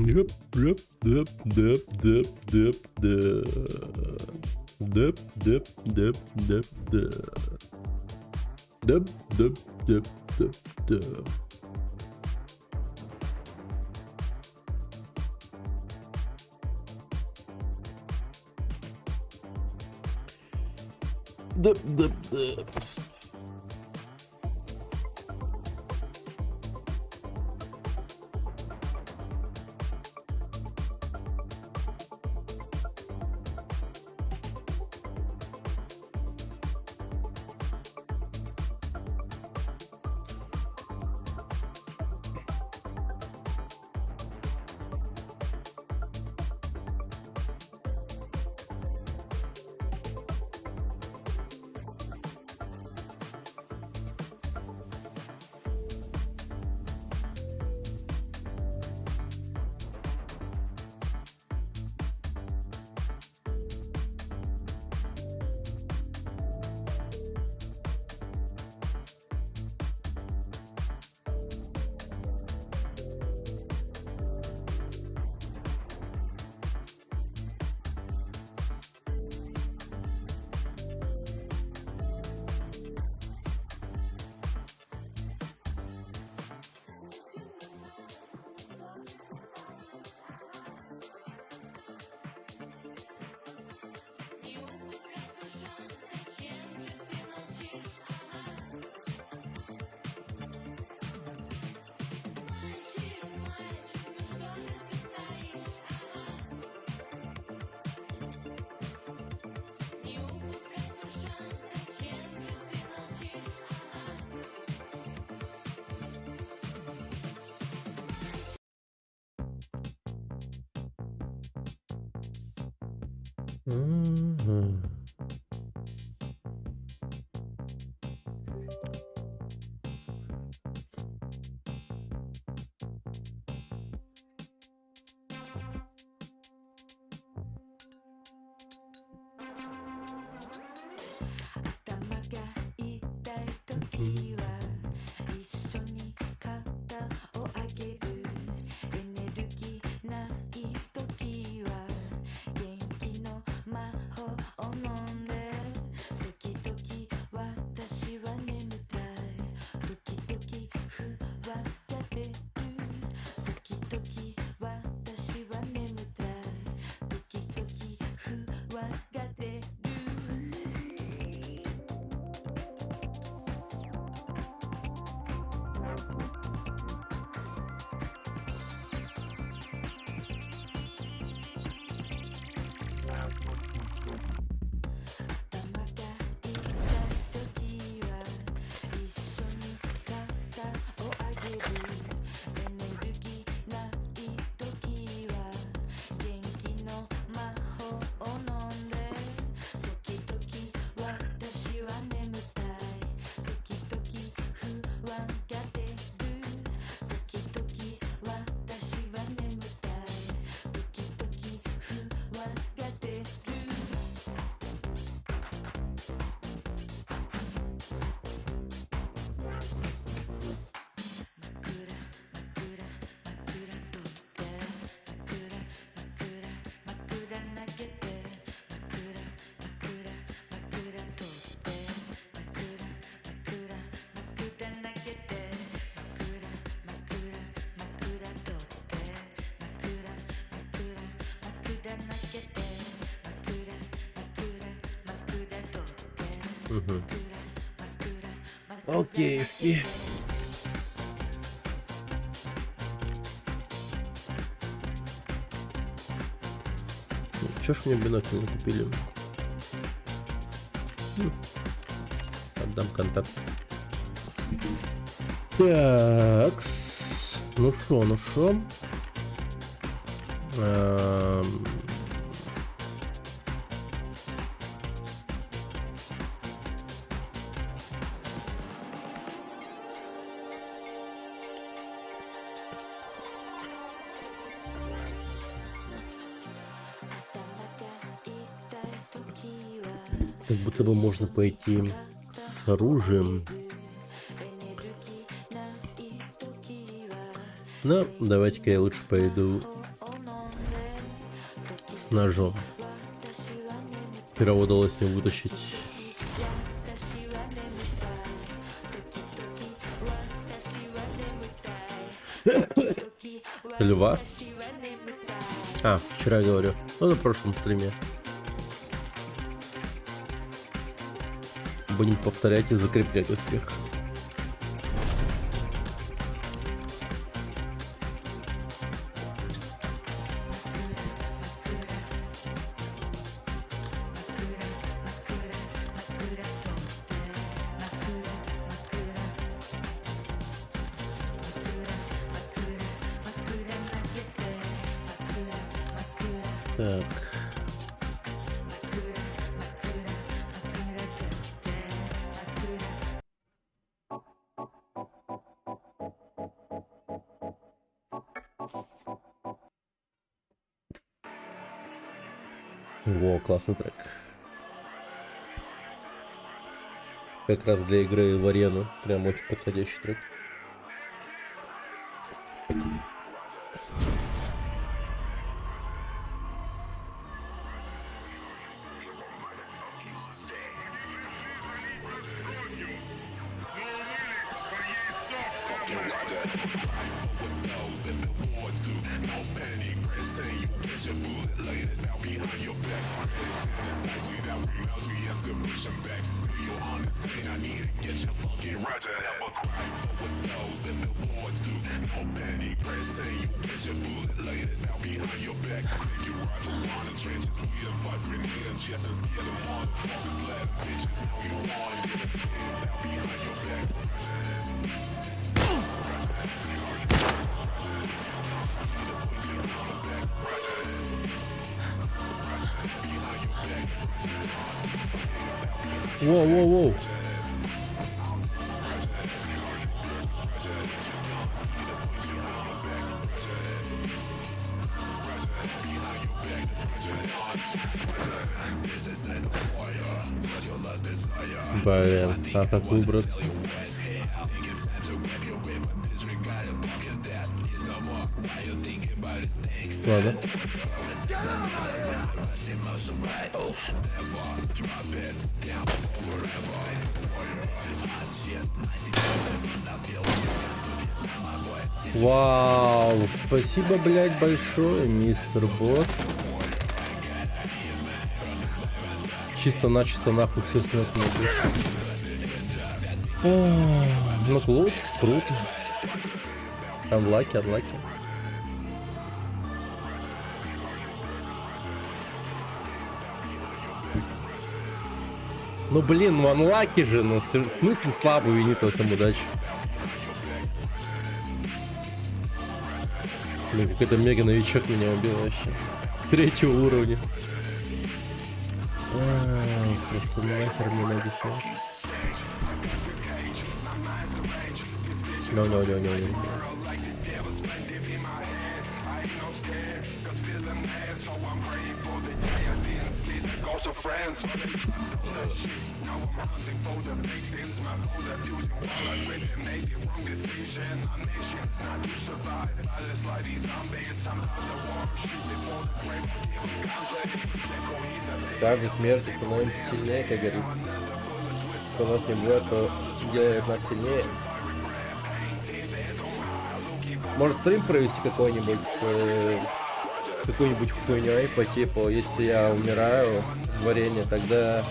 Дөп, дөп, дөп, дөп, дөп, дөп, дөп. Дөп, дөп, дөп, дөп, дөп. Дөп, дөп, дөп, дөп, дөп. Дөп, дөп, дөп. Мгм. Мгм. Окей, окей. Чё ж мне бинокль не купили? М, Отдам контакт. Такс. Ну шо, ну шо? Эм, Как будто бы можно пойти с оружием. Но давайте-ка я лучше пойду с ножом. Вчера удалось мне вытащить льва. Вчера я говорю. Ну, на прошлом стриме. Будем повторять и закреплять успех. Так. Во, классный трек. Как раз для игры в арену. Прям очень подходящий трек. Воу-воу-воу. Блин, а как выбраться? Ладно. Вау, спасибо, блядь, большое, мистер Бот. Чисто-начисто нахуй все снес мне. Ну, круто. Unlucky. Ну, блин, ну unlucky же, ну, в смысле слабый винит во всем удачи. Блин, какой-то мега новичок меня убил вообще. 3-го уровня. Просто нахер мне ноги снес. No. С каждой смертью становимся сильнее, как говорится. Что у нас не будет, то делает нас сильнее. Может, стрим провести какой-нибудь с какой-нибудь хуйней по типу, если я умираю в варенье, тогда,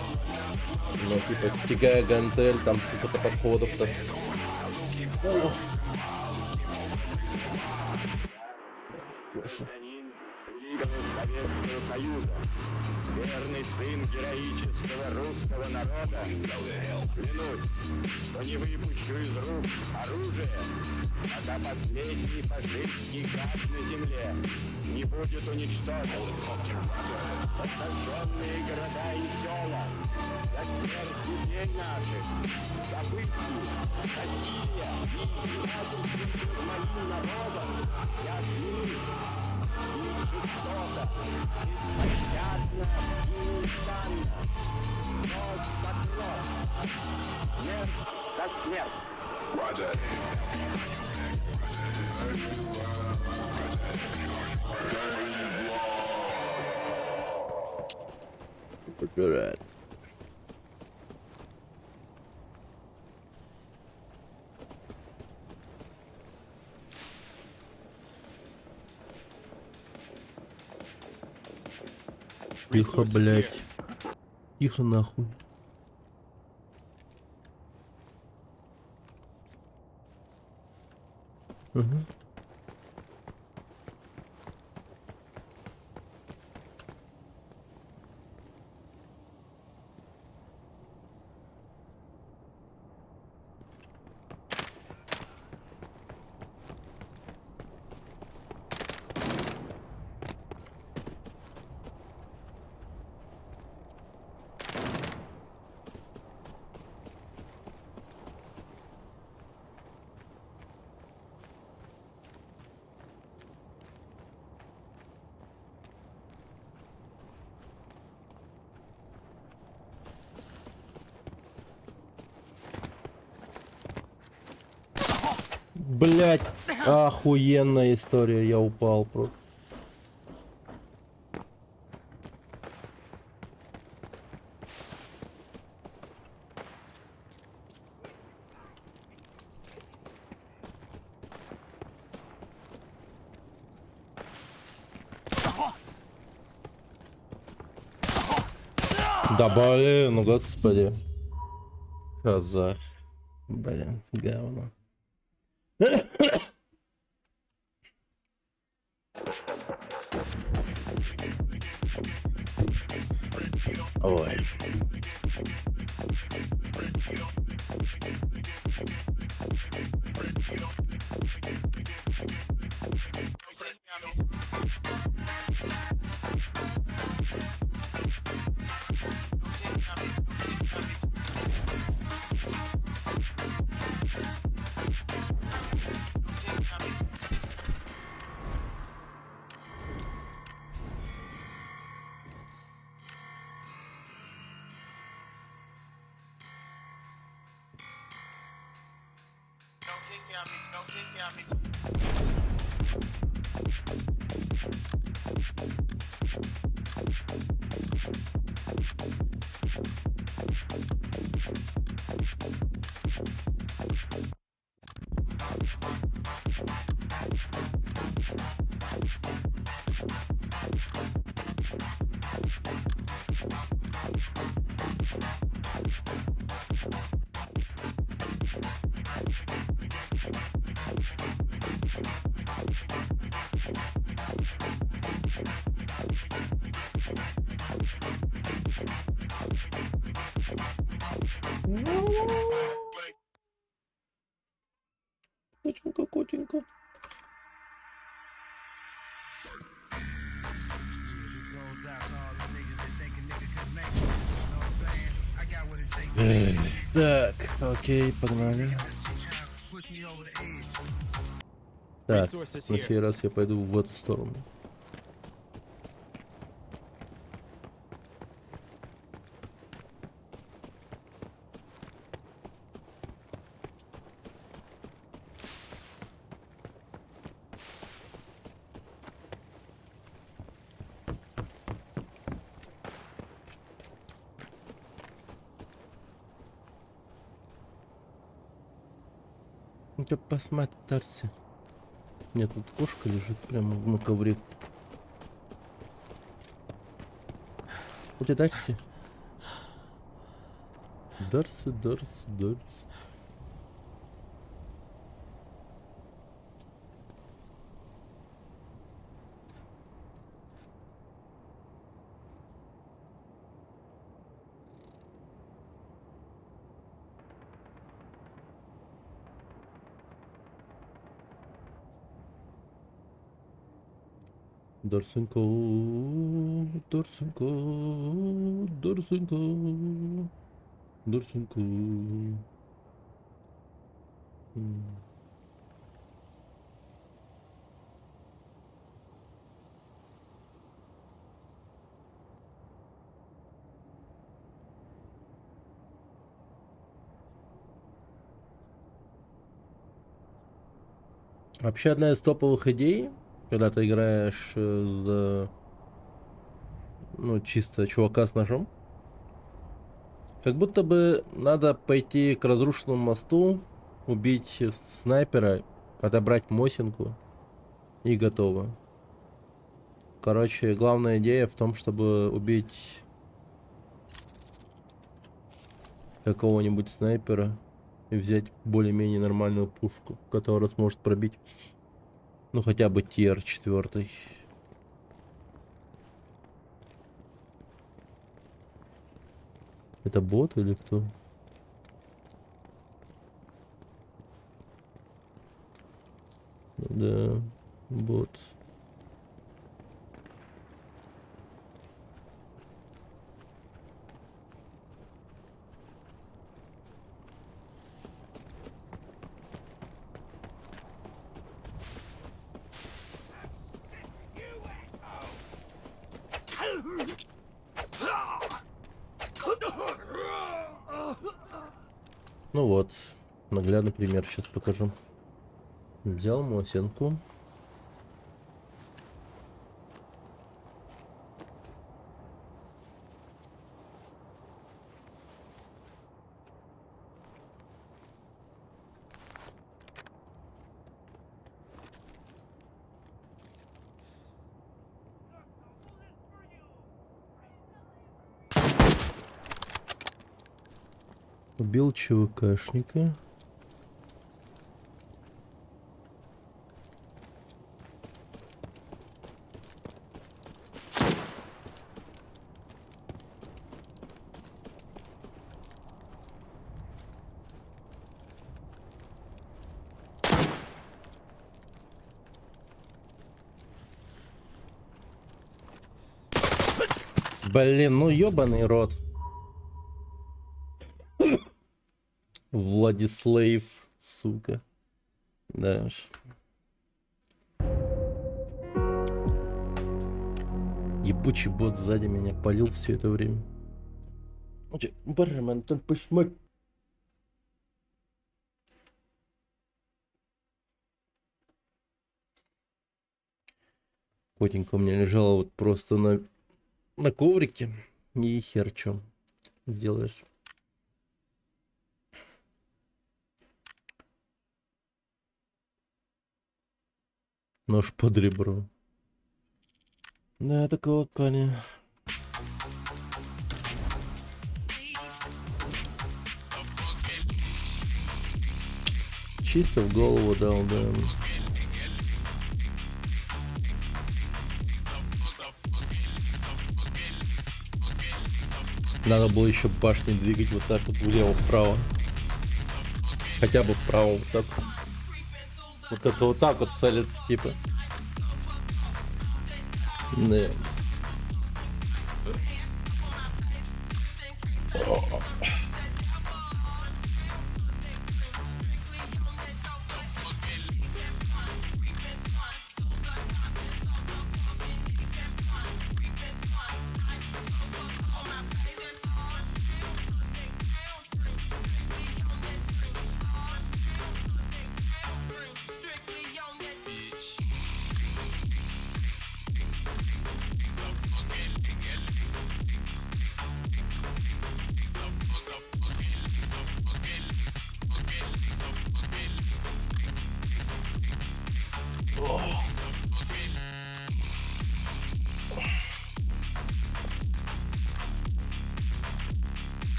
ну, типа, тягая гантель, там сколько-то подходов-то. Хорошо. Верный сын героического русского народа, клянусь, что не выпущу из рук оружие, пока последний фашистский гад на земле не будет уничтожен. Сожженные города и села, за смерть детей наших, за пытки, насилие и радость моим народом, я клянусь, и жестоко, беспощадно и неустанно, кровь за кровь, смерть за смерть. Roger. Аккурат. Тихо, блядь. Тихо нахуй. Угу. Блять, охуенная история, я упал просто. Да блин, ну господи. Казах. Блин, говно. Ой. Котенька, котенька. Так, окей, погнали. Так, на сей раз я пойду в эту сторону. Ну-ка посмотрите. Нет, тут кошка лежит прямо на ковре. У тебя Дарси? Дарси, Дарси, Дарси. Дарсенька, Дарсенька, Дарсенька, Дарсенька. Вообще одна из топовых идей, когда ты играешь за, ну, чисто чувака с ножом, Как будто бы надо пойти к разрушенному мосту, убить снайпера, подобрать Мосинку и готово. Короче, главная идея в том, чтобы убить какого-нибудь снайпера и взять более-менее нормальную пушку, которая сможет пробить, ну, хотя бы тир 4. Это бот или кто? Да, бот. Ну вот, наглядный пример сейчас покажу. Взял Мосинку. Убил ЧВКшника. Блин, ну ёбаный рот. Владислав, сука. Да уж. Ебучий бот сзади меня палил все это время. Бармен, там пошмать. Котенька у меня лежала вот просто на коврике. И хер чё сделаешь. Нож под ребро. Да, такого парня. Чисто в голову дал, да. Надо было еще башни двигать вот так вот влево-вправо. Хотя бы вправо вот так. Вот это вот так вот целится, типа. Да.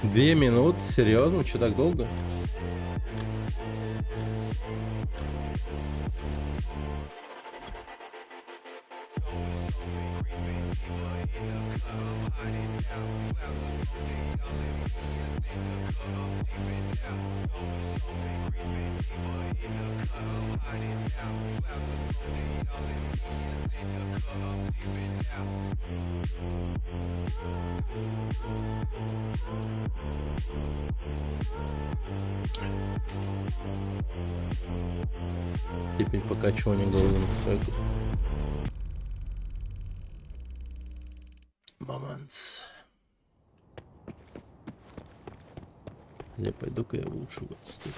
2 минуты? Серьезно? Что так долго? Степень покачивания головы настройки. Моментс. Я пойду-ка я лучше вот стою.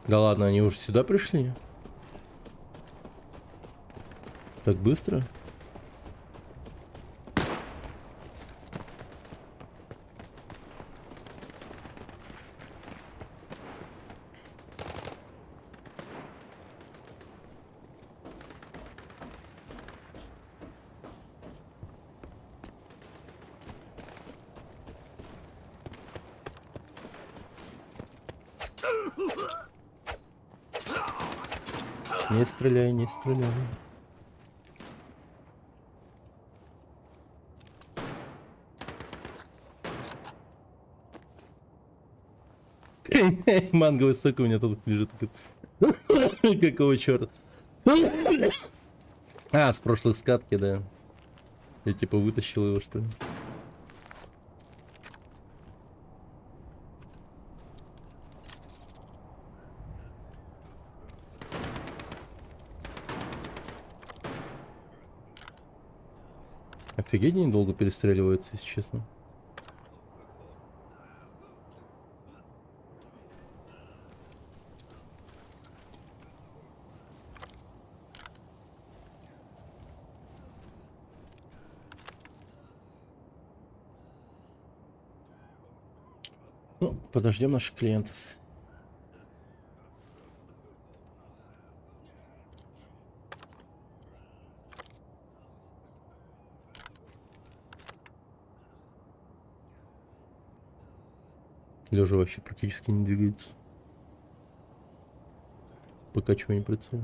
Да ладно, они уже сюда пришли? Так быстро? Не стреляй, не стреляй. Манговый сок у меня тут лежит. Какого черта? А, с прошлой скатки, да. Я типа вытащил его, что ли? Офигеть, недолго перестреливается, если честно. Ну, подождем наших клиентов. Лежа вообще практически не двигается. Покачивание прицела.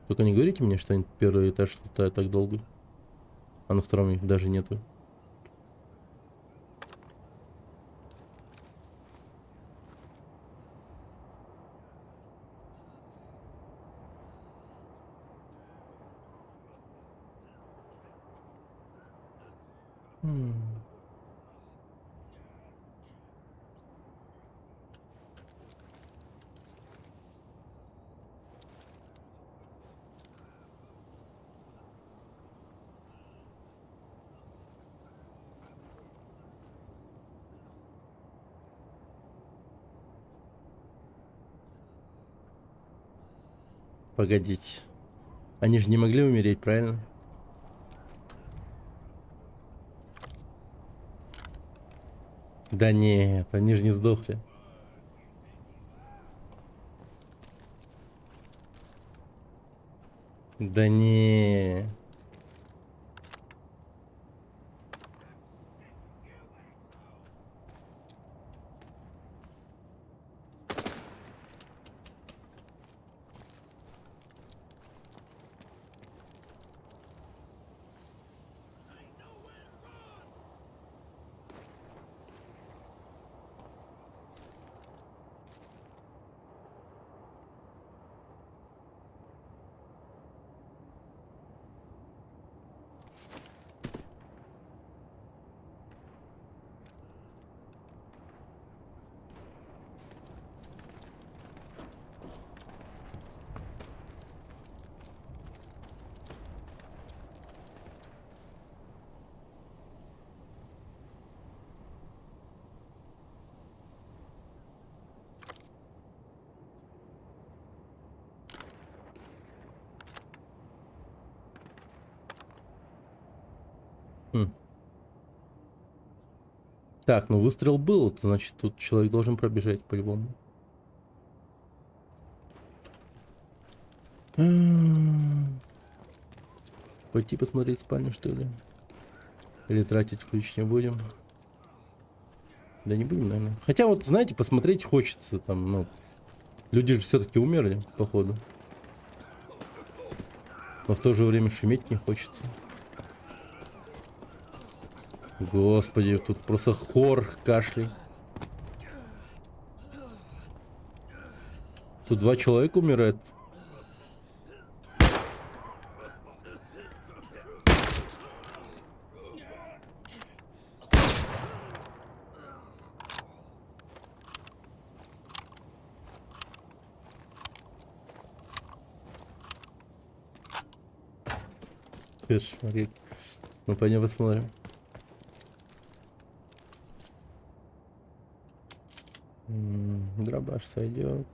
Только не говорите мне, что они первый этаж летают так долго. А на втором их даже нету. Погодите. Они же не могли умереть, правильно? Да нет, они же не сдохли. Да не. Хм. Так, ну выстрел был, это значит, тут человек должен пробежать по-любому. Пойти посмотреть спальню, что ли? Или тратить ключ не будем? Да не будем, наверное. Хотя вот, знаете, посмотреть хочется там, ну... Люди же все-таки умерли, походу. Но в то же время шуметь не хочется. Господи, тут просто хор кашлей. Тут 2 человека умирают. Смотри. Ну, пойдем посмотрим. Дробаш сойдет.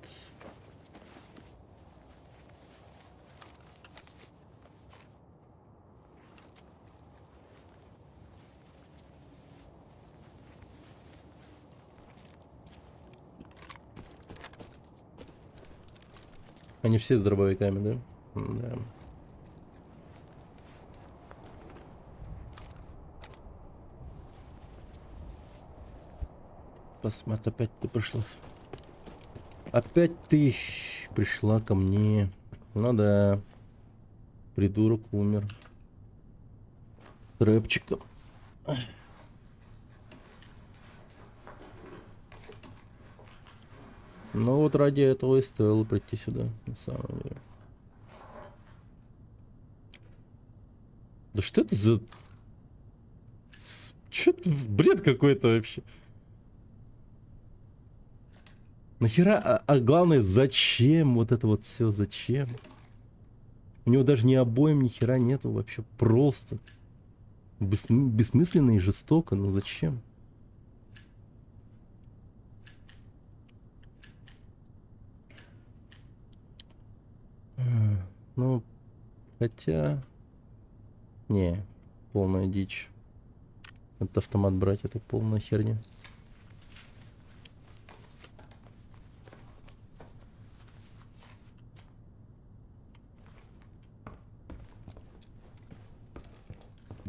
Они все с дробовиками, да? Да. Посмотри, опять ты пришла. Опять ты пришла ко мне. Ну да. Придурок умер. Рэпчиком. Ну вот ради этого и стоило прийти сюда, на самом деле. Да что это за... Что это бред какой-то вообще? Нахера, а главное, зачем вот это вот все, зачем? У него даже ни обоим, ни хера нету вообще, просто бессмысленно и жестоко, ну зачем? Ну, хотя... Не, полная дичь. Этот автомат брать, это полная херня.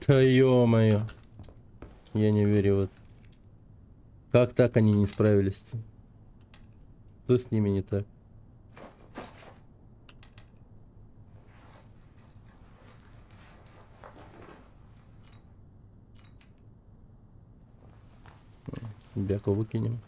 Да ё-моё. Я не верю в это. Как так они не справились-то? Что с ними не так? Бяку выкинем.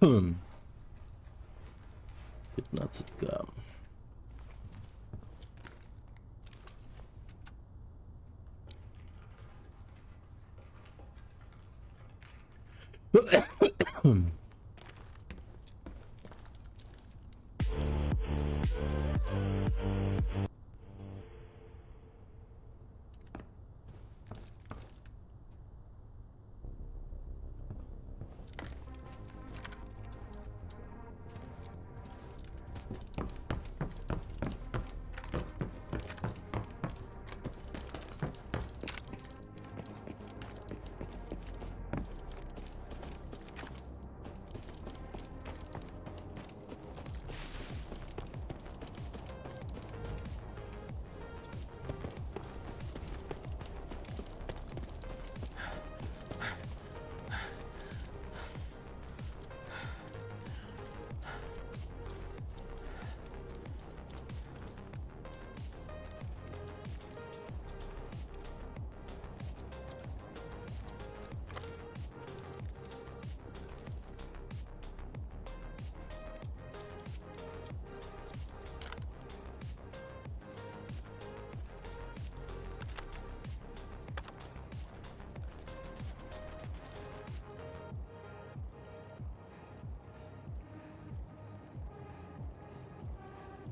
Хм. 15К.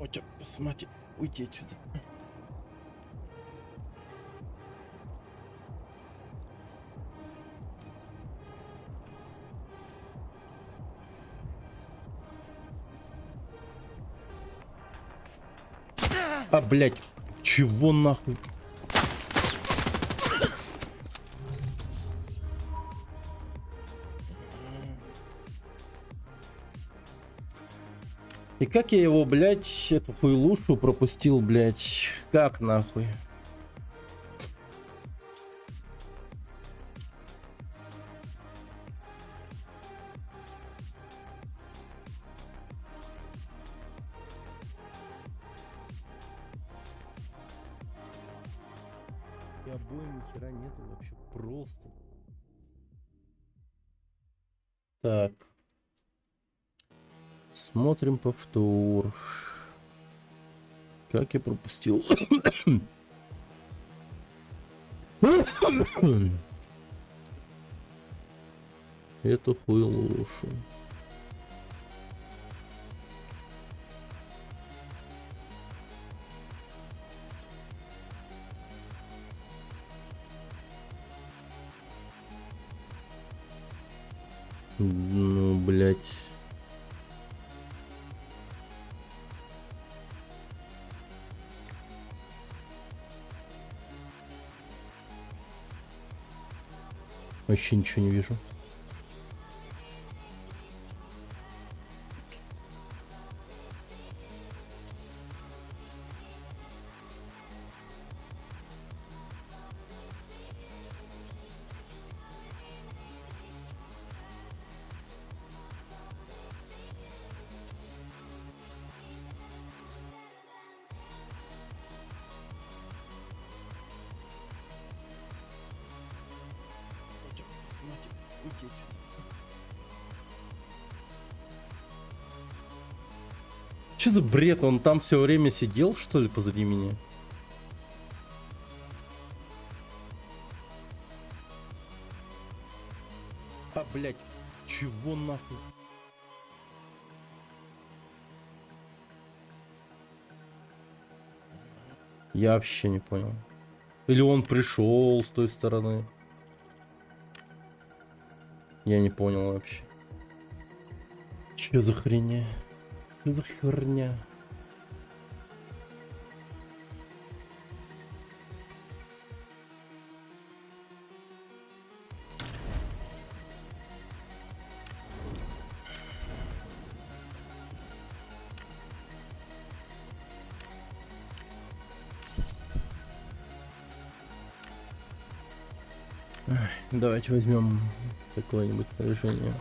Ой, посмотри, уйди отсюда. А, блядь, чего нахуй? И как я его, блядь, эту хуйлушу пропустил, блядь? Как нахуй? И обоим ни хера нету вообще, просто. Так. Смотрим повтор. Как я пропустил? Эту хуйлушу. Ну, блядь. Вообще ничего не вижу. Посмотри, уйди отсюда. Что за бред? Он там все время сидел, что ли, позади меня? А, блядь, чего нахуй? Я вообще не понял. Или он пришел с той стороны? Я не понял вообще. Че за хрень? Что за херня? Давайте возьмем какое-нибудь снаряжение.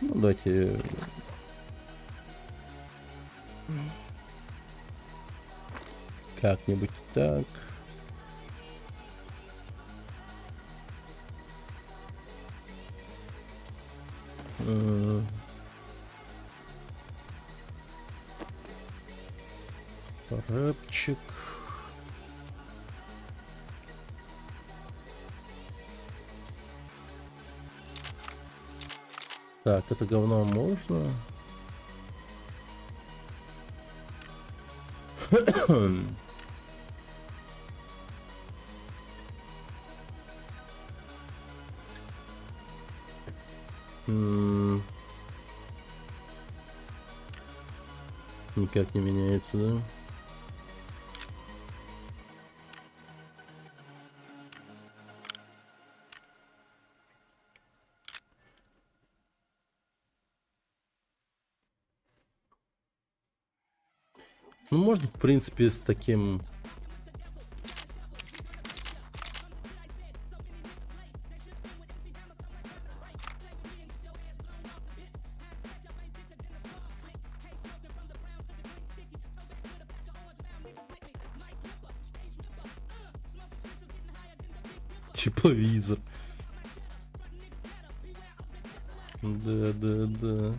Ну, давайте. Как-нибудь так. Рэпчик. Так, это говно можно? Никак не меняется, да? Ну, можно, в принципе, с таким... Тепловизор. Да.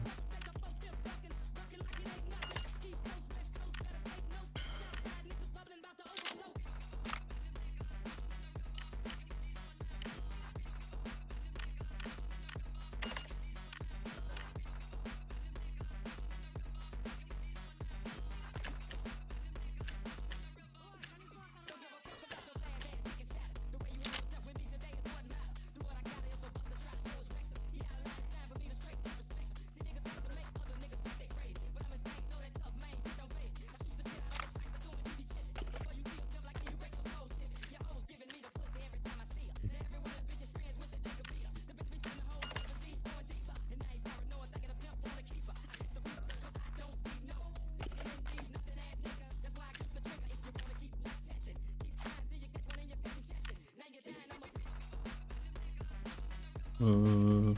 М.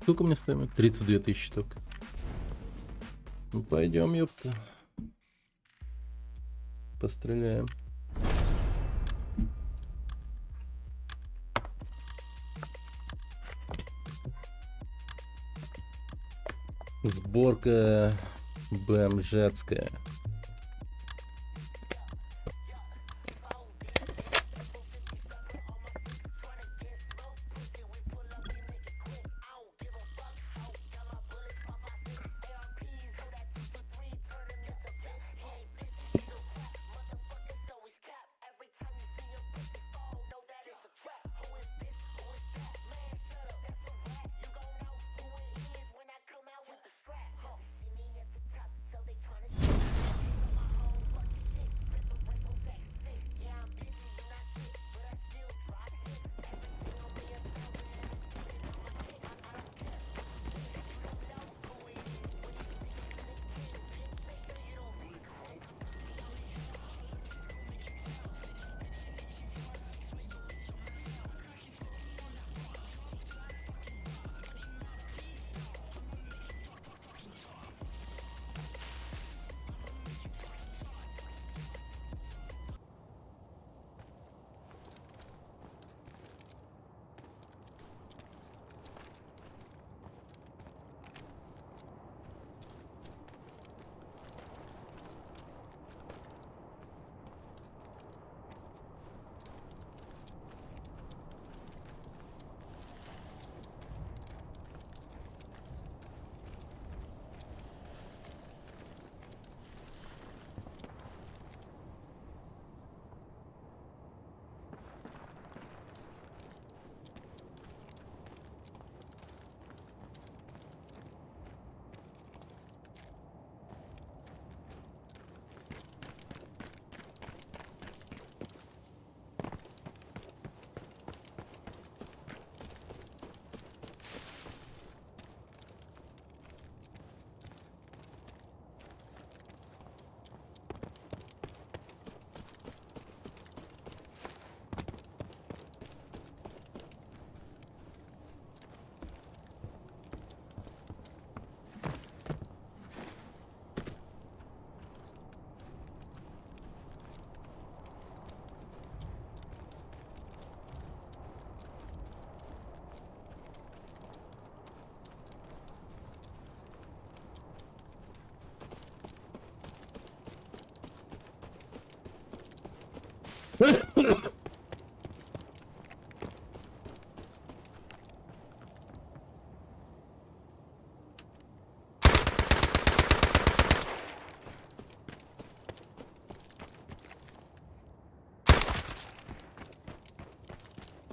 Сколько мне стоит? 32 тысячи только. Ну пойдем, ёпта. Постреляем. Сборка БМЖская.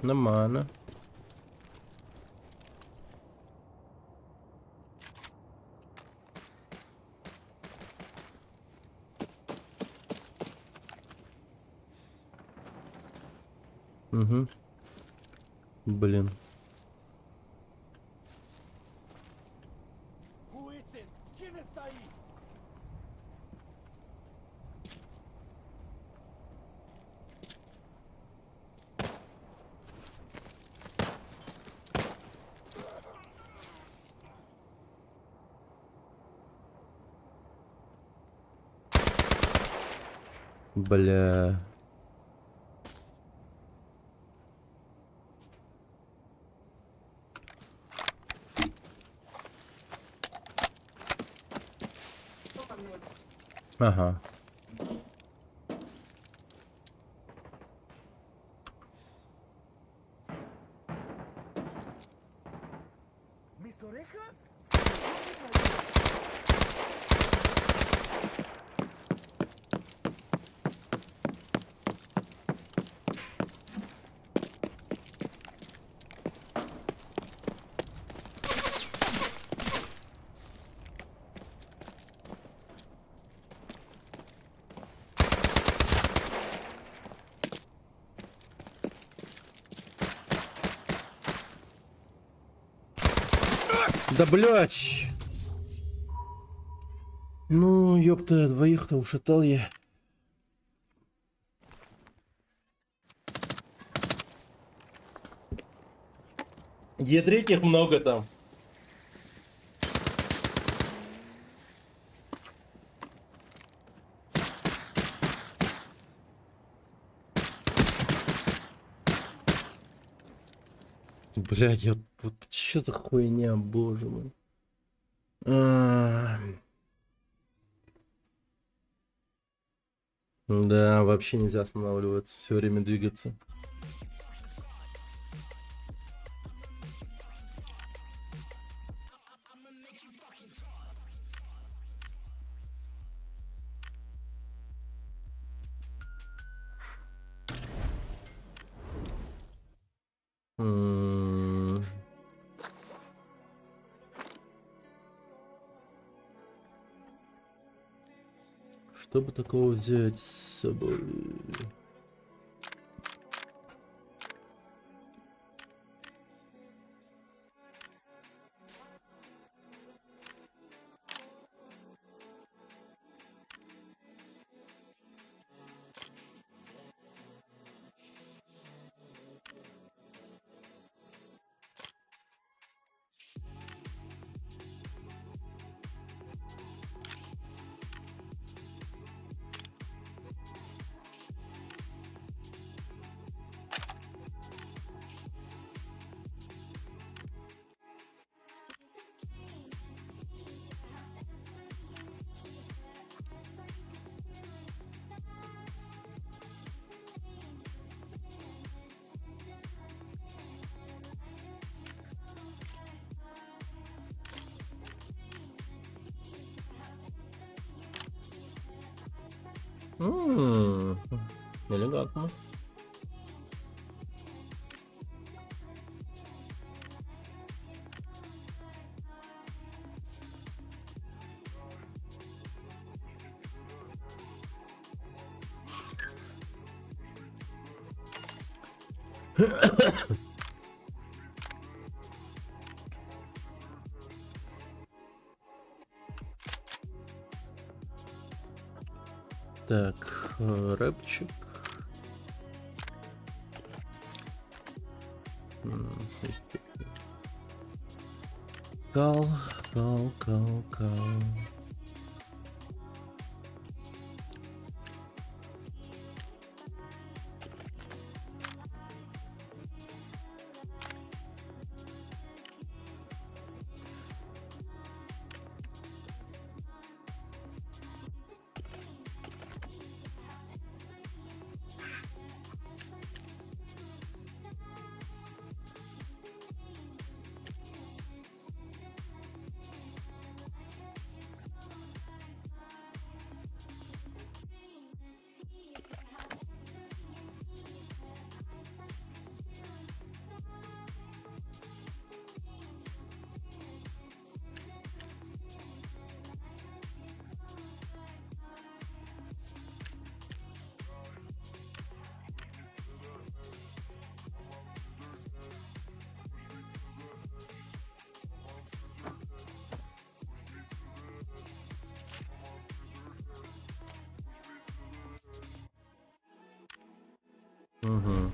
Нормально. Угу. Блин. ¿Quién está ahí? Бля. Ага. ¿Mis orejas? Да блять! Ну, ёпта, двоих-то ушатал я. Ядрить их много там. Блять, вот что за хуйня, боже мой. А. Да, вообще нельзя останавливаться, все время двигаться. М. Что бы такого взять с собой? Элегантно. Так, рэпчик. Естественно. Кал. Угу.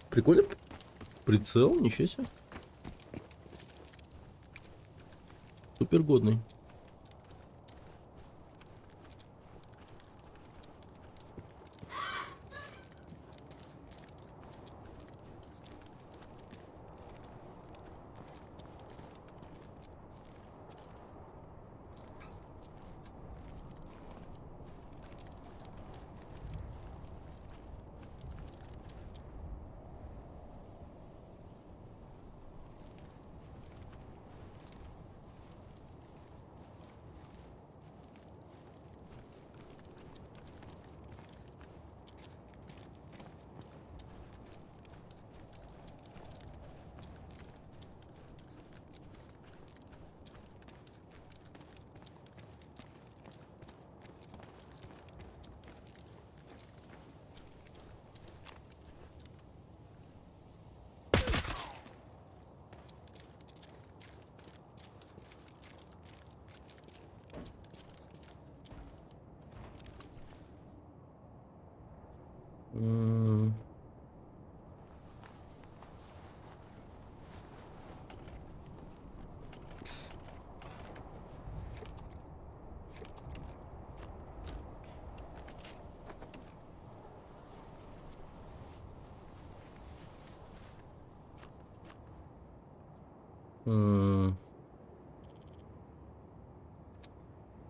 Прикольно. Прицел, ничего себе. Супер годный. М.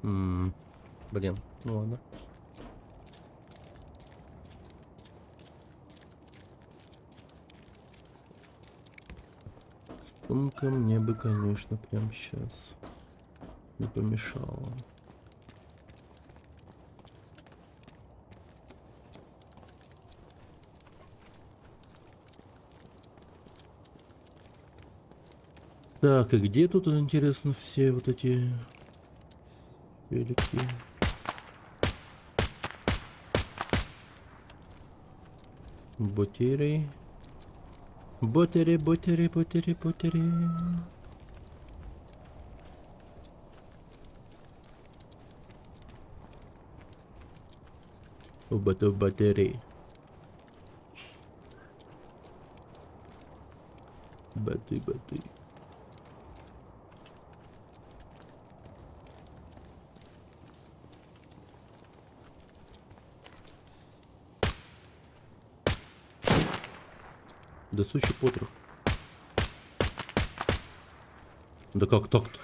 М. Блин, ну ладно. Сумка мне бы, конечно, прямо сейчас не помешала. Так, и где тут, интересно, все вот эти велики? Ботери. Ботери, ботери, ботери, ботери. Батери. Баты. Да сучий потрох. Да как так-то?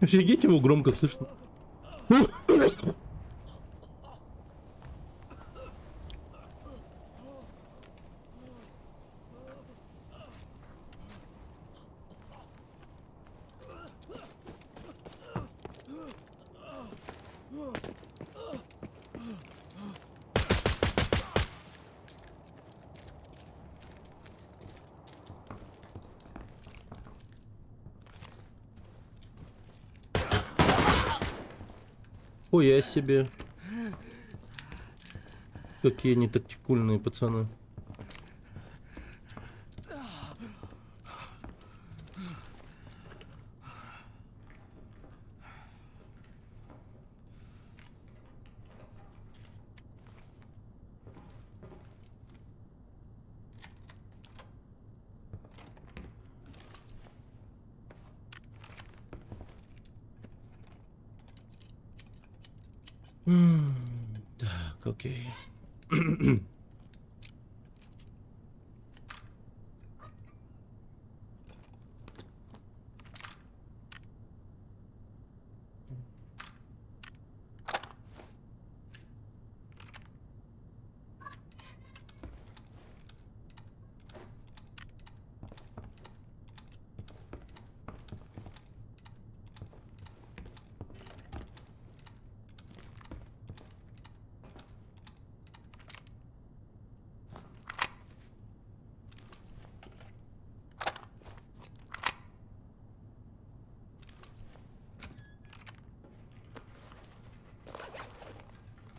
Офигеть, его громко слышно. Хуя себе. Какие они тактикульные пацаны. Так, окей.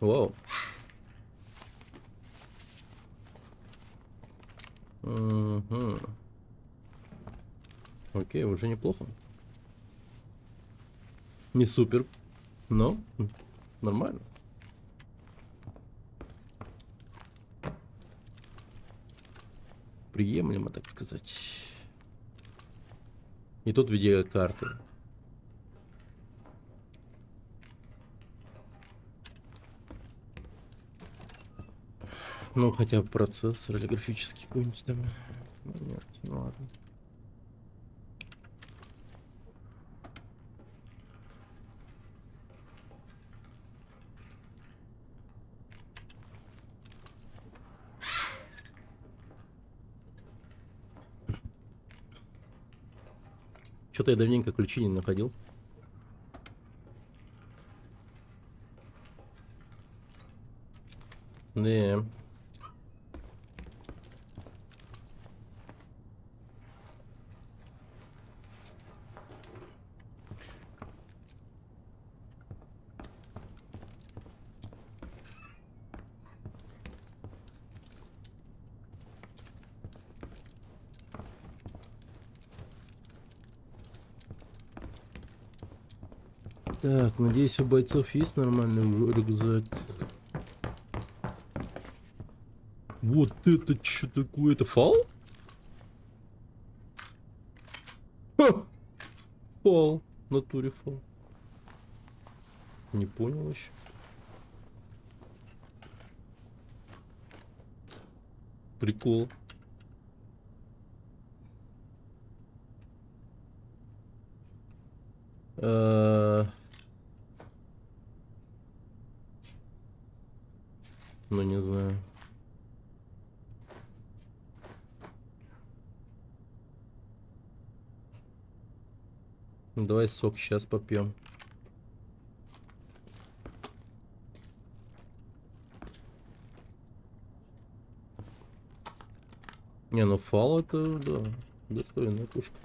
Вау. Мгм. Окей, уже неплохо. Не супер, но нормально. Приемлемо, так сказать. И тут видеокарты. Ну, хотя бы процессор или графический какой-нибудь там. Ну, нет, ну ладно. Что-то я давненько ключи не находил. Да. Так, надеюсь, у бойцов есть нормальный рюкзак. Вот это что такое? Это фал? Ха! Фал. В натуре фал. Не понял еще. Прикол. Ну, не знаю. Ну, давай сок сейчас попьем. Не, ну фал это, да, достойная пушка.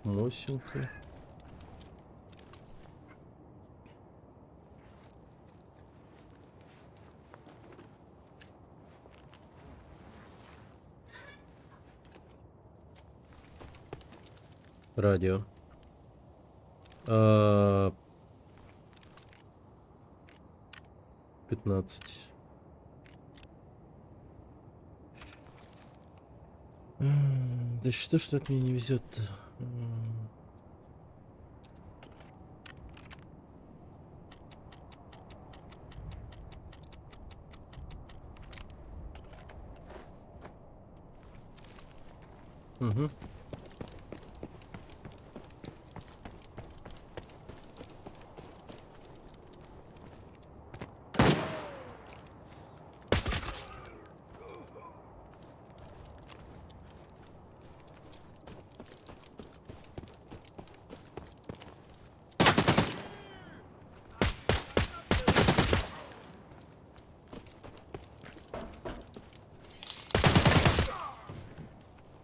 Мощенько. Радио. 15. Да что ж так мне не везет-то? Угу.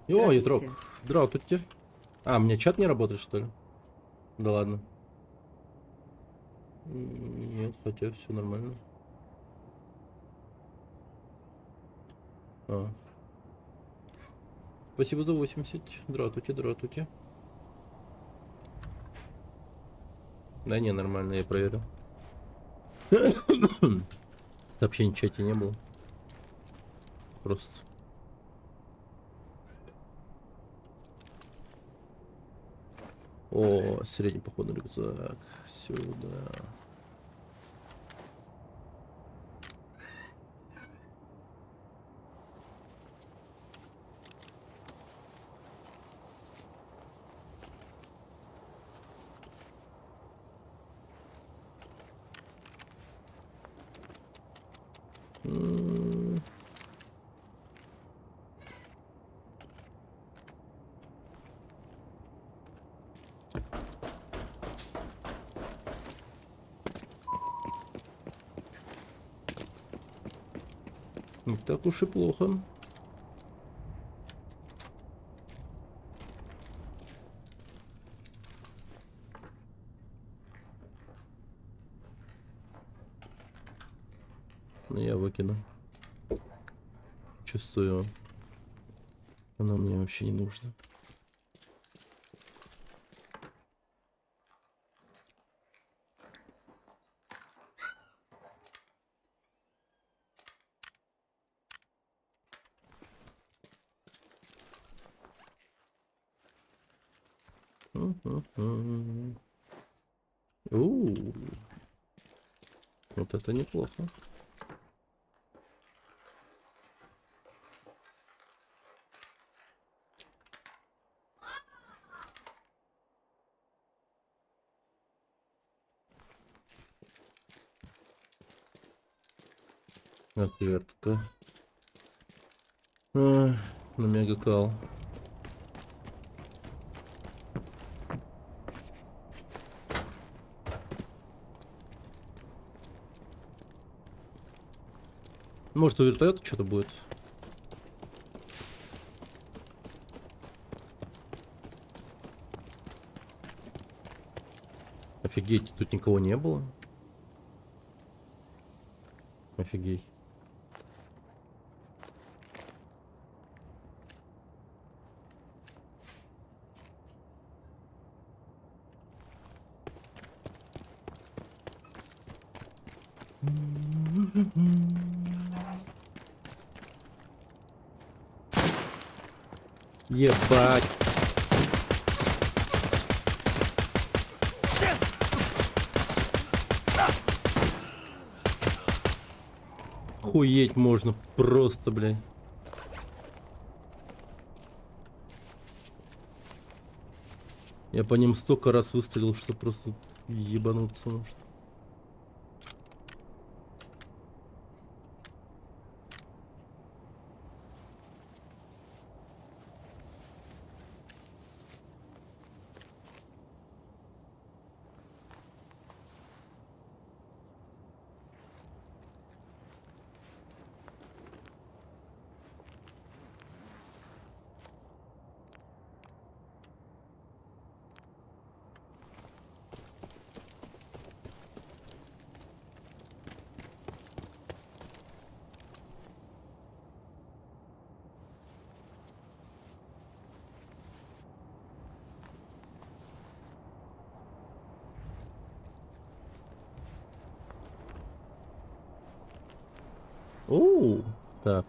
О, ядрок. Здравствуйте. А, мне чат не работает, что ли? Да ладно. Нет, хотя все нормально. А. Спасибо за 80. Здравствуйте, здравствуйте. Да не, нормально, я проверил. Сообщений в чате не было. Просто. О, средний походный рюкзак. Сюда. Не так уж и плохо. Но я выкину. Чувствую. Оно мне вообще не нужно. У, вот это неплохо. Отвертка. На мегакал. Может, у вертолета что-то будет? Офигеть, тут никого не было. Офигеть. Ебать. Хуеть можно просто, блядь. Я по ним столько раз выстрелил, что просто ебануться может. Оу, так.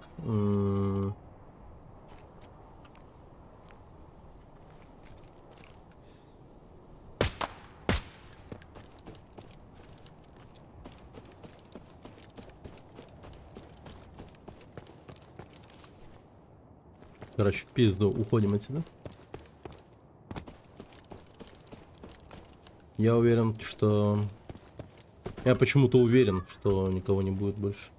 Короче, в пизду, уходим отсюда. Я уверен, что... Я почему-то уверен, что никого не будет больше.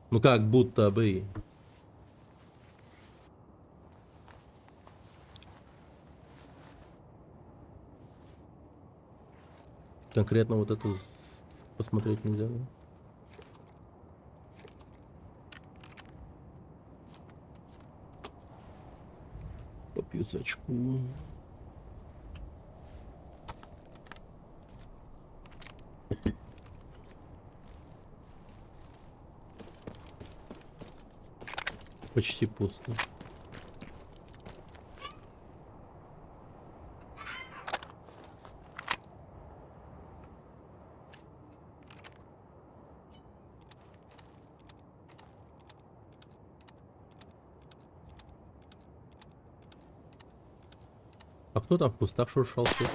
Ну как будто бы. Конкретно вот эту посмотреть нельзя, да? Попью сачку. Почти пусто. А кто там в кустах шуршался?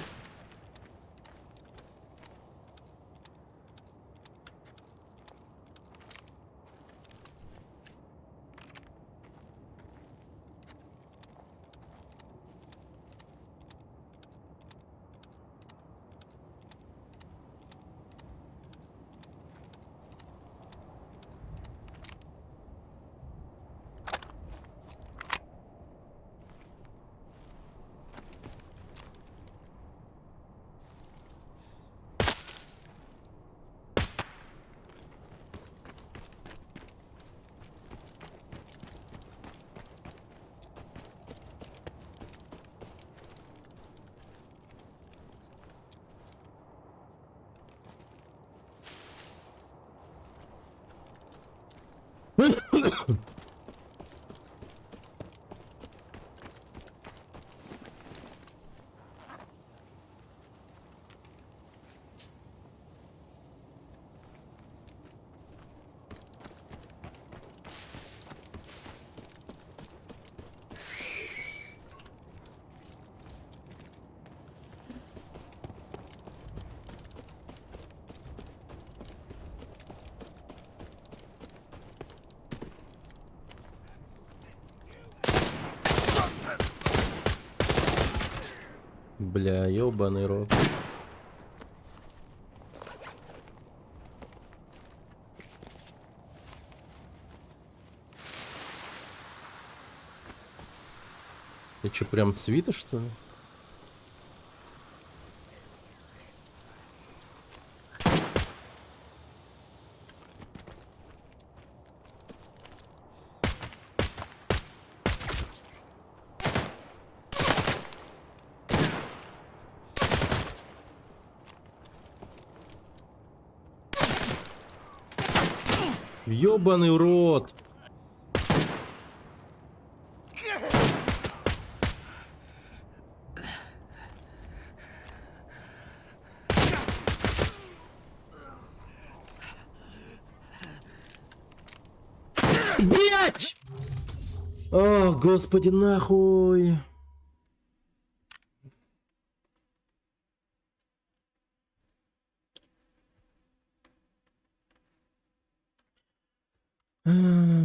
Бля, ёбаный рот. Ты чё, прям свита, что ли? Ёбаный рот! Блять! О, господи, нахуй!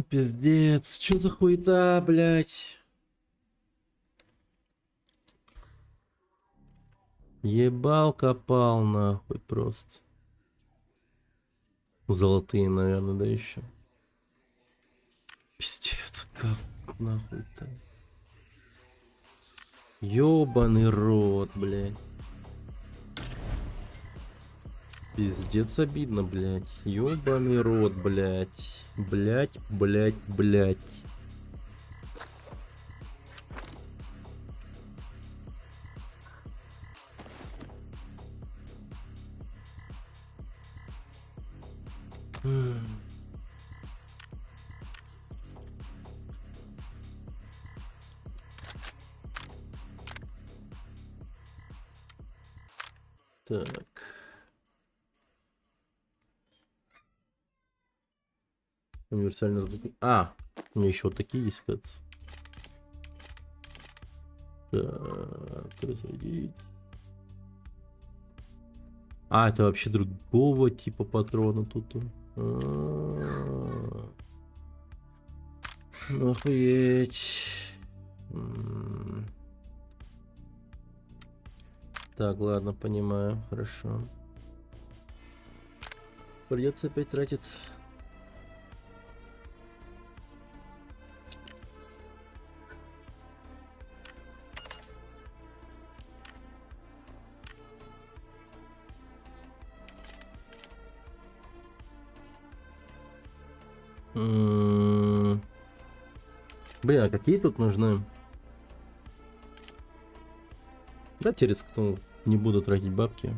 Пиздец, чё за хуета, блять? Ебал, копал, нахуй, просто. Золотые, наверное, да еще. Пиздец, как нахуй-то? Ёбаный рот, блядь. Пиздец обидно, блядь. Ёбаный рот, блядь. Блядь, блядь, блядь. Так. Универсальный разлик. А, у меня еще вот такие есть, кажется. Так, разрядить. А, это вообще другого типа патрона тут. Охуеть. Так, ладно, понимаю, хорошо. Придется опять тратить. Блин, а какие тут нужны? Давайте рискну, не буду тратить бабки.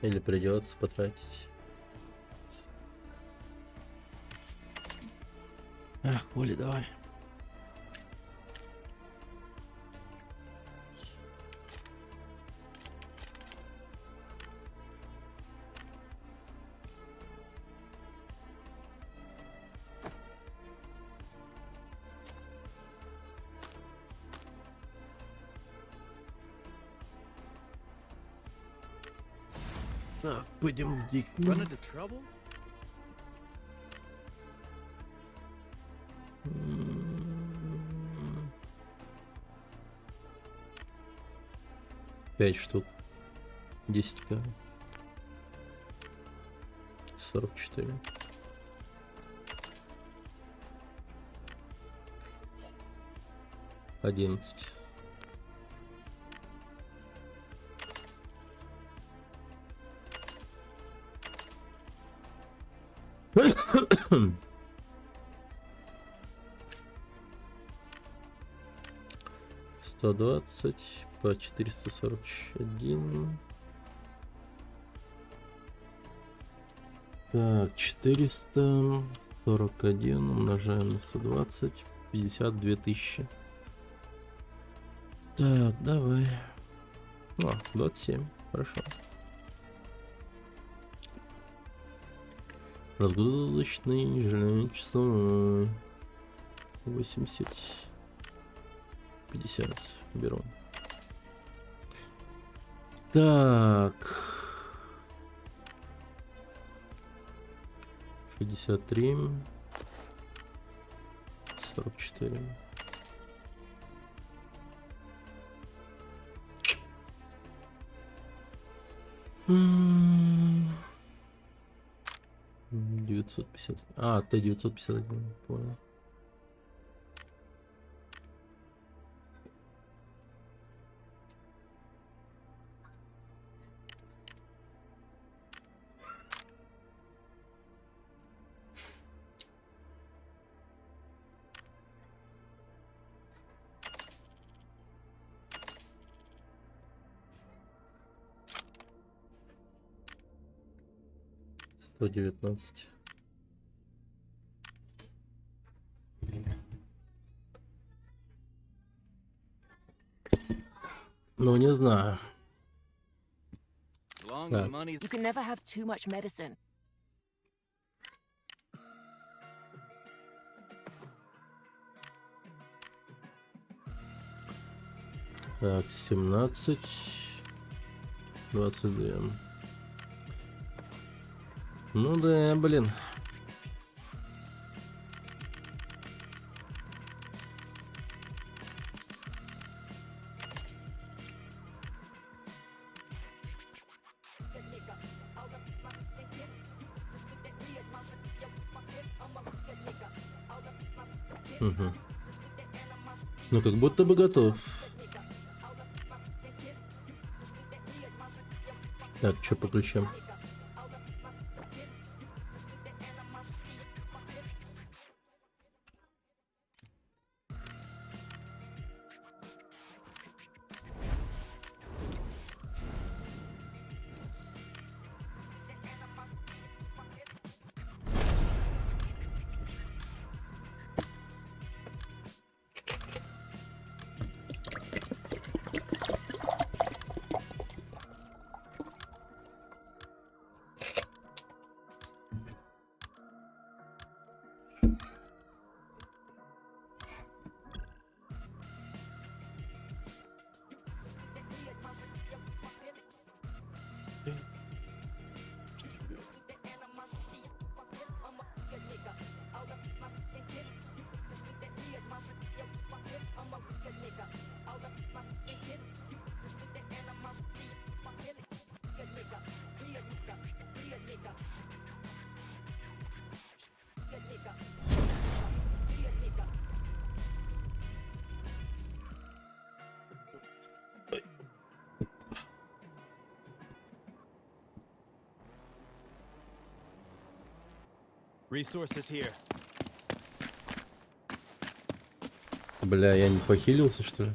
Или придется потратить. Ах, Коля, давай. Так, пойдем в дикую. Run into trouble? Пять штук. 10к. 44. Одиннадцать. Сто 20 по 441. Так, 441 умножаем на 120, 52 тысячи. Так, давай. 27, хорошо. Разгрузочный жилет часовой. 80, 50 беру. Так. 63, 44. М, 950. Т-951, понял. Сто 19. Ну, не знаю. Так. You can never have too much medicine. Так, 17, 22. Ну да, блин. Угу. Ну, как будто бы готов. Так, что по ключам? Resources here. Бля, я не похилился, что ли?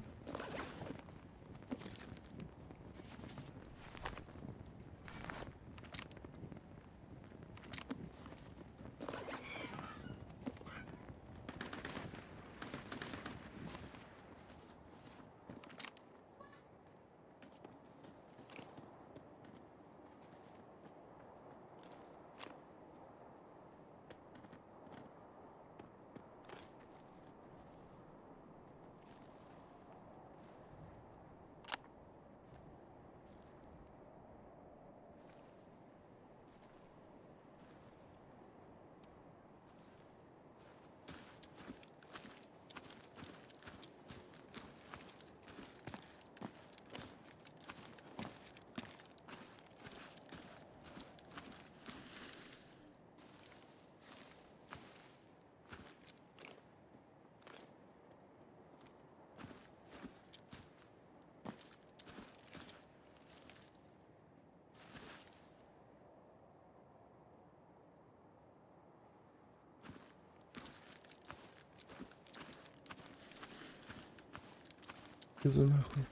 за нахуй.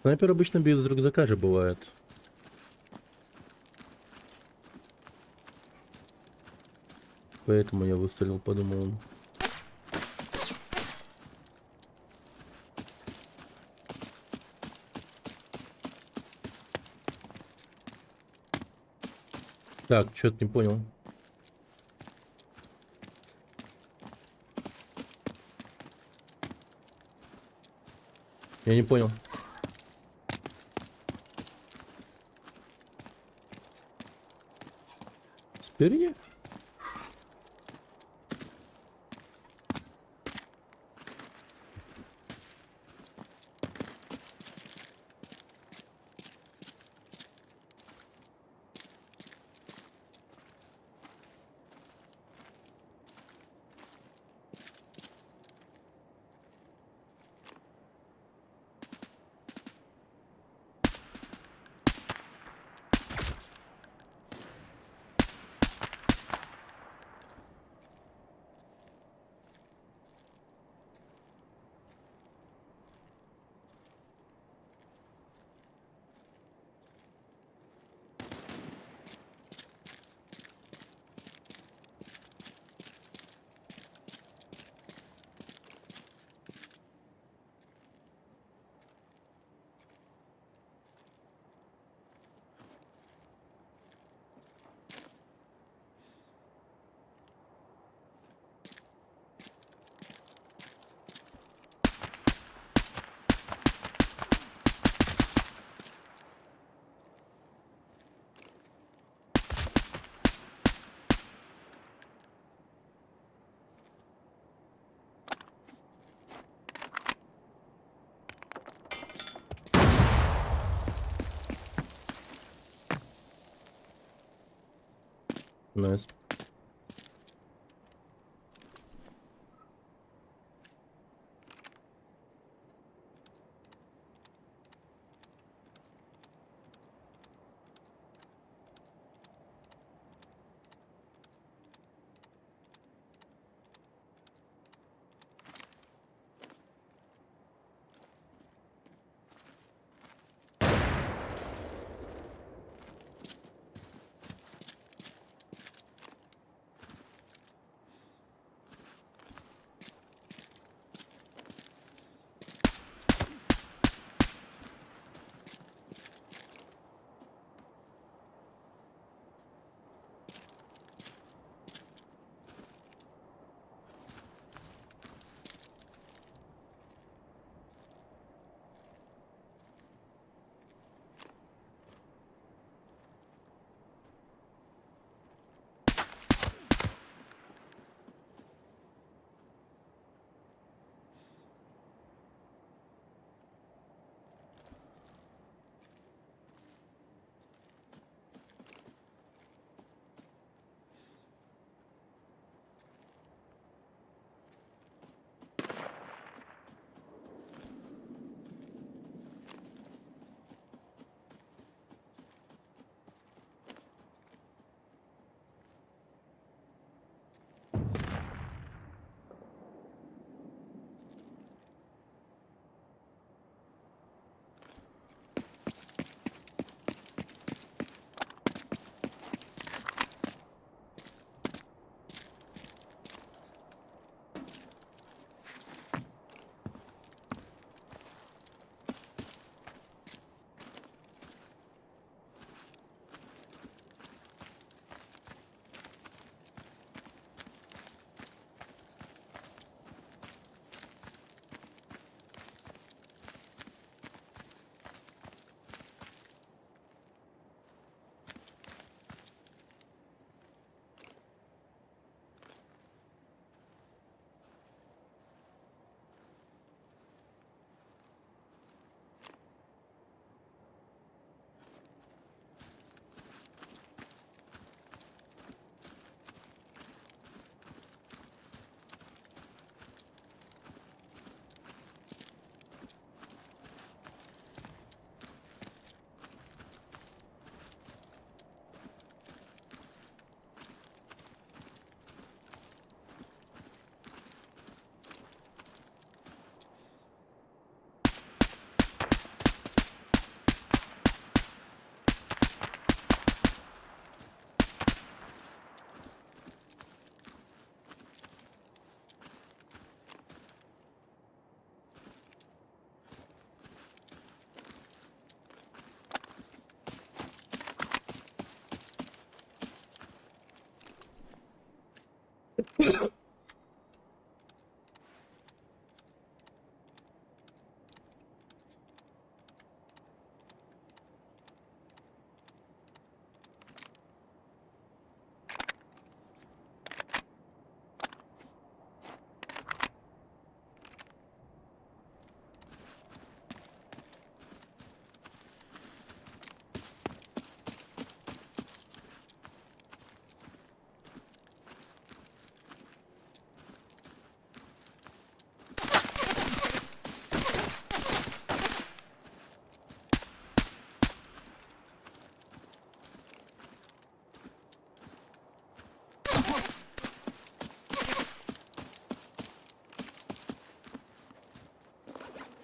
Снайпер обычно без рюкзака же бывает. Поэтому я выстрелил, подумал он. Так, что-то не понял. Я не понял. Спереди? Найс.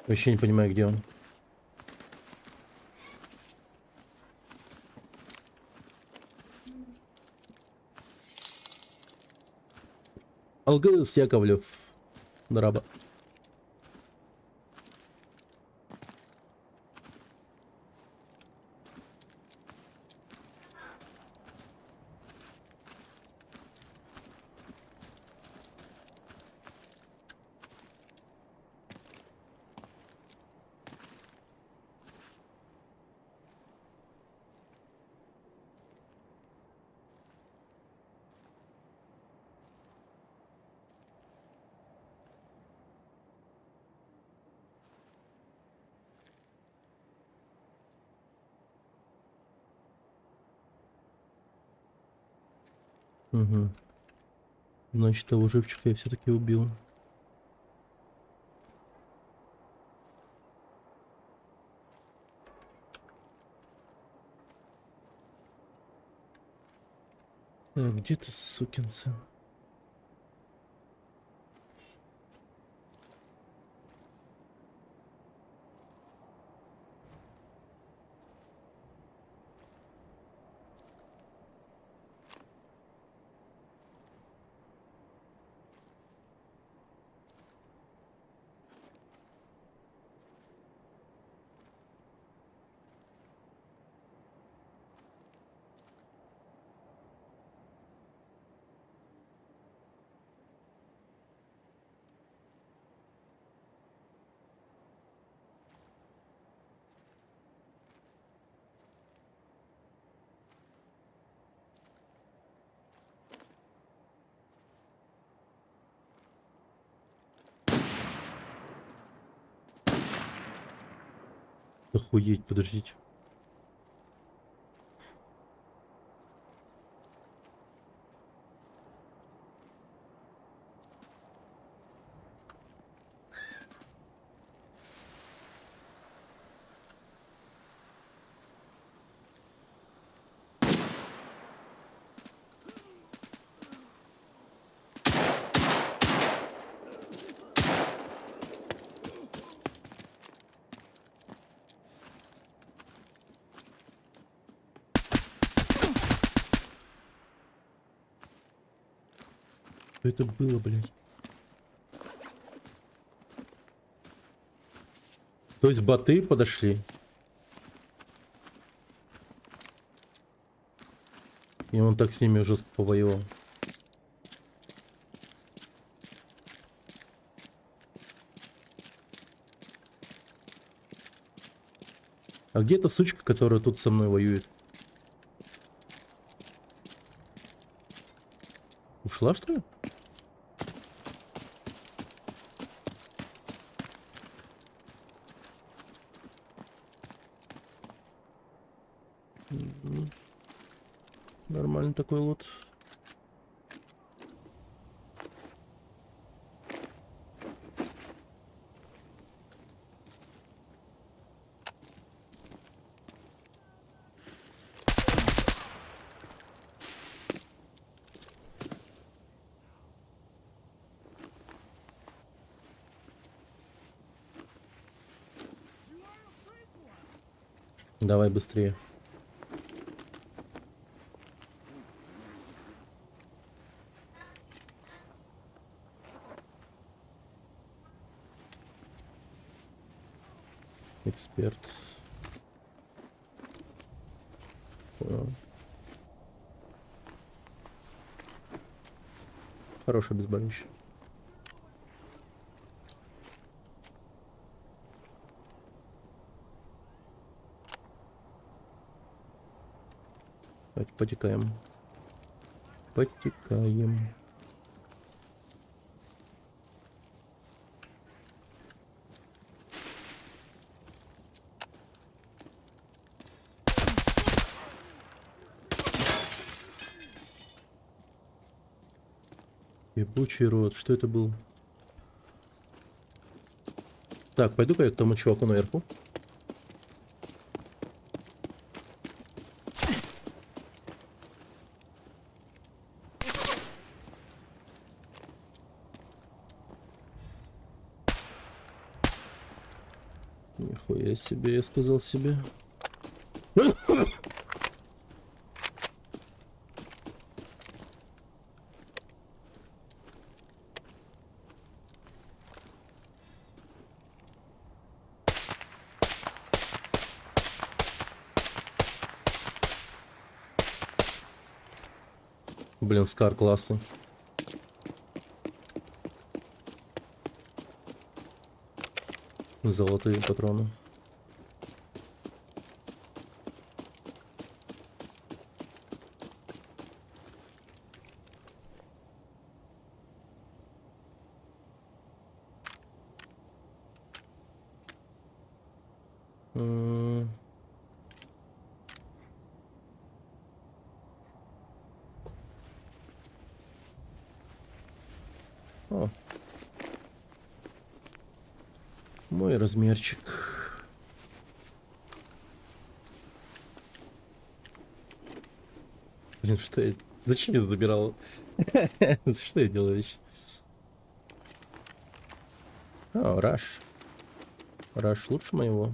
Вообще не понимаю, где он. Алгыс Яковлев. Драба. Угу. Значит, того живчика я все-таки убил. Так, где ты, сукин сын? Охуеть, подождите. Что это было, блядь? То есть боты подошли? И он так с ними жестко повоевал. А где эта сучка, которая тут со мной воюет? Ушла, что ли? Нормальный такой лот. Давай быстрее. Эксперт. Понял. Хороший обезболивающий. Давайте потекаем. Потекаем. Ебучий рот, что это был? Так, пойду-ка я к тому чуваку наверху. Нихуя себе, я сказал себе. Блин, Скар классный. Золотые патроны. О. Мой размерчик. Блин, что я... Зачем я забирал? Что я делаю вещи? А, Раш. Раш лучше моего?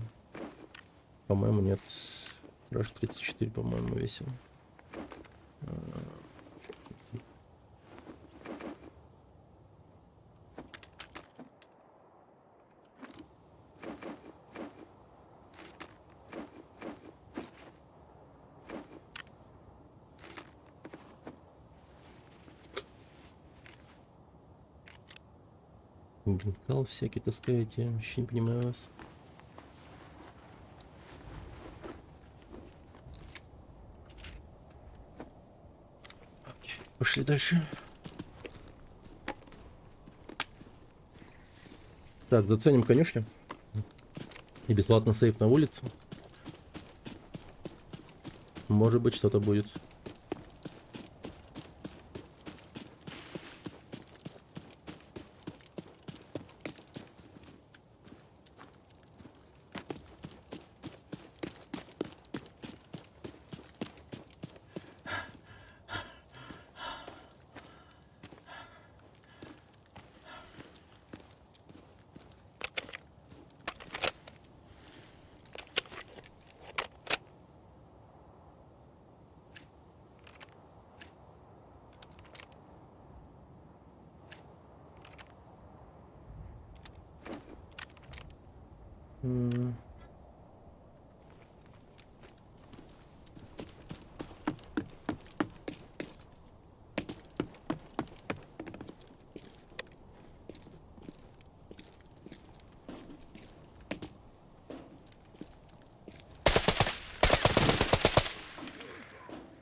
По-моему, нет. Раш 34, по-моему, весил. Блин, кал всякие таскаете, вообще не понимаю вас. Пошли дальше. Так, заценим конюшню. И бесплатно сейф на улице. Может быть, что-то будет.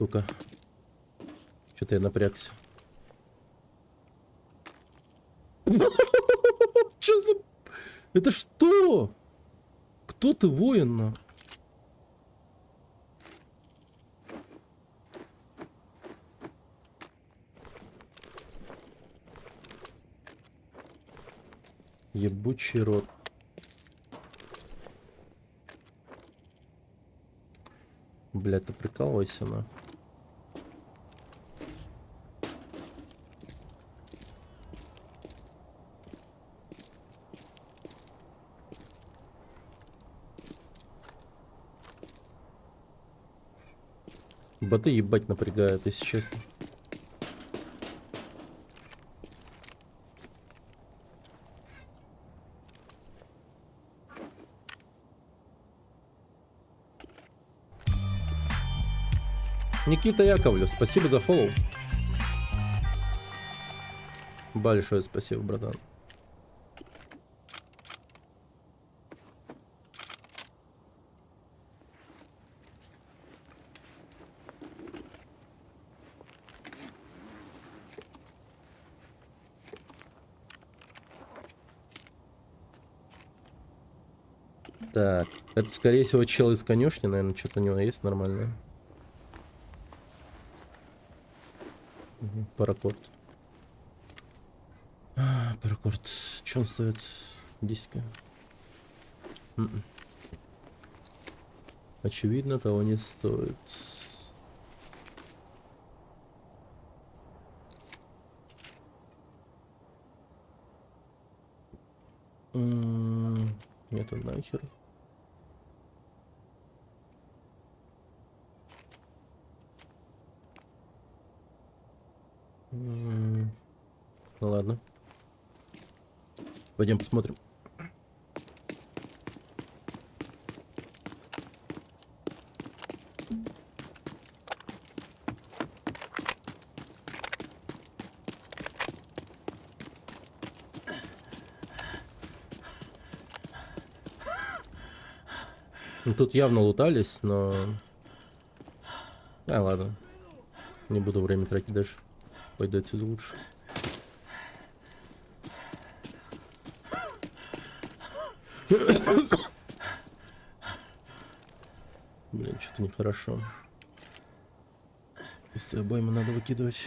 Сука. Что-то я напрягся. Что за... Это что? Кто ты, воин, на? Ебучий рот. Блядь, ты прикалывайся, на. Боты ебать напрягают, если честно. Никита Яковлев, спасибо за фоллоу. Большое спасибо, братан. Так, это, скорее всего, чел из конюшни, наверное, что-то у него есть нормальное. Паракорд. Паракорд. Что он стоит? 10к. Очевидно, того не стоит. Нету нахер. Ну ладно. Пойдем посмотрим. Ну, тут явно лутались, но... ладно. Не буду время тратить даже. Пойду отсюда лучше. Блин, что-то нехорошо. Из обоймы надо выкидывать.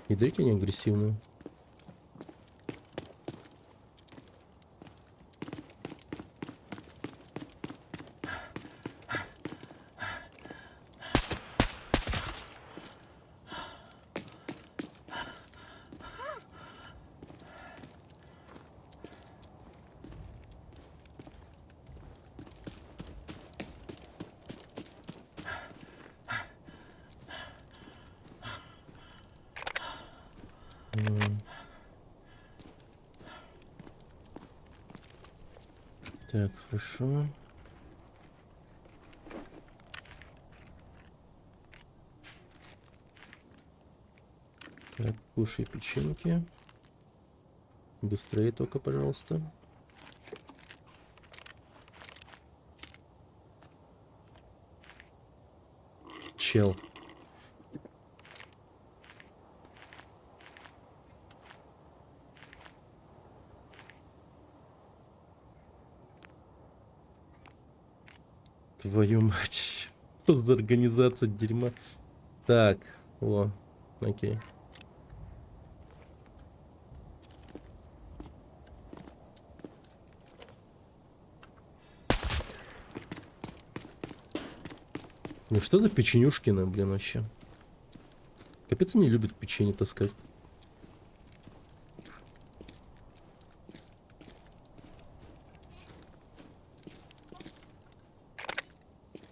И дайте не агрессивную. Так, хорошо. Так, кушай печеньки. Быстрее только, пожалуйста. Чел. Твою мать. Что за организация дерьма? Так, о, окей. Ну что за печенюшкина, блин, вообще? Капец, они любят печенье таскать.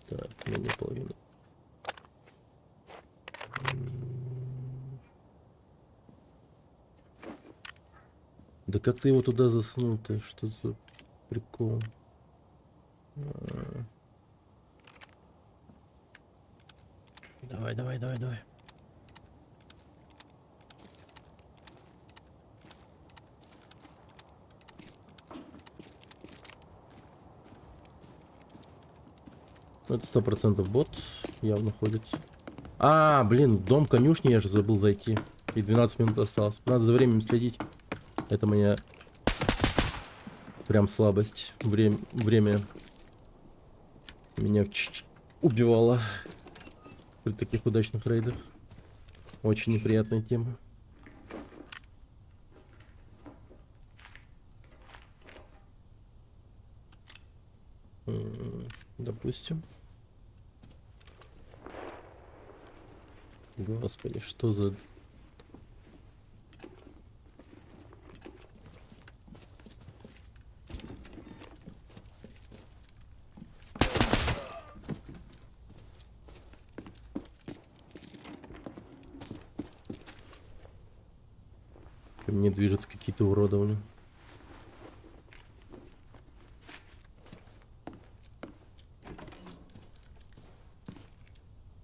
Так, менее половины. Да как ты его туда засунул-то? Что за прикол? Давай, давай, давай, давай. Это 100% бот явно ходит. Блин, дом конюшни, я же забыл зайти. И 12 минут осталось. Надо за временем следить. Это моя прям слабость. Время меня убивало при таких удачных рейдах. Очень неприятная тема. Допустим. Господи, что за... Ко мне движутся какие-то уродования.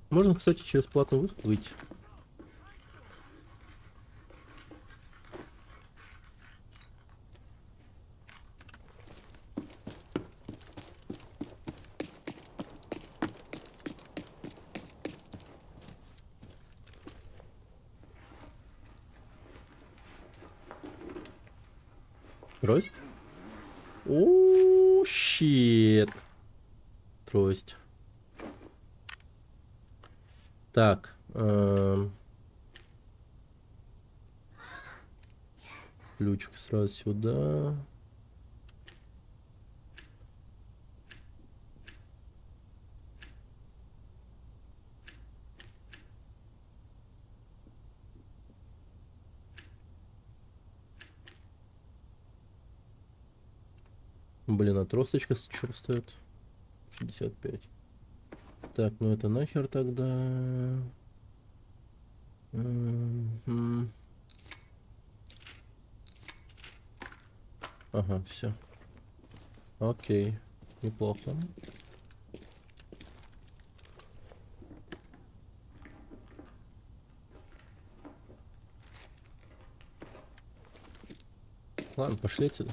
Можно, кстати, через плату выйти. Трость? О, щит. Трость. Так. Ключик сразу сюда. Блин, а тросточка с чего стоит? 65. Так, ну это нахер тогда. Мгм. Ага, все. Окей. Неплохо. Ладно, пошли отсюда.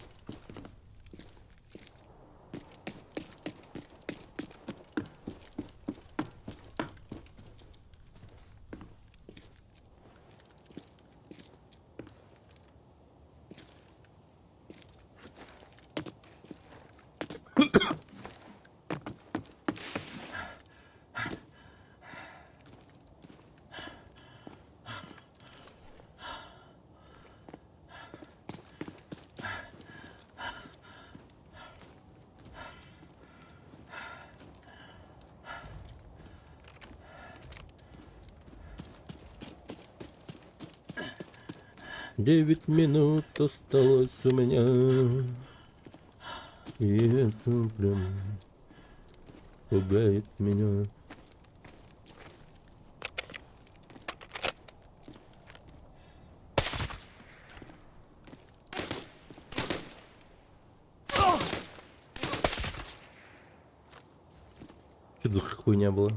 Девять минут осталось у меня. И это прям пугает меня. Что за хуйня была?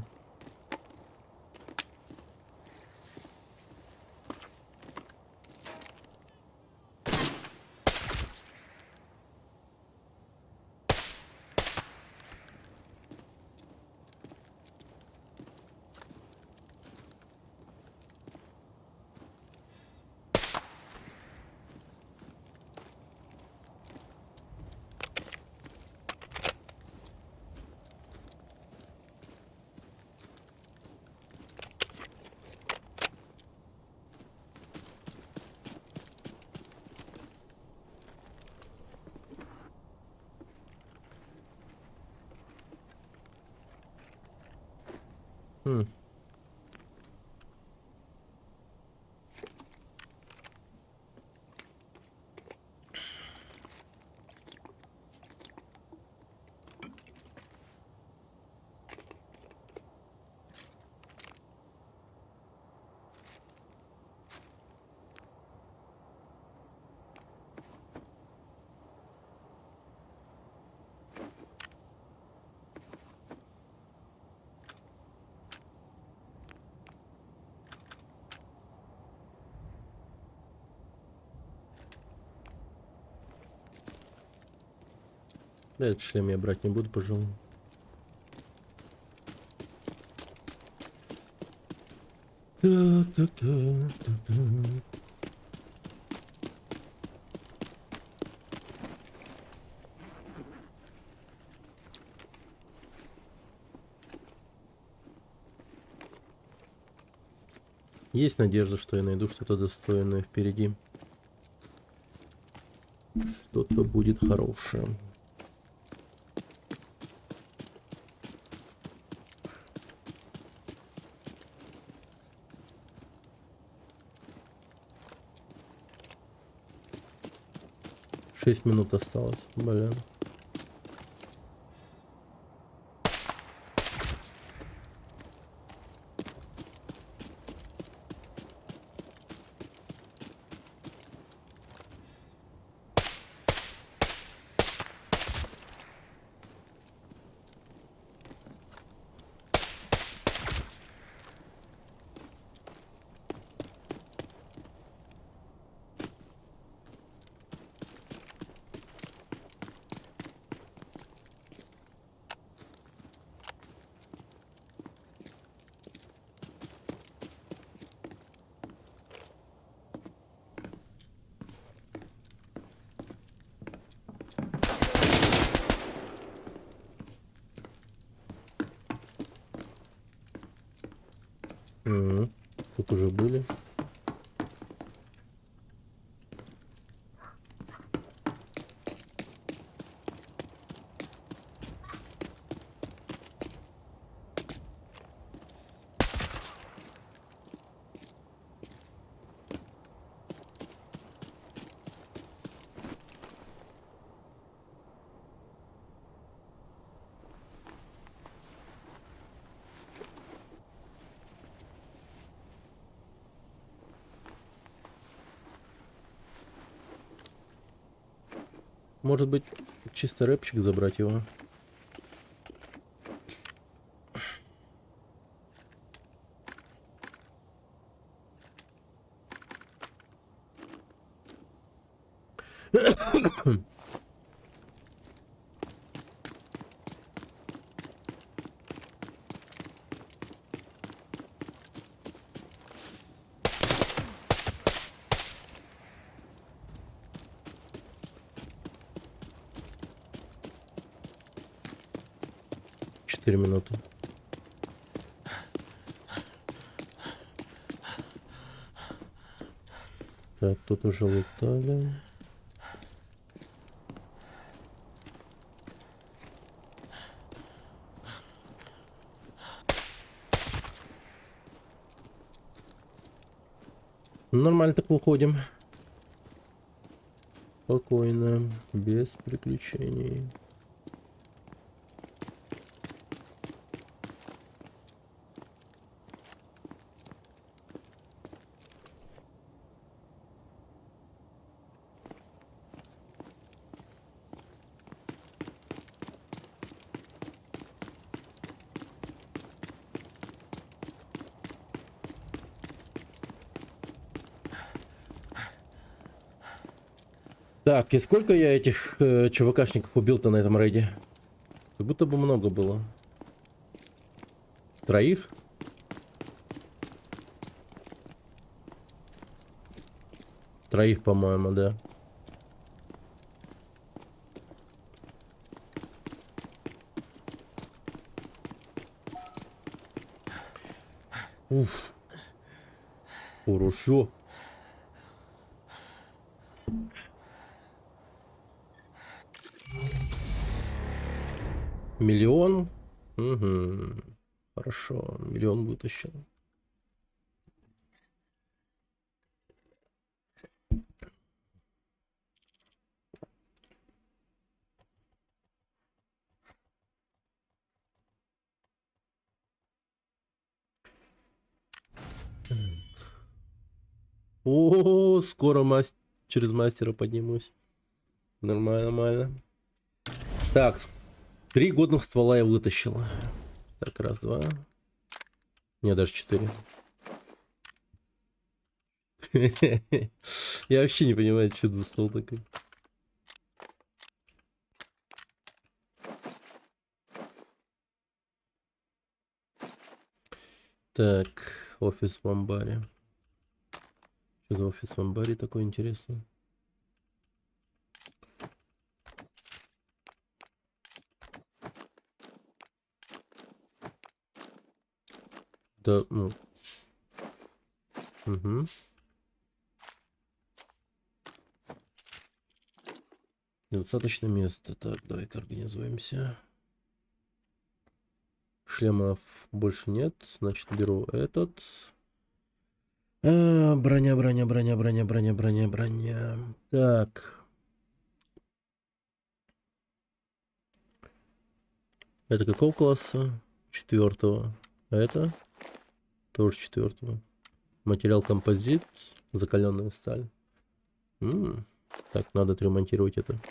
Хм. Да, этот шлем я брать не буду, пожалуй. Та-та-та-та-та. Есть надежда, что я найду что-то достойное впереди. Что-то будет хорошее. Шесть минут осталось, блин. Тут уже были. Может быть, чисто рэпчик забрать его. Четыре минуты. Так, тут уже лутали. Нормально так выходим. Спокойно, без приключений. Так, и сколько я этих ЧВКшников убил-то на этом рейде? Как будто бы много было. Троих? Троих, по-моему, да. Уф. Хорошо. Миллион? Угу. Хорошо, миллион вытащил. О, скоро через мастера поднимусь. Нормально, нормально. Так, 3 годных ствола я вытащил. Так, раз, два. Не, даже 4. Я вообще не понимаю, что за ствол такой. Так, офис в амбаре. Что за офис в амбаре такой интересный? Да, ну. Угу. Достаточно места. Так, давай-ка организуемся. Шлемов больше нет. Значит, беру этот. Броня, броня, броня, броня, броня, броня, броня. Так. Это какого класса? 4-го. А это? Тоже 4-го. Материал композит. Закаленная сталь. Так, надо отремонтировать это.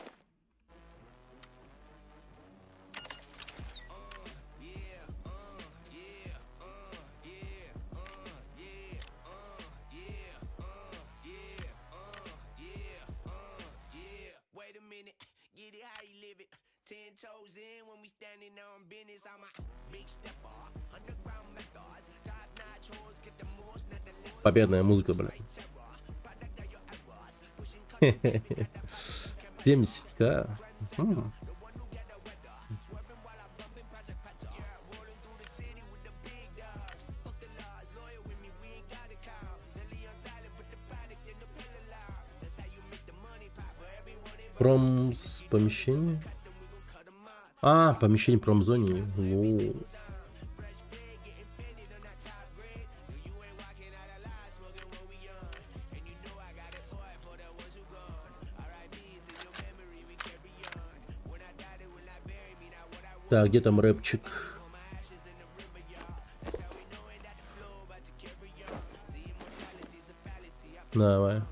Победная музыка, блядь. 70к. Промс помещение. А, помещение промзоне. Воу. Так, где там рэпчик? Давай.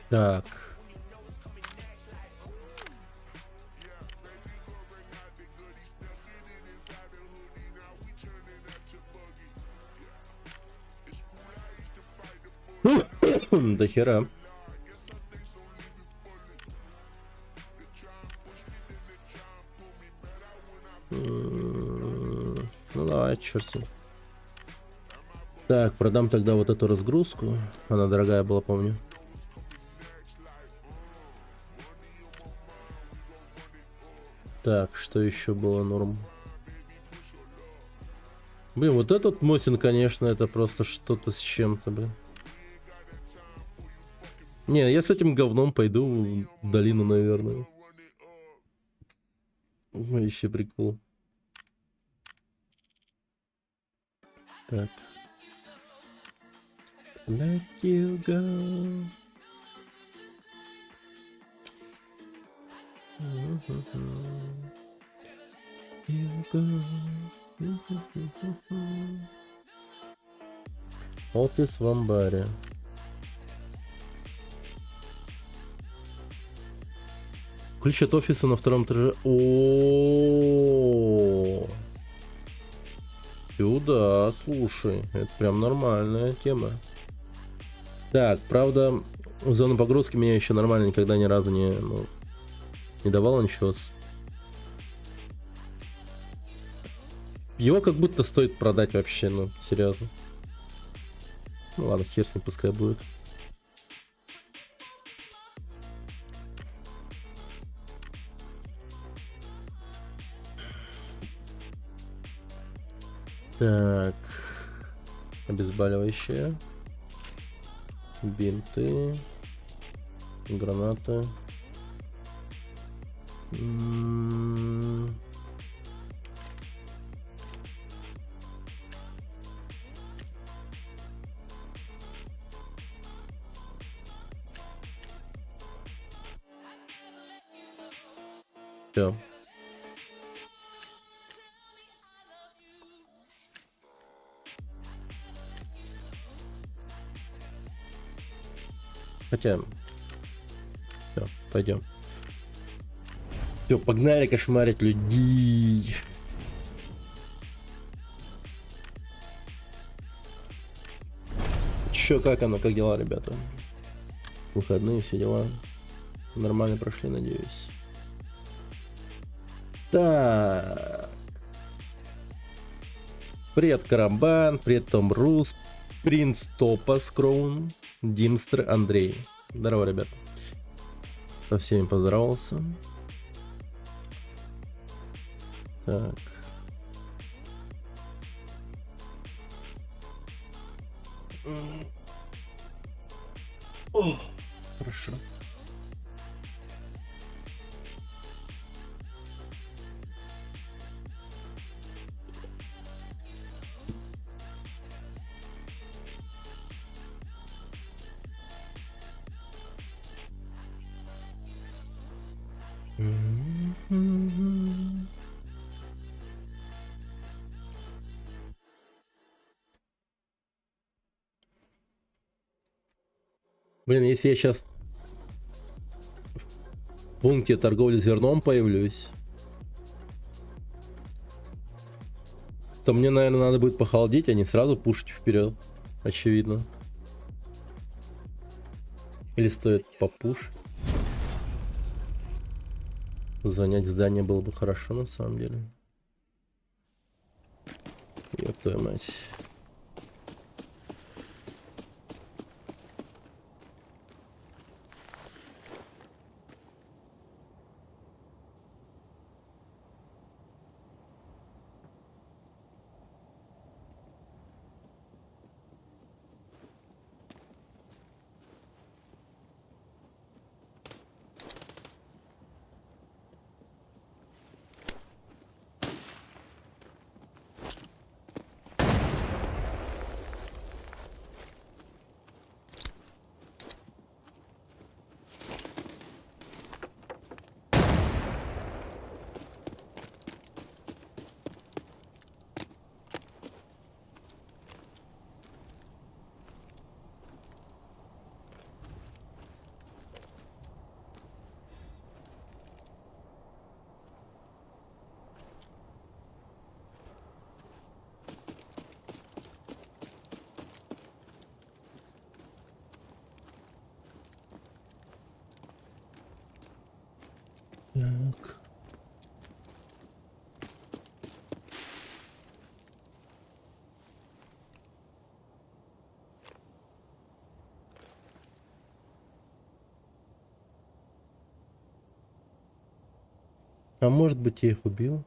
Так. До хера. Ну давай, черт с ним. Так, продам тогда вот эту разгрузку. Она дорогая была, помню. Так, что еще было норм? Блин, вот этот Мосин, конечно, это просто что-то с чем-то, блин. Не, я с этим говном пойду в долину, наверное. Вообще прикол. Так. Let you go. You go. Офис в амбаре. Ключ от офиса на втором этаже. О, сюда, слушай, это прям нормальная тема. Так, правда, зона погрузки меня еще нормально никогда ни разу не давала ничего. Его как будто стоит продать вообще, ну, серьезно. Ну ладно, хер с ним, пускай будет. Так, обезболивающее, бинты, гранаты. Все. Хотя, все, пойдем. Все, погнали кошмарить людей. Че, как оно, как дела, ребята? Выходные, все дела. Нормально прошли, надеюсь. Так. Привет, Карамбан, привет, Том Рус, Принц Топас Кроун, Димстр Андрей. Здорово, ребят. Со всеми поздоровался. Так. О, хорошо. Блин, если я сейчас в пункте торговли зерном появлюсь, то мне, наверное, надо будет похолодеть, а не сразу пушить вперед. Очевидно. Или стоит попушить. Занять здание было бы хорошо, на самом деле. Ёб твою мать. Так. А может быть, я их убил?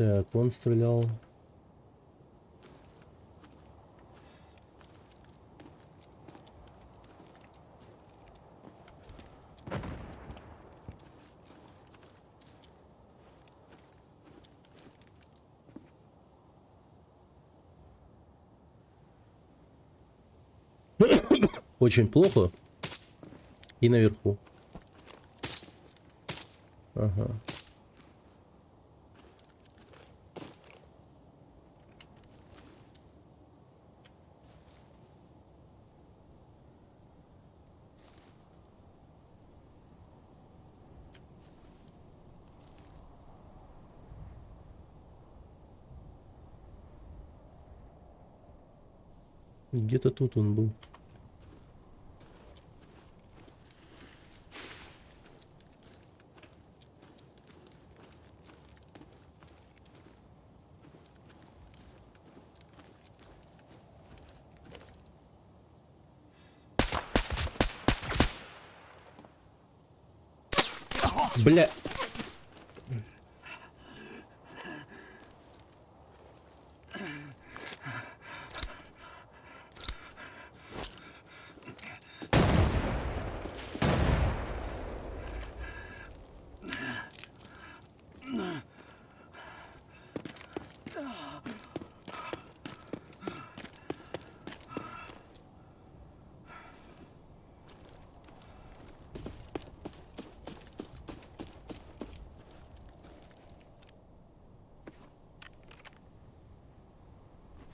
Так, он стрелял. Очень плохо. И наверху. Ага. Где-то тут он был. Бля.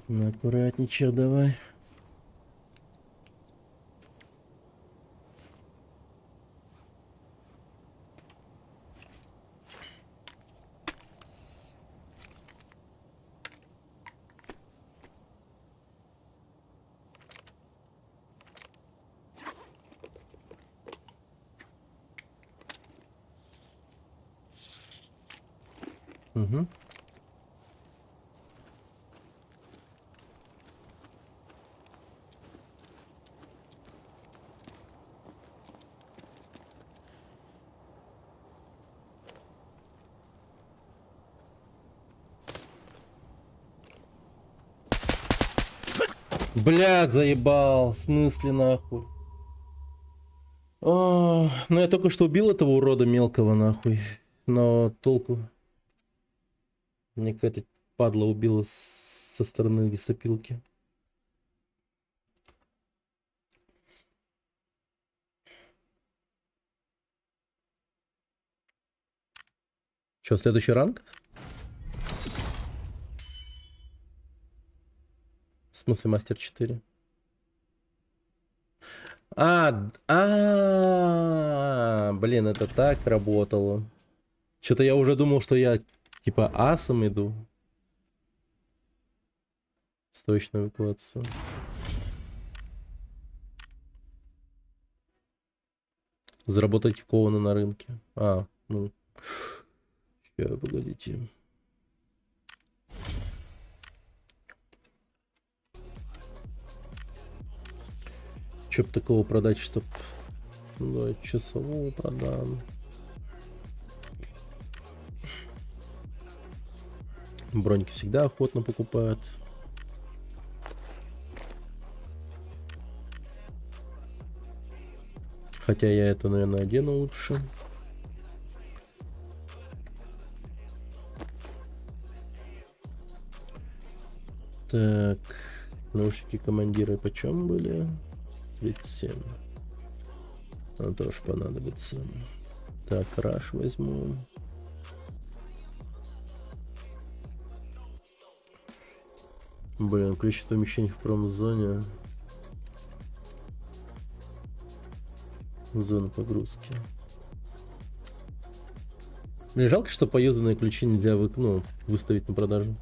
Ну, аккуратничек давай. Угу. Бля, заебал. В смысле, нахуй? Ну я только что убил этого урода мелкого, нахуй. Но толку. Мне какая-то падла убила со стороны лесопилки. Че, следующий ранг? В смысле мастер 4? Блин, это так работало. Что-то я уже думал, что я типа асом иду. Срочная эвакуация. Заработать кованы на рынке. Ну. Сейчас, погодите. Че б такого продать, чтоб... Ну, часового продам. Броньки всегда охотно покупают. Хотя я это, наверное, одену лучше. Так, наушники командира почем были? 37. Он тоже понадобится. Так, раш возьму. Блин, ключ от помещения в промзоне. Зона погрузки. Мне жалко, что поюзанные ключи нельзя выставить на продажу.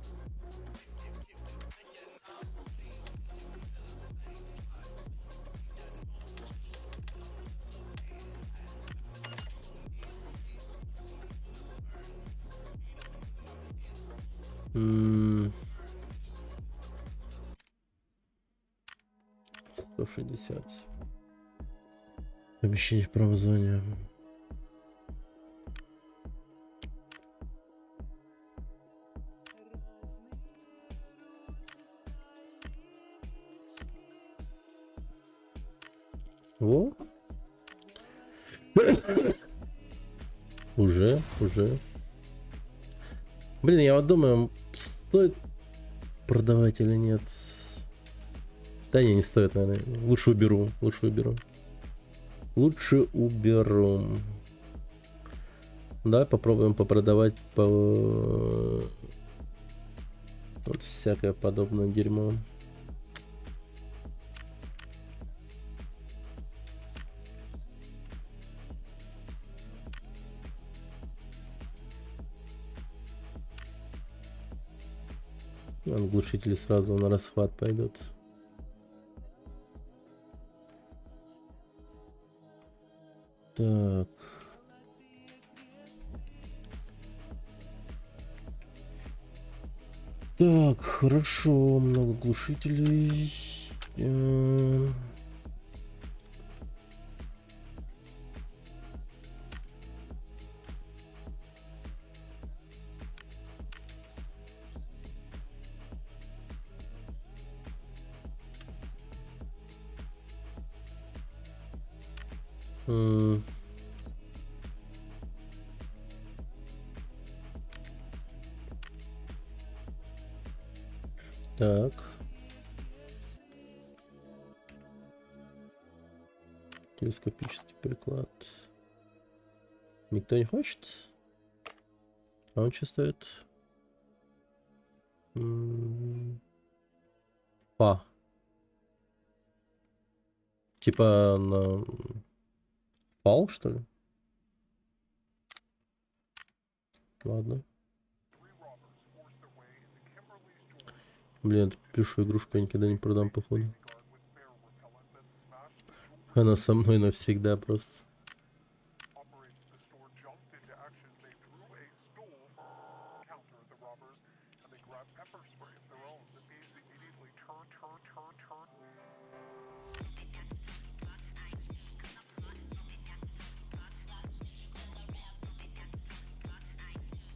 М-м. 160. Помещение в промзоне. Во. Уже. Блин, я вот думаю, стоит продавать или нет. Да не стоит, наверное. Лучше уберу. Давай попробуем попродавать вот всякое подобное дерьмо. Глушители сразу на расхват пойдут. Так. Так, хорошо, много глушителей. Так. Телескопический приклад. Никто не хочет? А он что стоит? Типа на пал, что ли? Ладно. Блин, эту плюшевую игрушку я никогда не продам, походу. Она со мной навсегда просто.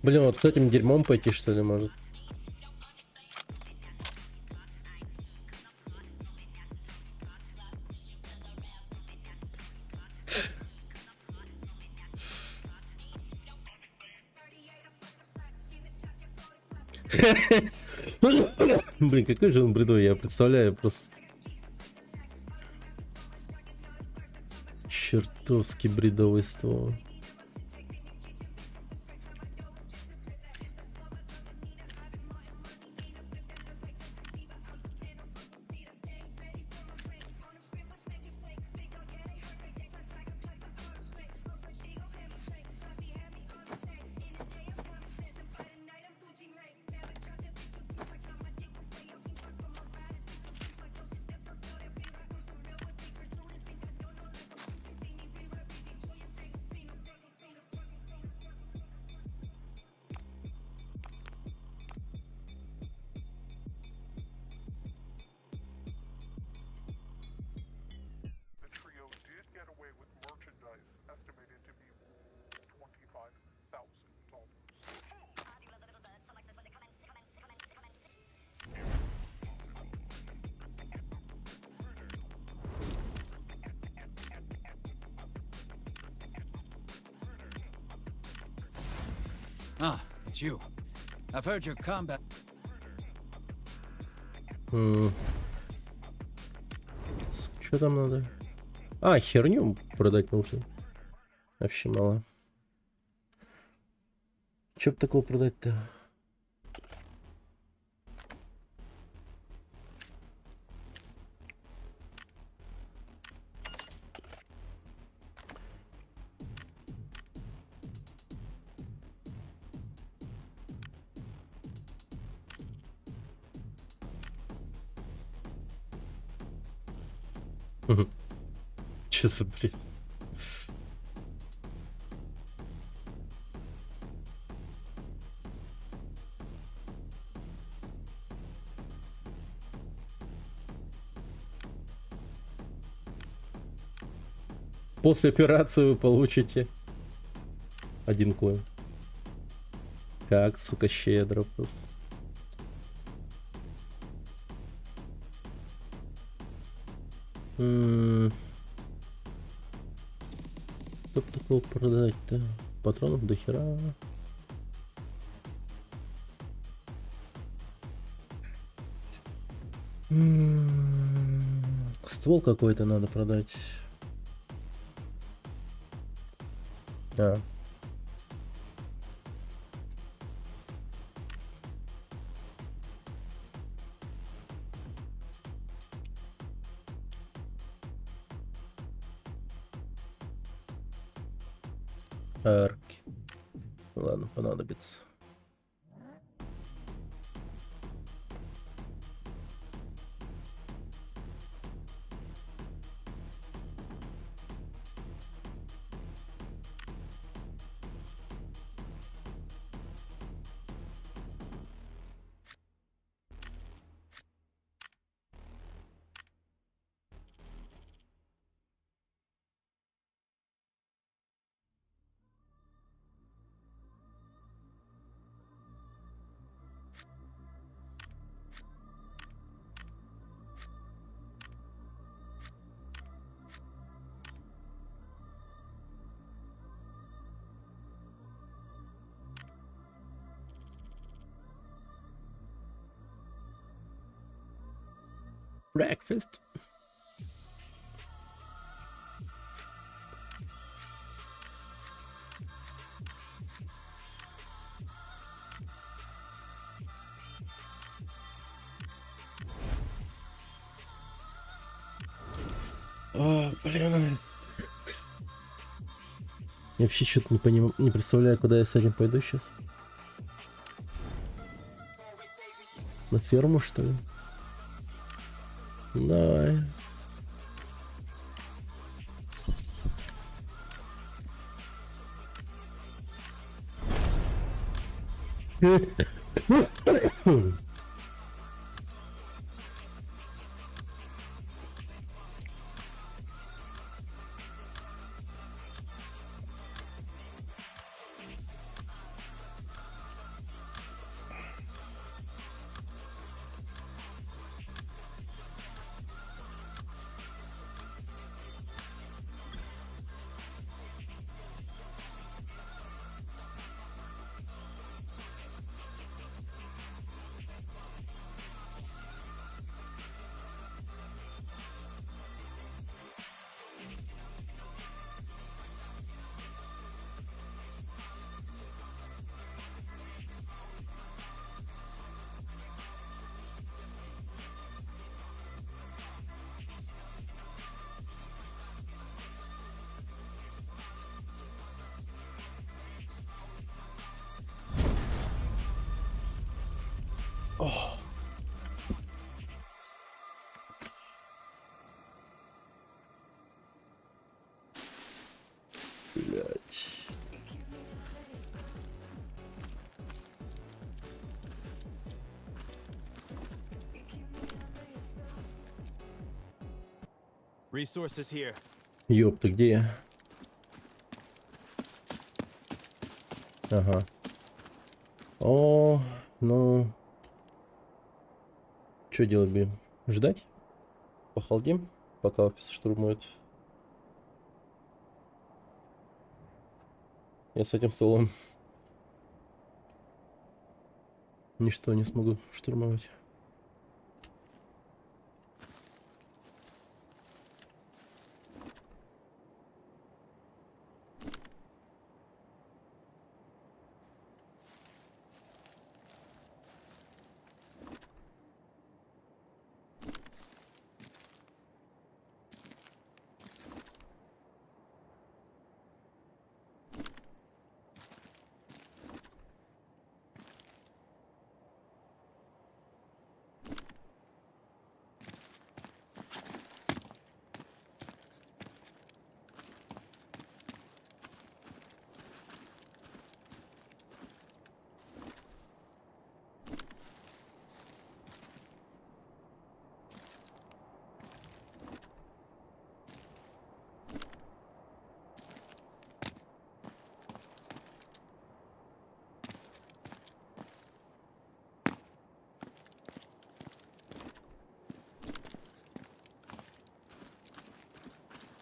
Блин, вот с этим дерьмом пойти, что ли, может? Блин, какой же он бредовый, я представляю просто. Чертовски бредовый ствол. The trio did get away with merchandise estimated to be $25,000. Ah, it's you. I've heard your combat. Что там надо? А, херню продать нужно. Вообще мало. Че бы такого продать-то? Че за бред? После операции вы получите 1 коин. Как, сука, щедро просто. Что б такого продать-то? Патронов до хера. Ствол какой-то надо продать. А. Арки. Ладно, понадобится. Breakfast. О, блин. Я вообще что-то не понимаю, не представляю, куда я с этим пойду сейчас. На ферму, что ли? Давай. Блять. Resources here. Ёп, ты где я? Ага. О, ну... Что делать будем? Ждать? Похолодим, пока офис штурмуют. Я с этим столом ничто не смогу штурмовать.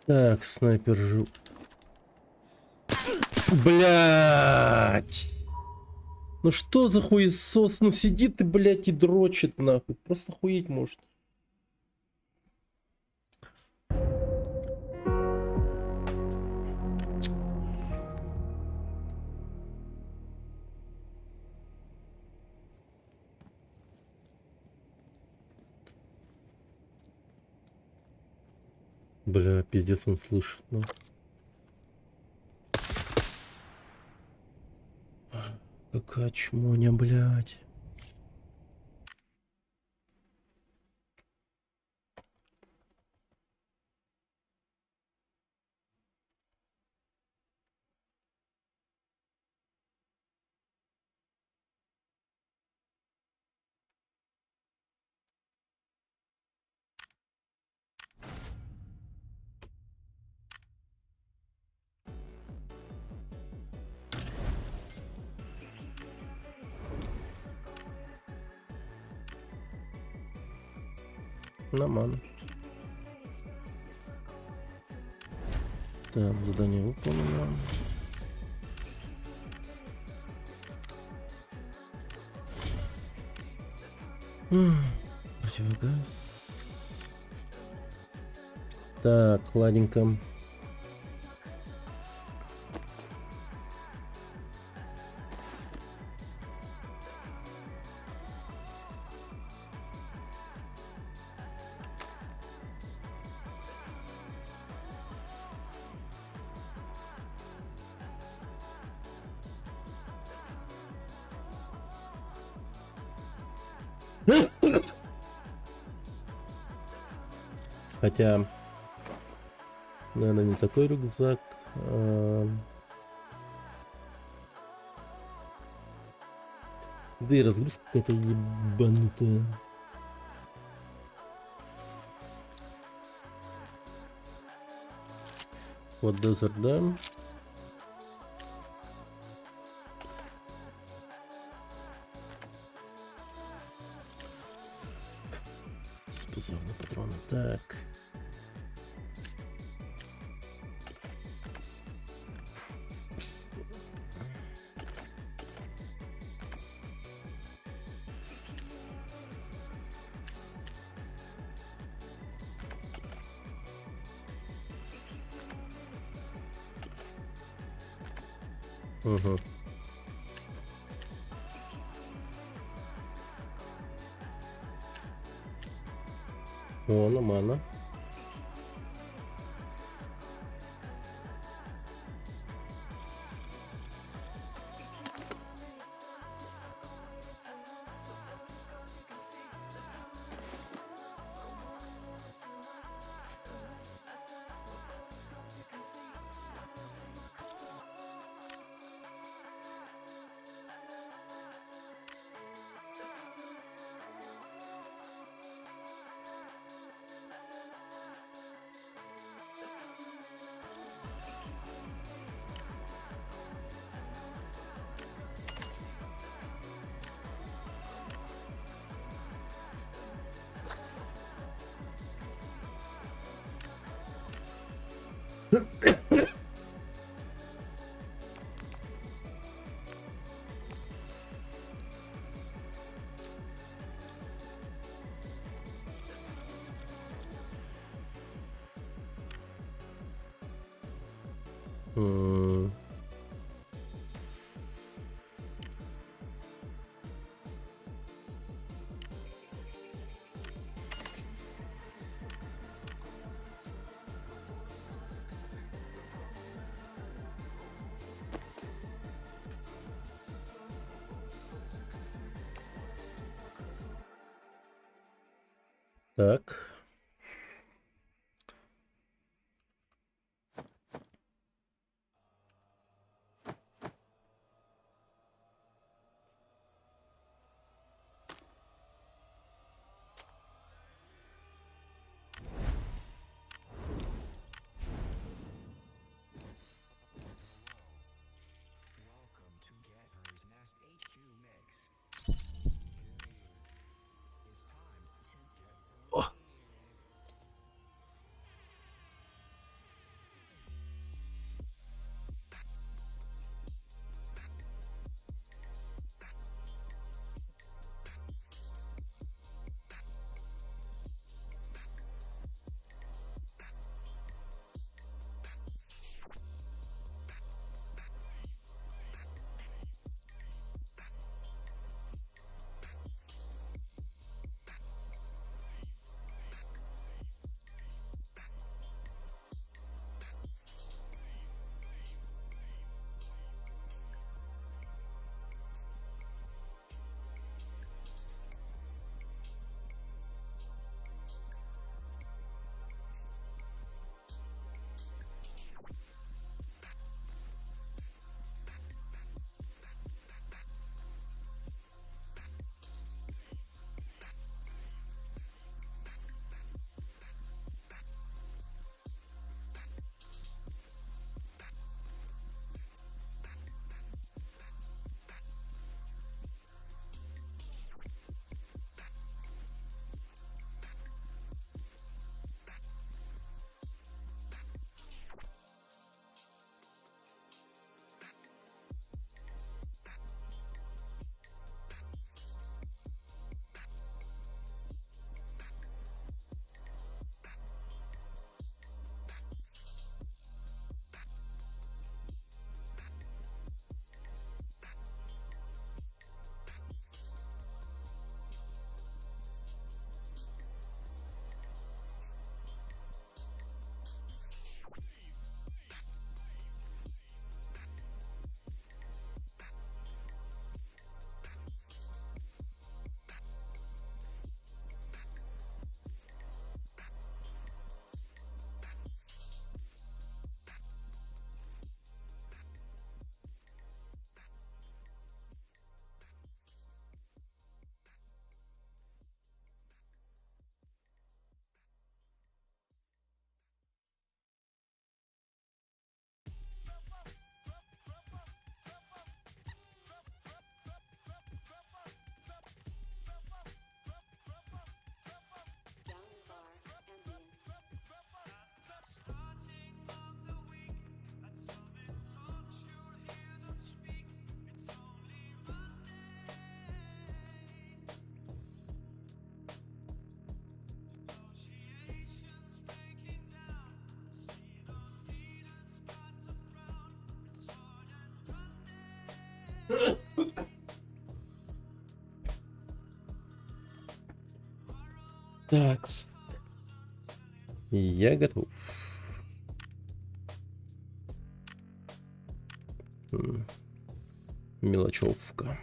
Так, снайпер жив. Блять! Ну что за хуесос? Ну сидит и, блять, и дрочит нахуй. Просто охуеть может. Бля, пиздец, он слышит, ну. Какая чмоня, блядь. Нормально. Так, задание выполнено. Противогаз. Так, ладненько. Хотя, наверное, не такой рюкзак. Да и разгрузка какая-то ебанутая. Вот Desert, да? Способные патроны. Так. Угу. О, нормально. М. Так. О. Так. Я готов. Мелочевка.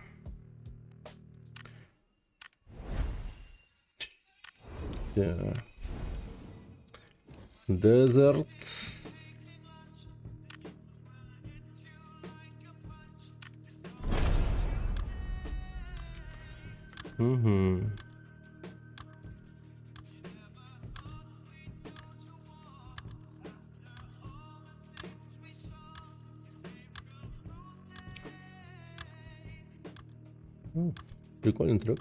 Да. Дезерт. Угу. Прикольный трек.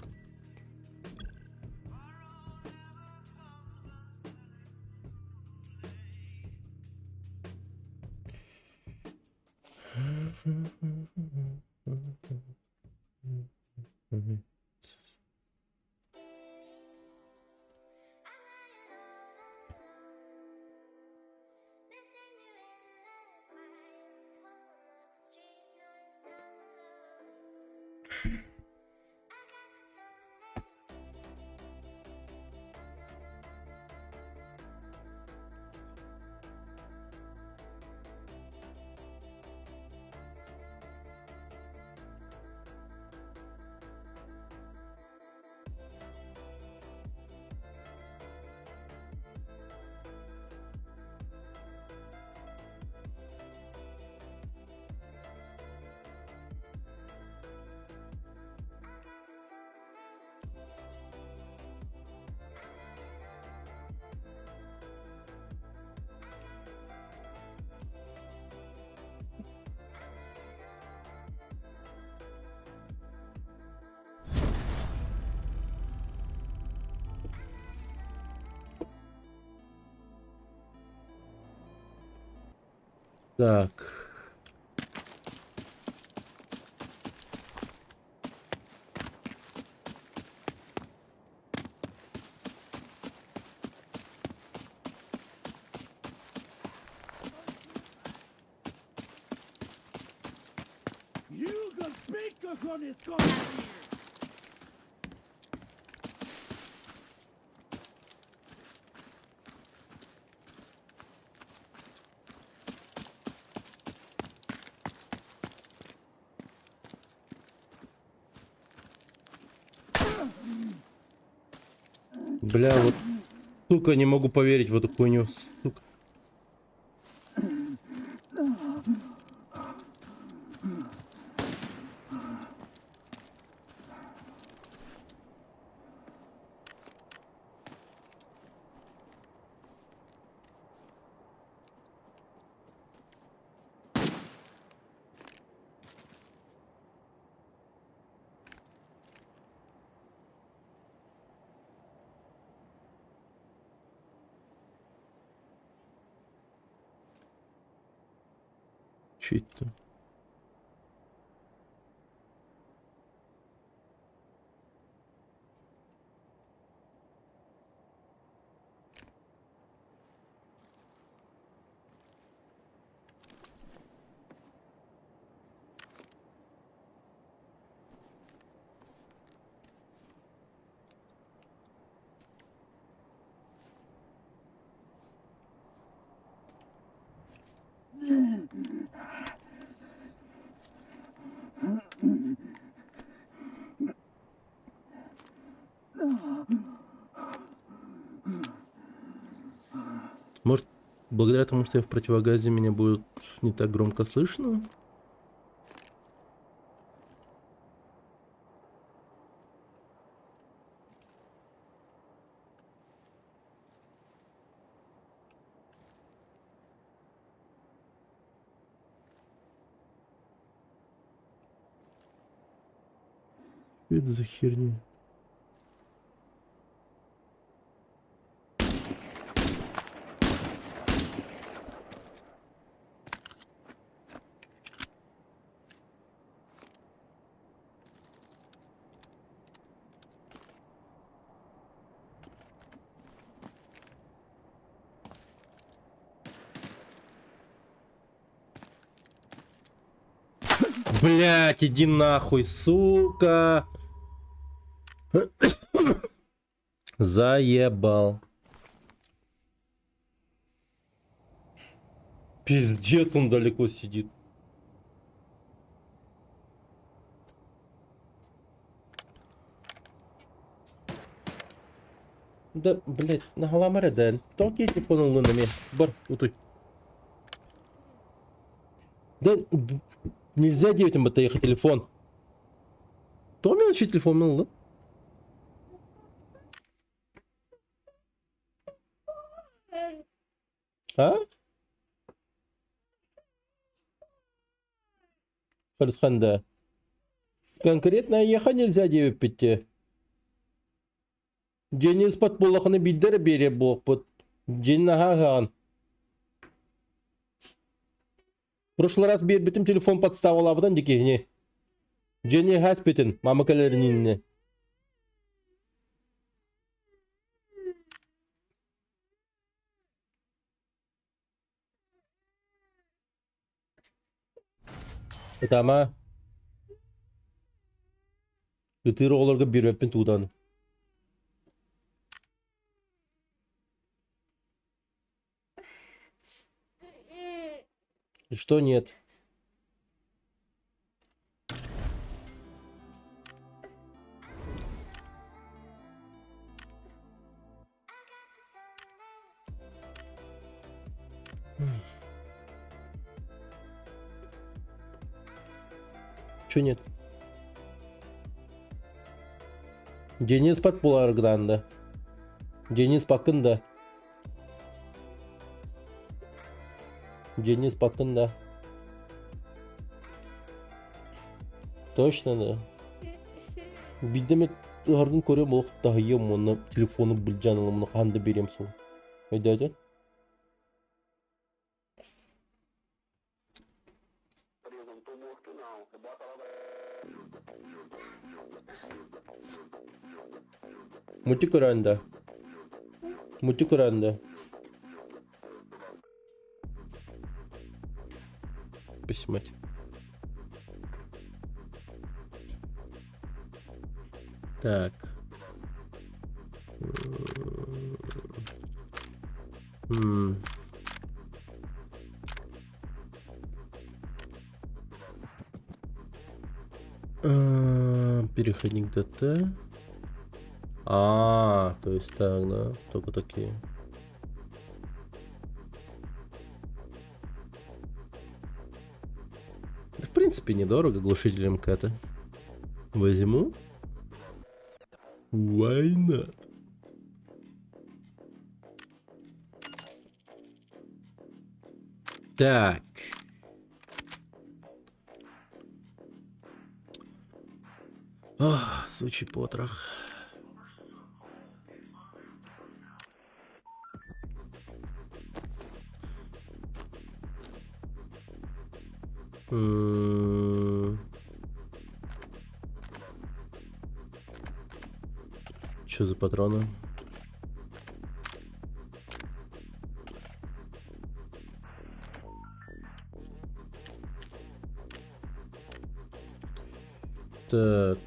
Так. You can speak on this corner here. Бля, вот, сука, не могу поверить в эту хуйню, сука. Че это? Может, благодаря тому, что я в противогазе, меня будет не так громко слышно? Что это за херня? Блять, иди нахуй, сука. Заебал. Пиздец, он далеко сидит. Да, блять, нагаламаре ден. Токи типу на лунами. Бар, утой. Да, нельзя девять им ехать телефон. То мне начать телефон мил, да? А? Харисханда. Конкретно ехать нельзя девять пяти. Денис под полоханы биддер бере бог под. День нагаган. В прошлый раз бер битим телефон подставил, а потом дикигни. Дженни Хаспитин, мама калернинне. Это ама. Ытыры оларға бермеппін тудан. Что нет? Что нет? Денис подполаргдан да. Денис пакында. Денис пакында. Точно да. Бидеме ыргын көрем ол тахыйым мұны телефоны білжаныңы мұны қанды берем сол. Өйдәді? Мультикуранда. Мультикуранда. Посмотри. Так. Переходник ДТ. То есть так, да? Только такие. Да, в принципе, недорого глушитель МК-то. Возьму. Why not? Так. Сучий потрох. Что за патроны? Так.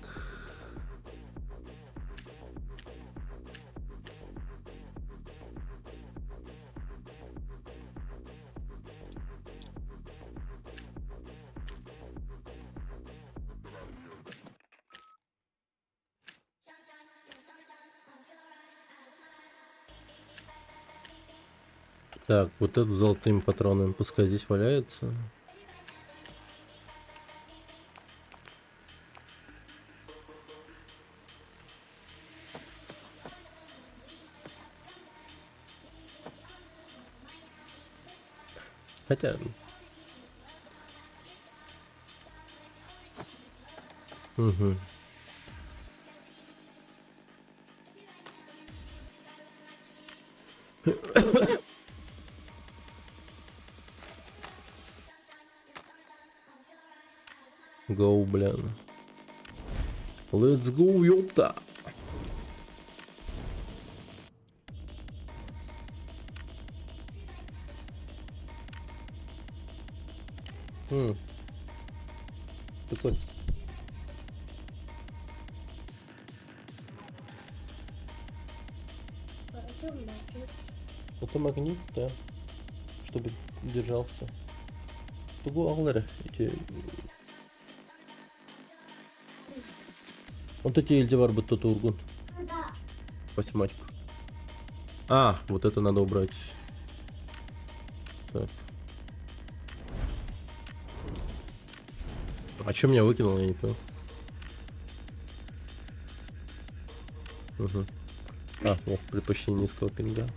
Так, вот это с золотыми патронами, пускай здесь валяется. Хотя... Угу. Go, блин. Let's go, ёпта. Прикольно. Это магнит, да, чтобы держался. Тугу аллары эти. Вот эти эльди бар будто тургун. Математику. Вот это надо убрать. Так. А чё меня выкинуло, я не понял. Угу. Вот предпочтение низкого пинга.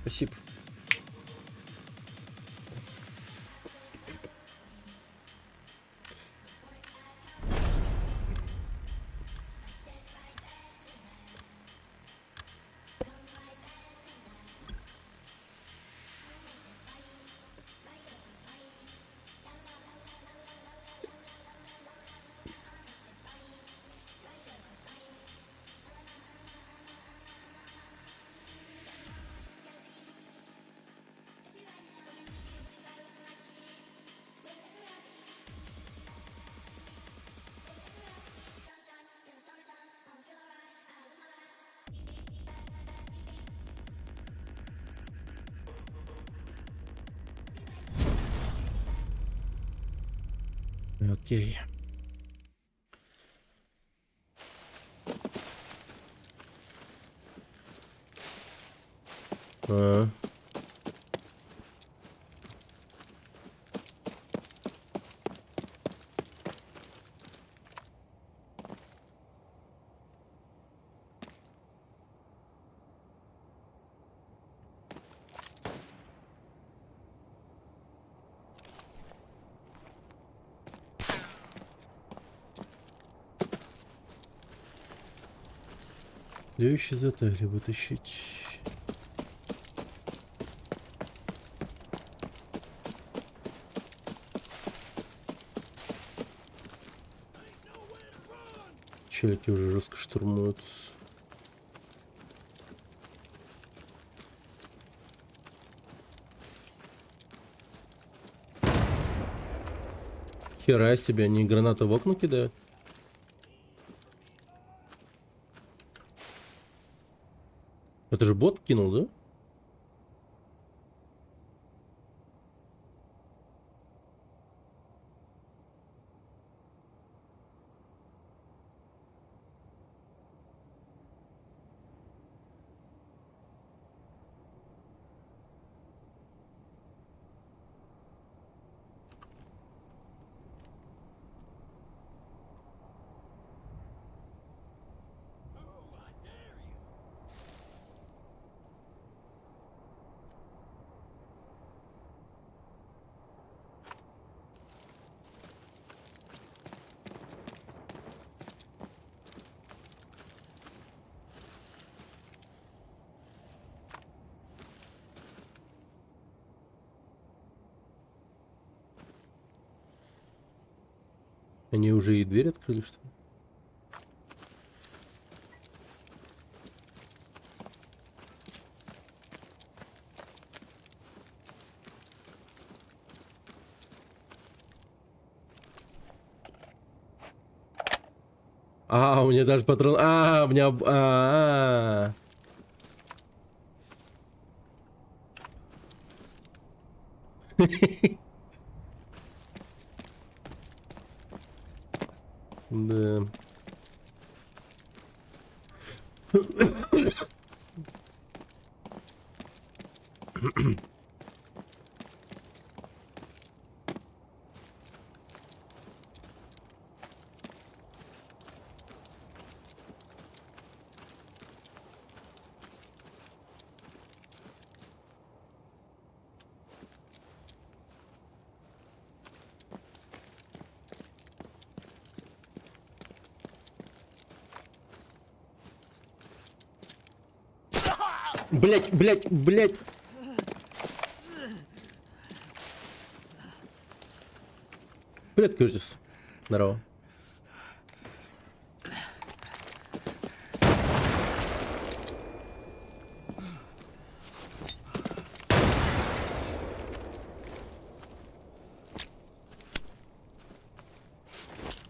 Спасибо. Окей. А. Следующий затагли вытащить. Челики уже жестко штурмуют. Хера себе, они гранаты в окна кидают. Это же бот кинул, да? Они уже и дверь открыли, что ли? А, у меня даже патрон... А, у меня... Да. Блять, блять, блять. Привет, Кертис. Здорово.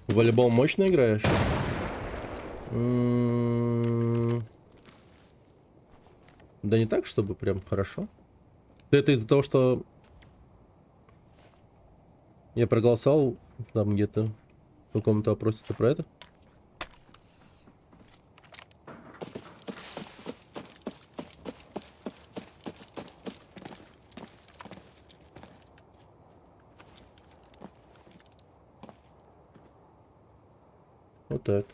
В волейбол мощно играешь? Да не так, чтобы прям хорошо. Это из-за того, что я проголосовал там где-то в каком-то опросе про это. Вот так.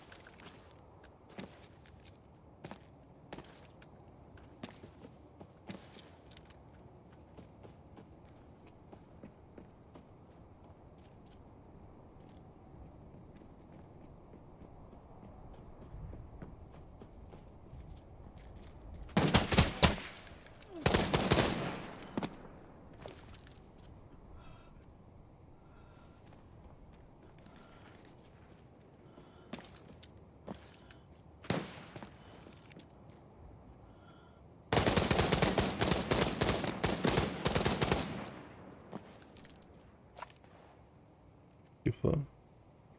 Тихо.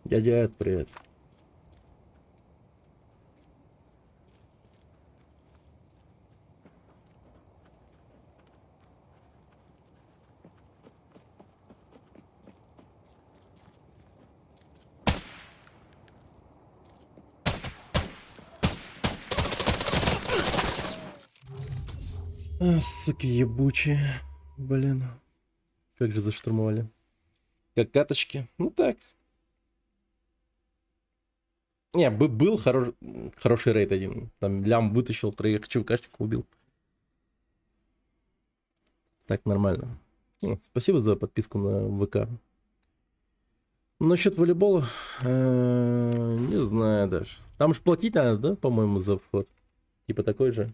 Дядя, привет. Суки ебучие. Блин. Как же заштурмовали. Как каточки. Ну так. Не, был хороший рейд один. Там лям вытащил, троих чувкашек убил. Так, нормально. Спасибо за подписку на ВК. Насчет волейбола, не знаю даже. Там же платить надо, да, по-моему, за вход? Типа такой же.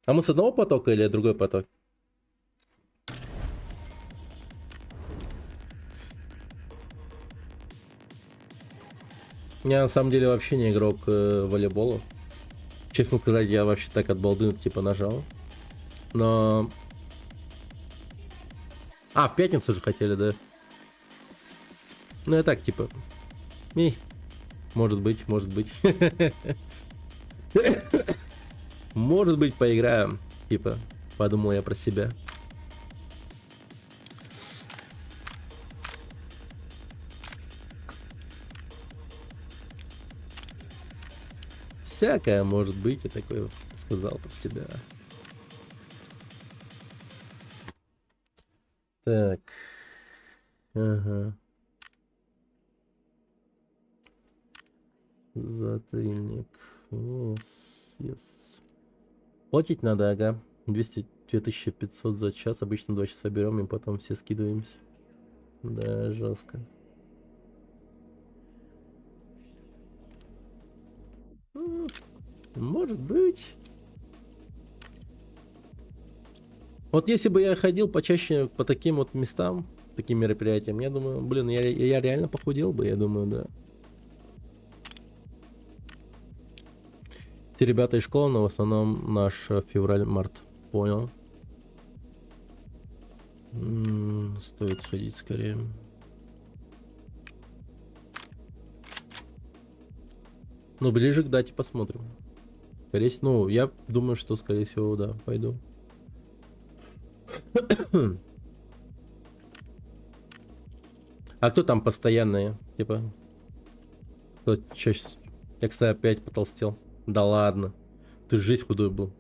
А мы с одного потока или другой поток? Я на самом деле вообще не игрок волейбола. Честно сказать, я вообще так от балды типа нажал. Но... А, в пятницу же хотели, да? Ну, я так, типа... Может быть, может быть. Может быть, поиграем. Типа, подумал я про себя. Всякое может быть, я такое сказал про себя. Так. Ага. Затыльник. Yes. Платить надо, ага. 2500 за час. Обычно 2 часа берем и потом все скидываемся. Да, жестко. Может быть. Вот если бы я ходил почаще по таким вот местам, таким мероприятиям, я думаю, блин, я реально похудел бы, я думаю, да. Те ребята из школы, но в основном наш февраль-март. Понял. Стоит сходить скорее. Ну, ближе к дате посмотрим. Скорее всего, ну, я думаю, что, скорее всего, да, пойду. А кто там постоянные? Типа, кто чаще... Я, кстати, опять потолстел. Да ладно. Ты жизнь худой был.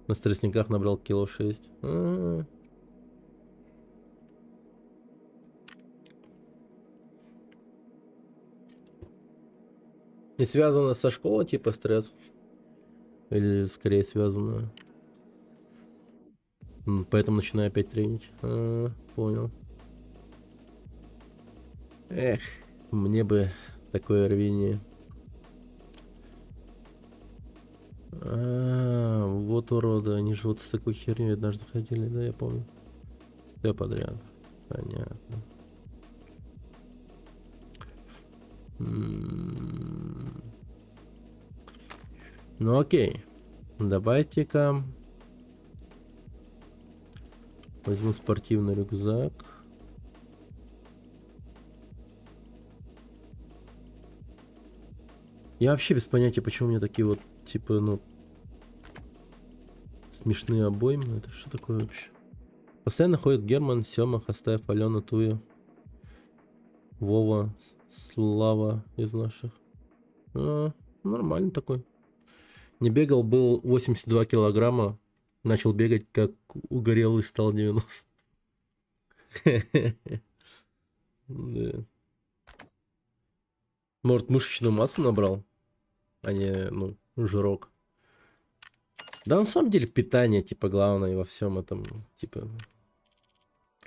На стрессниках набрал кило 6. Не связано со школой, типа стресс? Или скорее связано? Поэтому начинаю опять тренить. Понял. Эх, мне бы такое рвение. Вот уроды, они же вот с такой херней однажды ходили, да, я помню. Все подряд. Понятно. Ну окей. Давайте-ка возьму спортивный рюкзак. Я вообще без понятия, почему у меня такие вот, типа, ну, смешные обоймы. Это что такое вообще? Постоянно ходит Герман, Сёма, Хастаев, Алена, Туя, Вова, Слава из наших. Нормально такой. Не бегал, был 82 килограмма. Начал бегать, как угорелый, стал 90. Да. Может, мышечную массу набрал, а не, ну, жирок. Да, на самом деле, питание, типа, главное во всем этом, типа,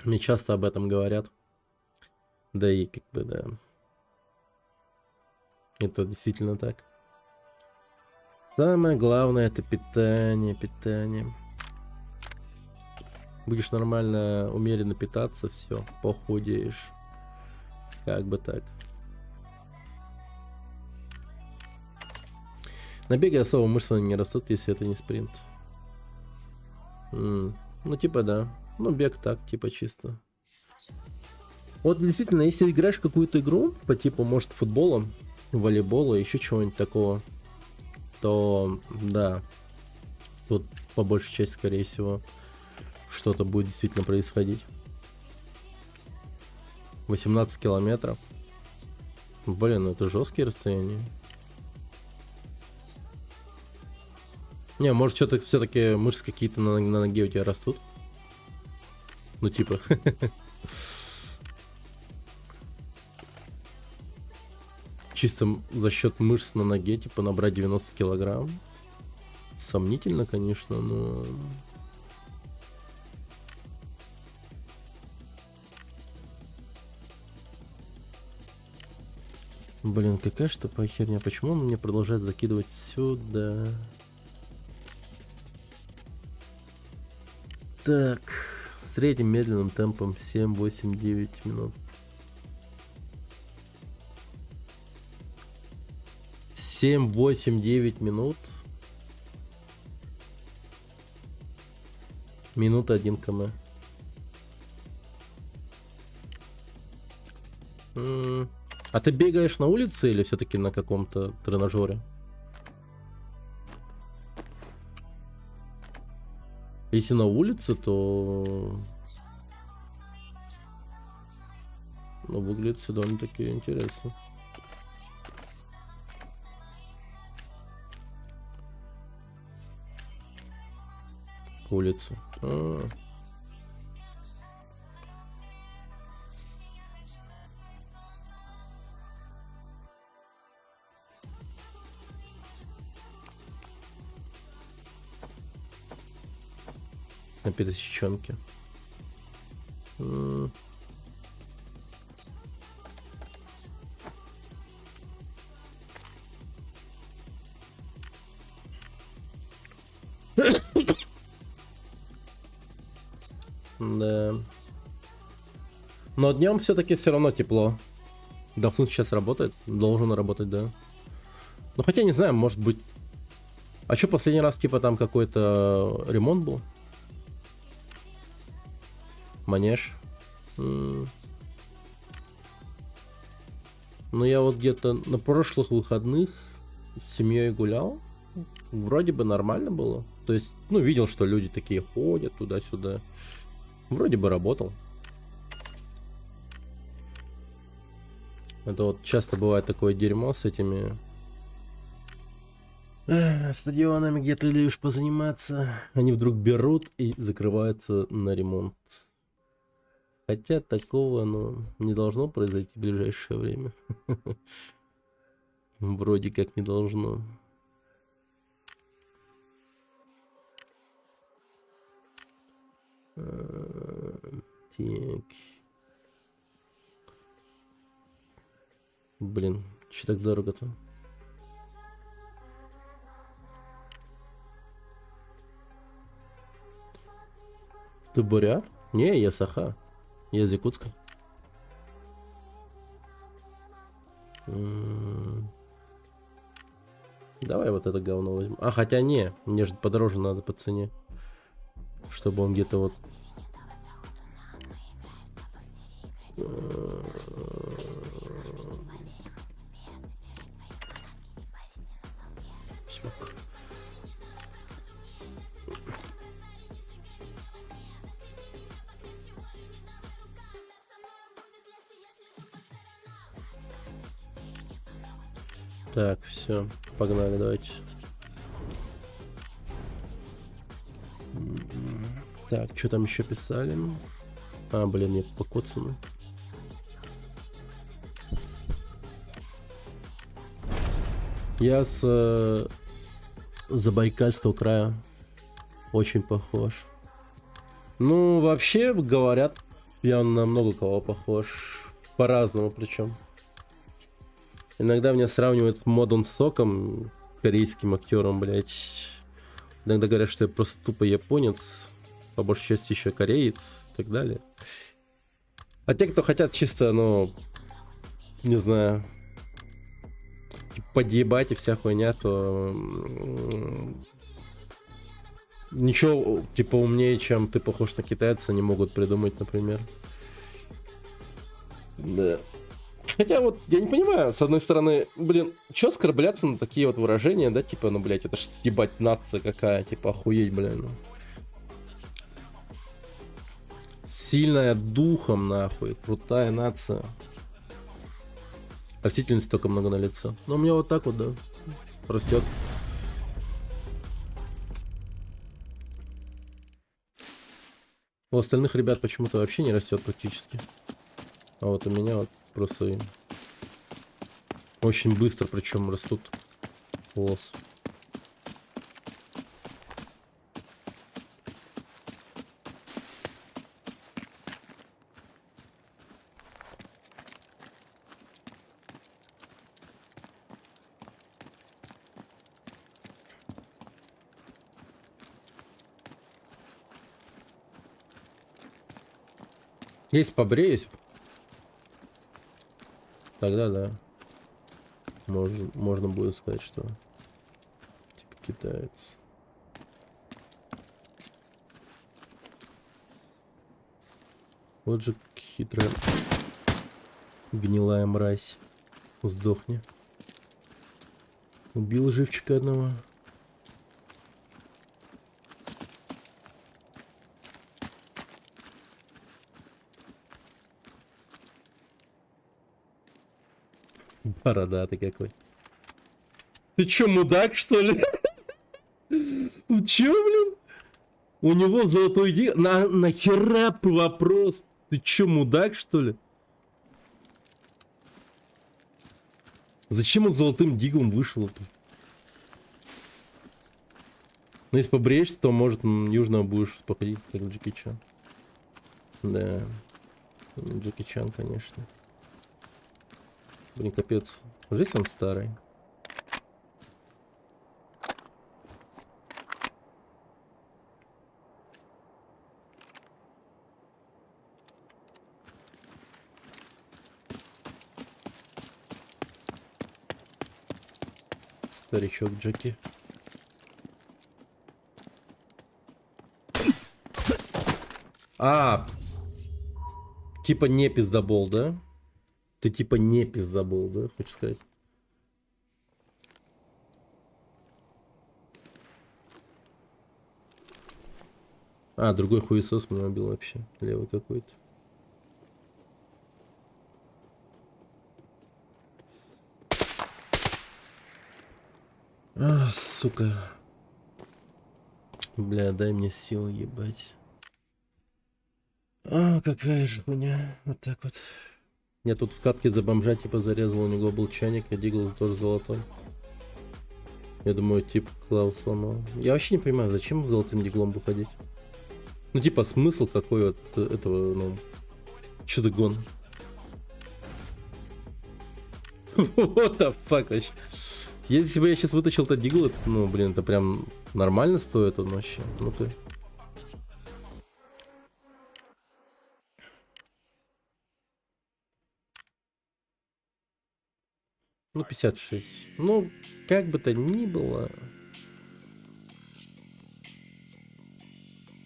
мне часто об этом говорят. Да и, как бы, да. Это действительно так. Самое главное — это питание, питание. Будешь нормально, умеренно питаться, все, похудеешь. Как бы так. На беге особо мышцы не растут, если это не спринт. Ну, типа, да. Ну, бег так, типа, чисто. Вот, действительно, если играешь в какую-то игру, по типу, может, футбола, волейбола, еще чего-нибудь такого, то, да, тут, по большей части, скорее всего, что-то будет действительно происходить. 18 километров. Блин, это жесткие расстояния. Не, может, что-то все-таки мышцы какие-то на ноге у тебя растут. Ну, типа. Чисто за счет мышц на ноге, типа, набрать 90 килограмм. Сомнительно, конечно, но... Блин, какая ж тупая херня. Почему он мне продолжает закидывать сюда? Так, средним медленным темпом 7, 8, 9 минут. 7, 8, 9 минут. Минута 1 км. А ты бегаешь на улице или все-таки на каком-то тренажере? Если на улице, то ну, выглядит все довольно-таки интересно. Улица. На пересеченке. Да. Но днем все-таки все равно тепло. Дафнут сейчас работает. Должен работать, да. Ну хотя не знаю, может быть. А что последний раз типа там какой-то ремонт был? Манеж. Ну я вот где-то на прошлых выходных с семьей гулял. Вроде бы нормально было. То есть, ну, видел, что люди такие ходят туда-сюда. Вроде бы работал. Это вот часто бывает такое дерьмо с этими стадионами, где ты любишь позаниматься. Они вдруг берут и закрываются на ремонт. Хотя такого, ну, не должно произойти в ближайшее время. Вроде как не должно. Так. Блин, че так дорого-то? Ты бурят? Не, я саха. Я из Якутска. Давай вот это говно возьмем. А, хотя не, мне же подороже надо по цене. Чтобы он где-то вот... Так, все, погнали, давайте. Так, что там еще писали? А, блин, нет, покоцаны. Я с Забайкальского края. Очень похож. Ну, вообще, говорят, я на много кого похож. По-разному причем. Иногда меня сравнивают с Модон Соком, корейским актером, блять. Иногда говорят, что я просто тупо японец, по большей части еще кореец и так далее. А те, кто хотят чисто, ну, не знаю, подъебать и вся хуйня, то ничего, типа, умнее, чем ты похож на китайца, не могут придумать, например. Да. Хотя вот, я не понимаю, с одной стороны, блин, чё оскорбляться на такие вот выражения, да, типа, ну, блядь, это ж, ебать, нация какая, типа, охуеть, блин. Сильная духом, нахуй, крутая нация. Растительности только много на лицо. Но у меня вот так вот, да, растет. У остальных ребят почему-то вообще не растет практически. А вот у меня вот просто очень быстро, причем растут волосы. Если побреюсь, тогда да. Можно будет сказать, что типа китаец. Вот же хитрая гнилая мразь. Сдохни. Убил живчика одного. Бородатый какой. Ты чё, мудак, что ли? Чё, блин? У него золотой дик. Нахера вопрос? Ты чё, мудак, что ли? Зачем он золотым диглом вышел? Ну, если побреешься, то, может, южного будешь походить, как Джеки Чан. Да. Джеки Чан, конечно. Блин, капец. Жизнь он старый. Старичок Джеки. А, типа не пиздобол, да? Ты типа не пиздобол, да, хочешь сказать? А, другой хуесос меня убил вообще. Левый какой-то. А, сука. Бля, дай мне силы, ебать. А, какая же хуйня. Вот так вот. Я тут в катке за бомжа типа зарезал, у него был чайник, а дигл тоже золотой. Я думаю, тип клав сломал. Я вообще не понимаю, зачем золотым диглом выходить. Ну типа смысл какой от этого, ну... Чё за гон? What the fuck вообще? Если бы я сейчас вытащил этот дигл, это, ну блин, это прям нормально стоит он вообще. Ну ты... Ну, 56. Ну, как бы то ни было.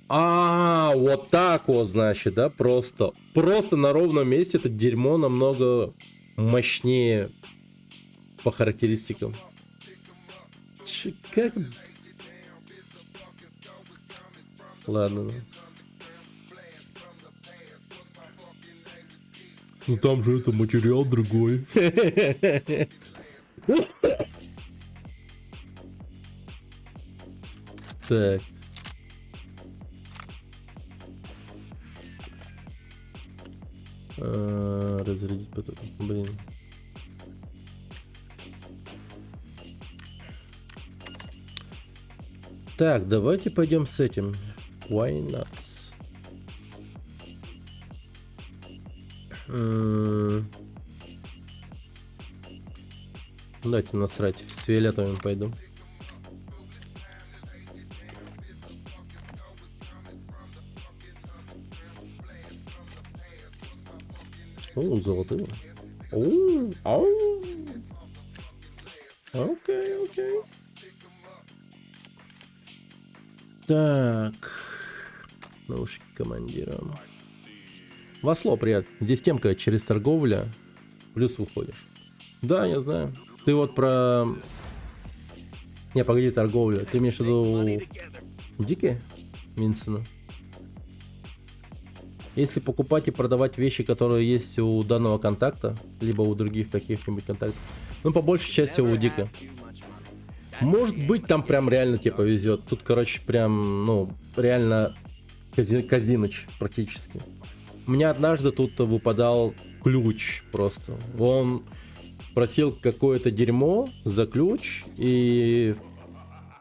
А, вот так вот, значит, да? Просто на ровном месте это дерьмо намного мощнее по характеристикам. Как? Ладно, ну. Ну там же это материал другой. Так. Разрядить потом. Блин. Так, давайте пойдем с этим. Why not? Дайте насрать, с фиолетовым пойду. О, золотые. Окей. Так. Наушники командира. Васло, привет. Здесь темка через торговля. Плюс выходишь. Да, я знаю. Ты вот про... Не, погоди, торговля. Ты имеешь в виду... Дикие? Минсена. Если покупать и продавать вещи, которые есть у данного контакта, либо у других каких-нибудь контактов, ну, по большей части у Дика. Может быть, там прям реально тебе повезет. Тут, короче, прям, ну, реально Казиныч практически. У меня однажды тут выпадал ключ просто. Он просил какое-то дерьмо за ключ, и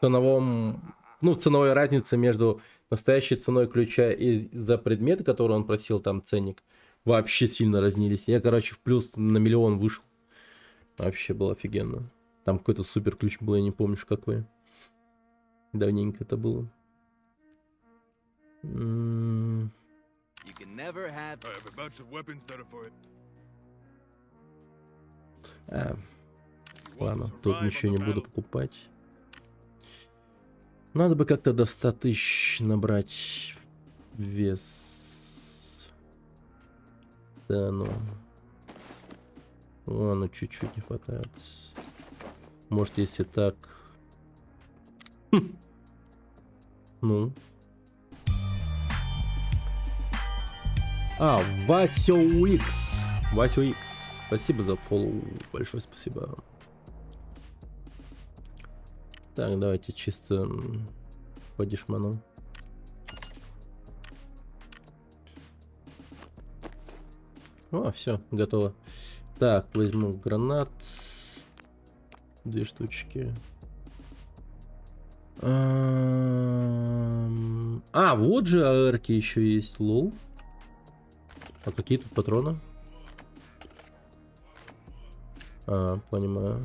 в ценовой разнице между настоящей ценой ключа и за предмет, который он просил, там ценник, вообще сильно разнились. Я, короче, в плюс на 1 миллион вышел. Вообще было офигенно. Там какой-то супер ключ был, я не помню, какой. Давненько это было. You can never have. I have a bunch of weapons that are for it. Ладно, тут ничего не буду покупать. Надо бы как-то до 100 тысяч набрать вес. Да, ну. Ну чуть-чуть не хватает. Может, если так. Ну. Васю Икс. Васю Икс. Спасибо за фоллоу. Большое спасибо. Так, давайте чисто по дешману. Все, готово. Так, возьму гранат. 2 штучки. Вот же АРки еще есть, лол. А какие тут патроны? Понимаю.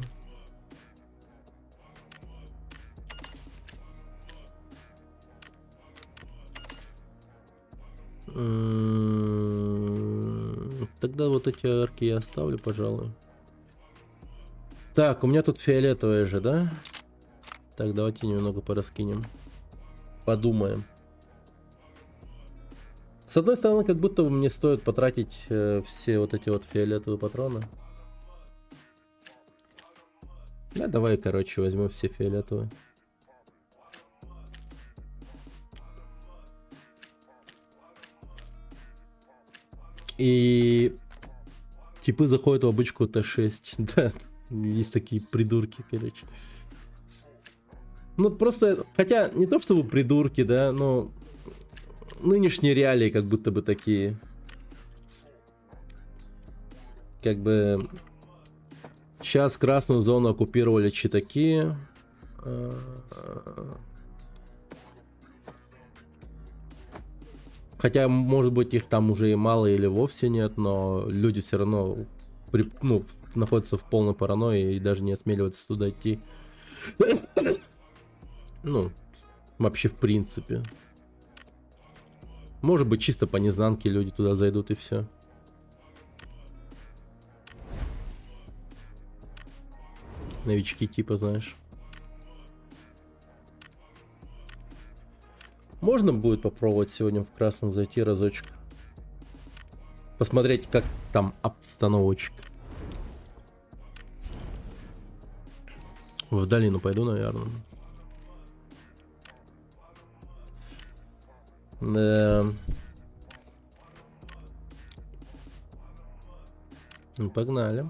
Тогда вот эти арки я оставлю, пожалуй. Так, у меня тут фиолетовая же, да? Так, давайте немного пораскинем. Подумаем. С одной стороны, как будто бы мне стоит потратить все вот эти вот фиолетовые патроны. Да, давай, короче, возьму все фиолетовые. И типы заходят в обычку Т6. Да, есть такие придурки, короче. Ну, просто, хотя, не то чтобы придурки, да, но нынешние реалии как будто бы такие. Как бы сейчас красную зону оккупировали читаки. Хотя, может быть, их там уже и мало или вовсе нет, но люди все равно находятся в полной паранойи и даже не осмеливаются туда идти. Ну, вообще в принципе. Может быть, чисто по незнанке люди туда зайдут и все. Новички типа, знаешь. Можно будет попробовать сегодня в красном зайти разочек. Посмотреть, как там обстановочка. В долину пойду, наверное. Да. Ну, погнали.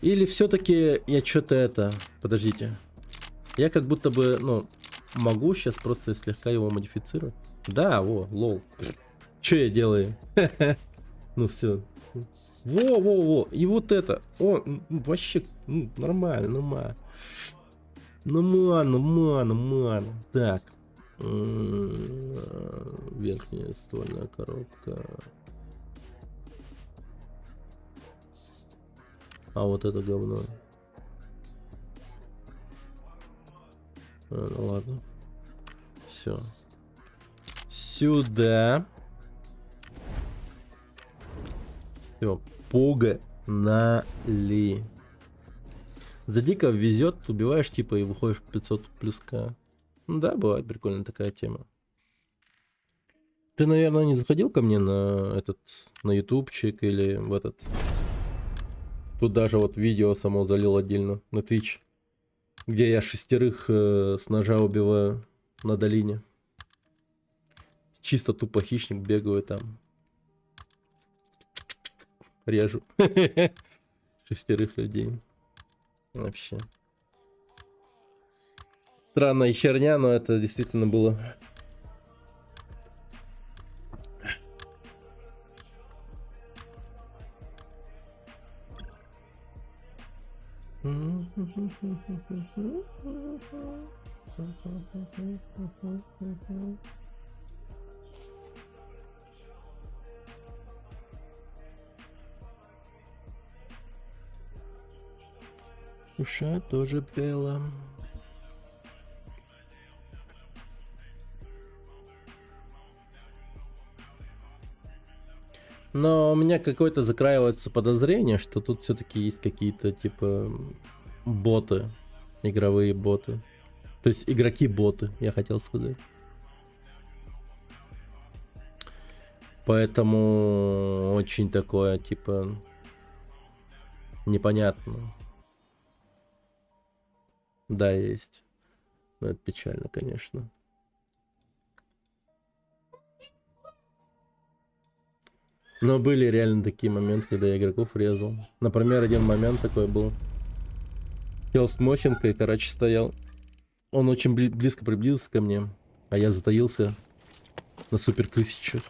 Или все-таки я что-то это... Подождите. Я как будто бы, ну, могу сейчас просто слегка его модифицировать. Да, лол. Что я делаю? Ну все. Во. И вот это. Вообще, нормально. Нормально. Так. Верхняя ствольная коробка. А вот это говно. Ну ладно. Все. Сюда. Все. Погнали. За дико везет, убиваешь типа и выходишь 500 плюска. Ну да, бывает прикольная такая тема. Ты, наверное, не заходил ко мне на ютубчик или в этот... Тут даже вот видео само залил отдельно на Twitch, где я 6 с ножа убиваю на долине. Чисто тупо хищник, бегаю там. Режу. 6 людей. Вообще. Странная херня, но это действительно было. Душа тоже пела. Но у меня какое-то закраивается подозрение, что тут все-таки есть какие-то типа боты, игровые боты. То есть игроки-боты, я хотел сказать. Поэтому очень такое типа непонятно. Да, есть. Но это печально, конечно. Но были реально такие моменты, когда я игроков резал. Например, один момент такой был. Сел с Мосинкой, короче, стоял. Он очень близко приблизился ко мне, а я затаился на супер крысичах.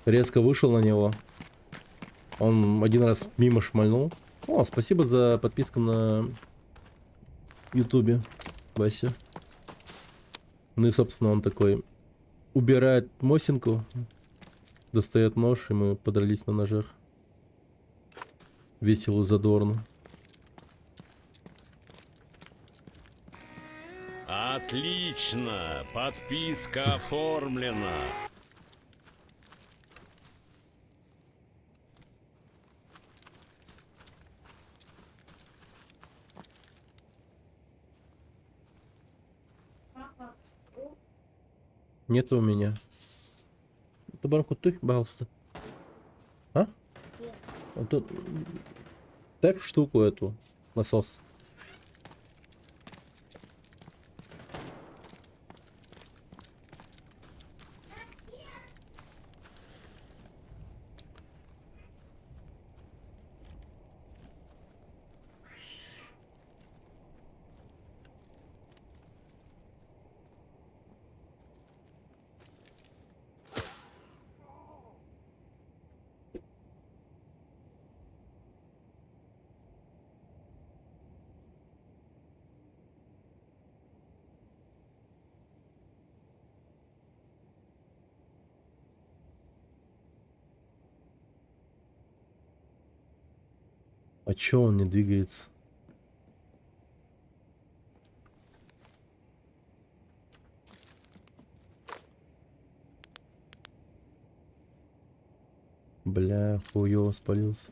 Резко вышел на него. Он один раз мимо шмальнул. О, спасибо за подписку на Ютубе, Вася. Ну и, собственно, он такой убирает Мосинку, достает нож, и мы подрались на ножах. Весело, задорно. Отлично! Подписка оформлена. Нету у меня. Табарку ты, пожалуйста. А? Вот тут... Так штуку эту. Насос. А чё он не двигается? Бля, хуёво спалился.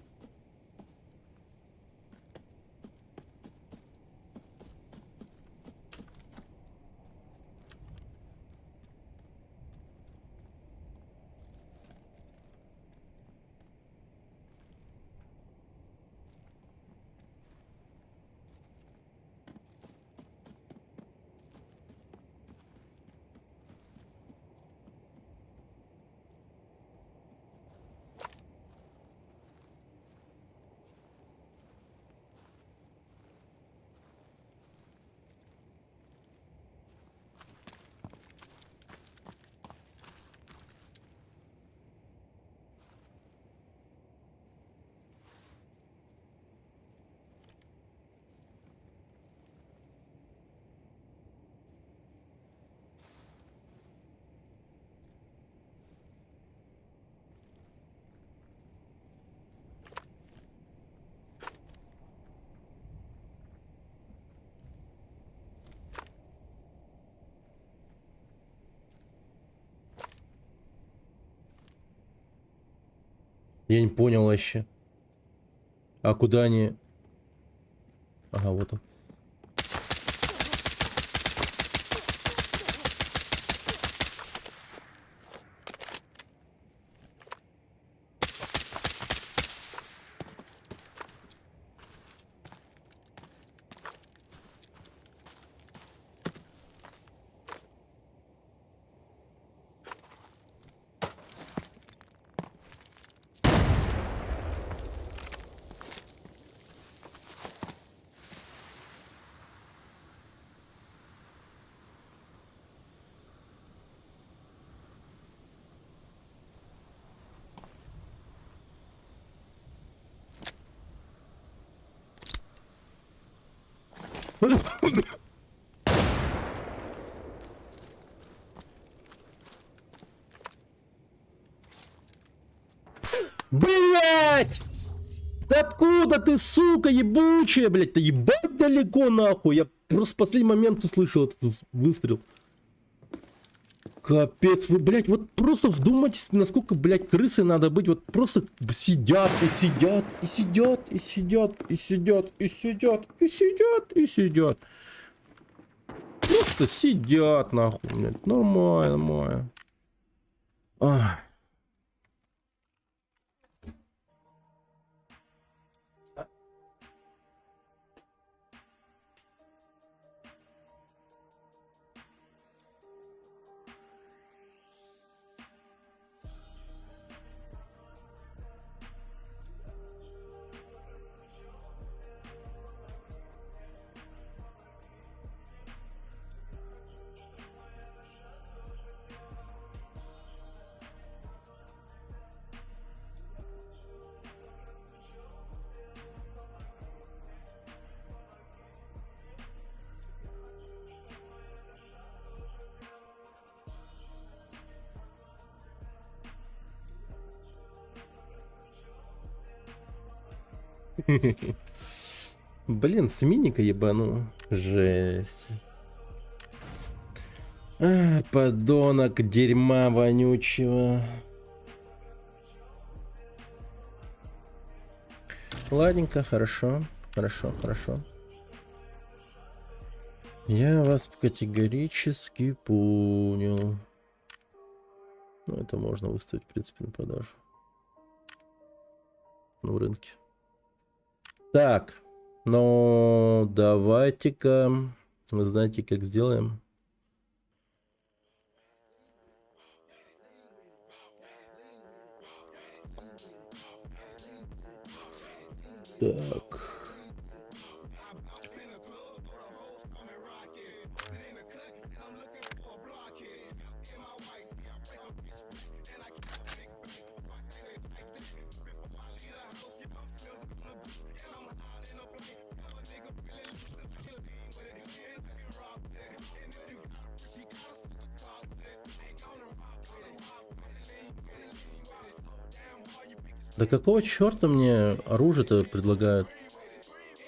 Я не понял вообще. А куда они? Ага, вот он. Блять! Откуда ты, сука, ебучая, блять? Ты ебать далеко, нахуй. Я просто в последний момент услышал этот выстрел. Капец, вы, блядь, вот просто вдумайтесь, насколько, блядь, крысы надо быть. Вот просто сидят и сидят, и сидят, и сидят, и сидят, и сидят, и сидят, и сидят. Просто сидят, нахуй, блядь. Нормально, нормально. Ах. Блин, с миника ебану. Жесть. А, подонок дерьма вонючего. Ладненько, хорошо. Хорошо, хорошо. Я вас категорически понял. Ну, это можно выставить, в принципе, на продажу. В рынке. Так, ну давайте-ка, вы знаете, как сделаем? Так. Да какого черта мне оружие-то предлагают?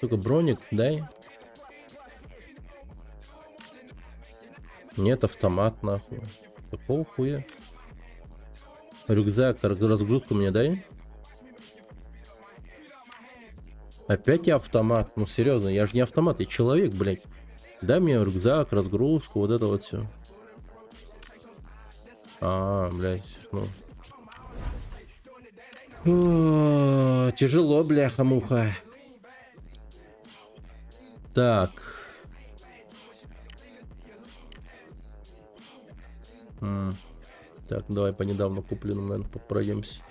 Только броник, дай. Нет, автомат, нахуй. Какого хуя? Рюкзак, разгрузку мне дай. Опять я автомат. Ну серьезно, я же не автомат, я человек, блядь. Дай мне рюкзак, разгрузку, вот это вот все. А, блядь, ну. О, тяжело, бляха-муха. Так. Так, давай по недавно купленному, наверное, пройдемся.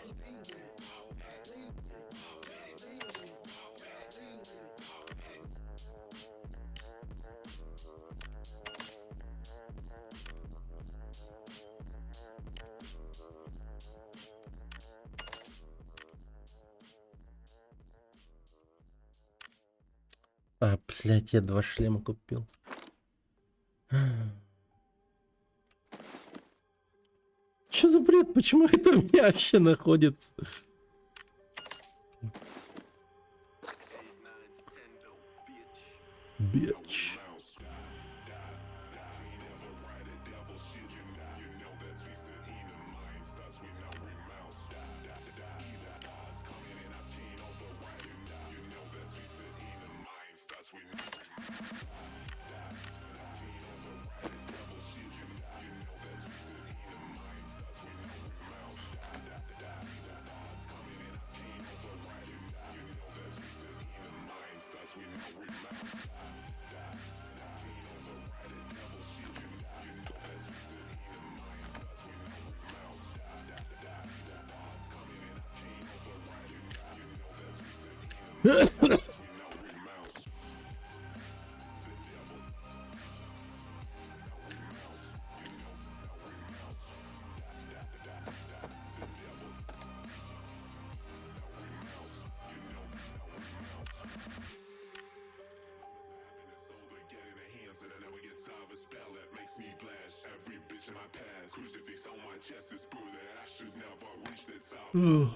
А, блядь, я 2 шлема купил. Что за бред? Почему это у меня вообще находится? Бич. Ugh.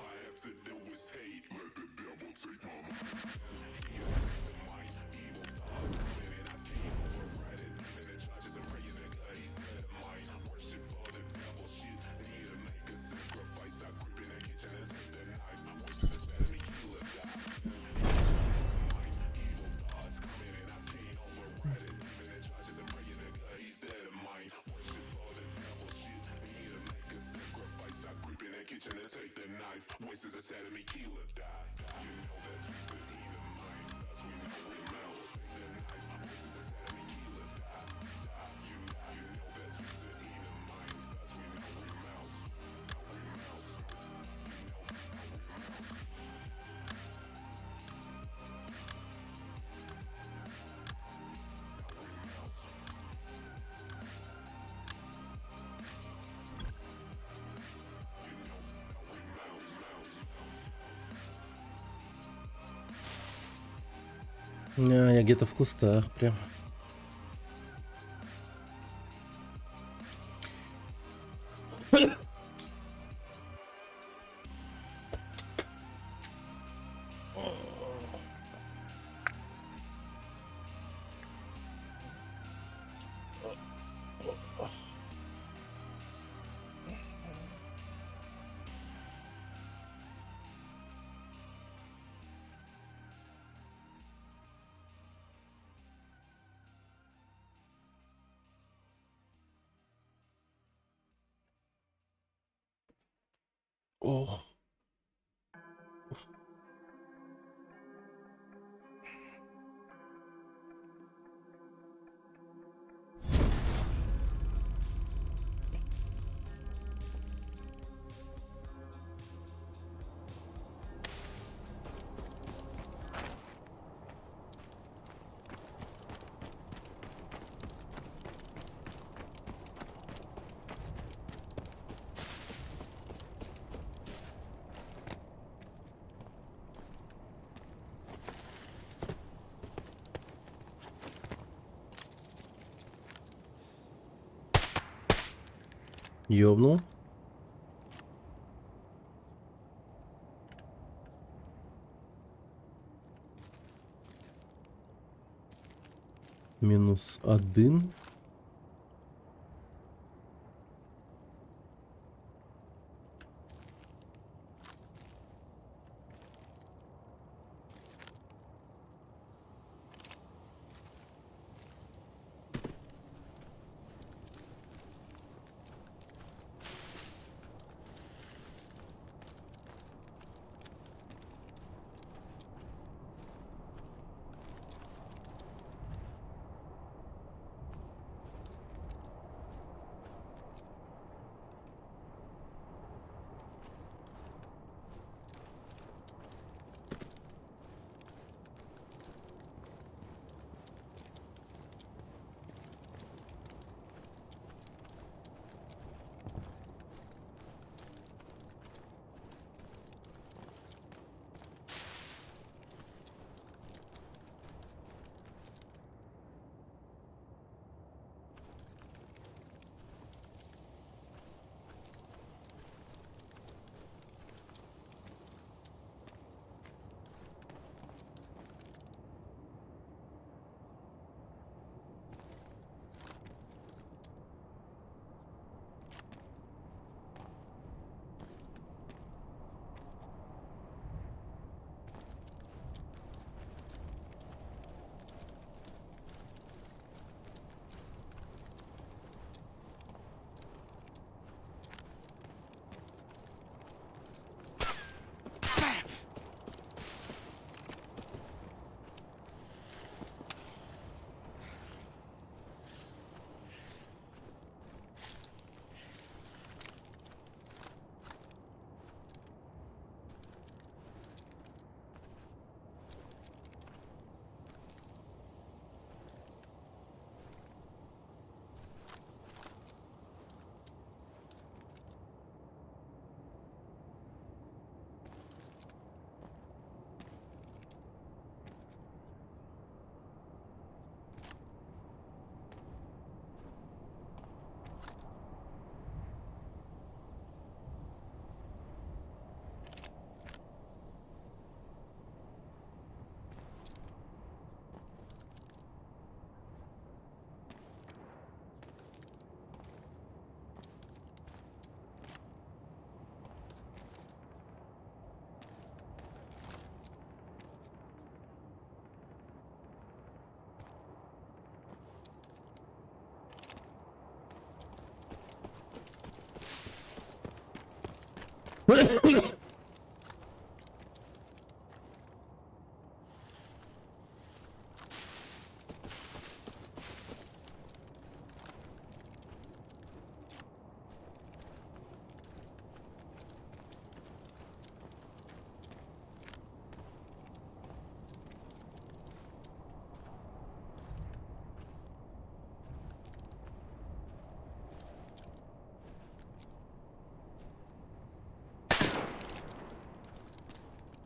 А, я где-то в кустах прям. Ох. Ёбнул. -1.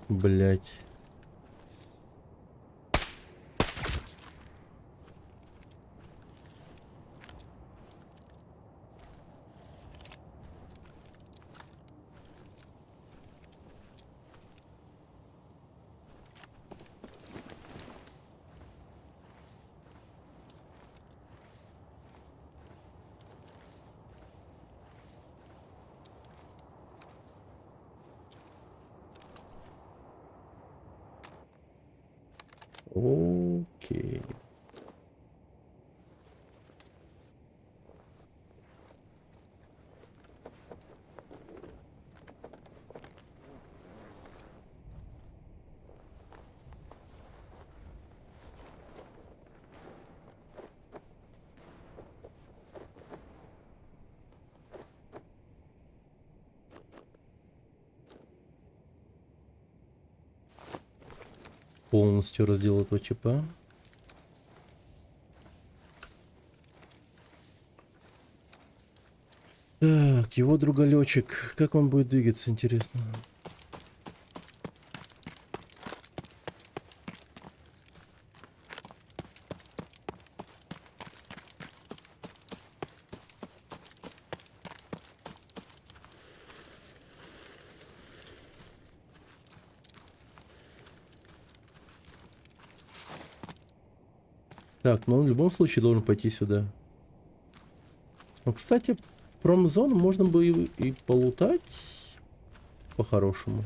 Блять. Окей. Полностью раздел этого ЧП. Так, его другалечек. Как он будет двигаться, интересно? Так, но он в любом случае должен пойти сюда. Ну, кстати, промзону можно бы и полутать по-хорошему.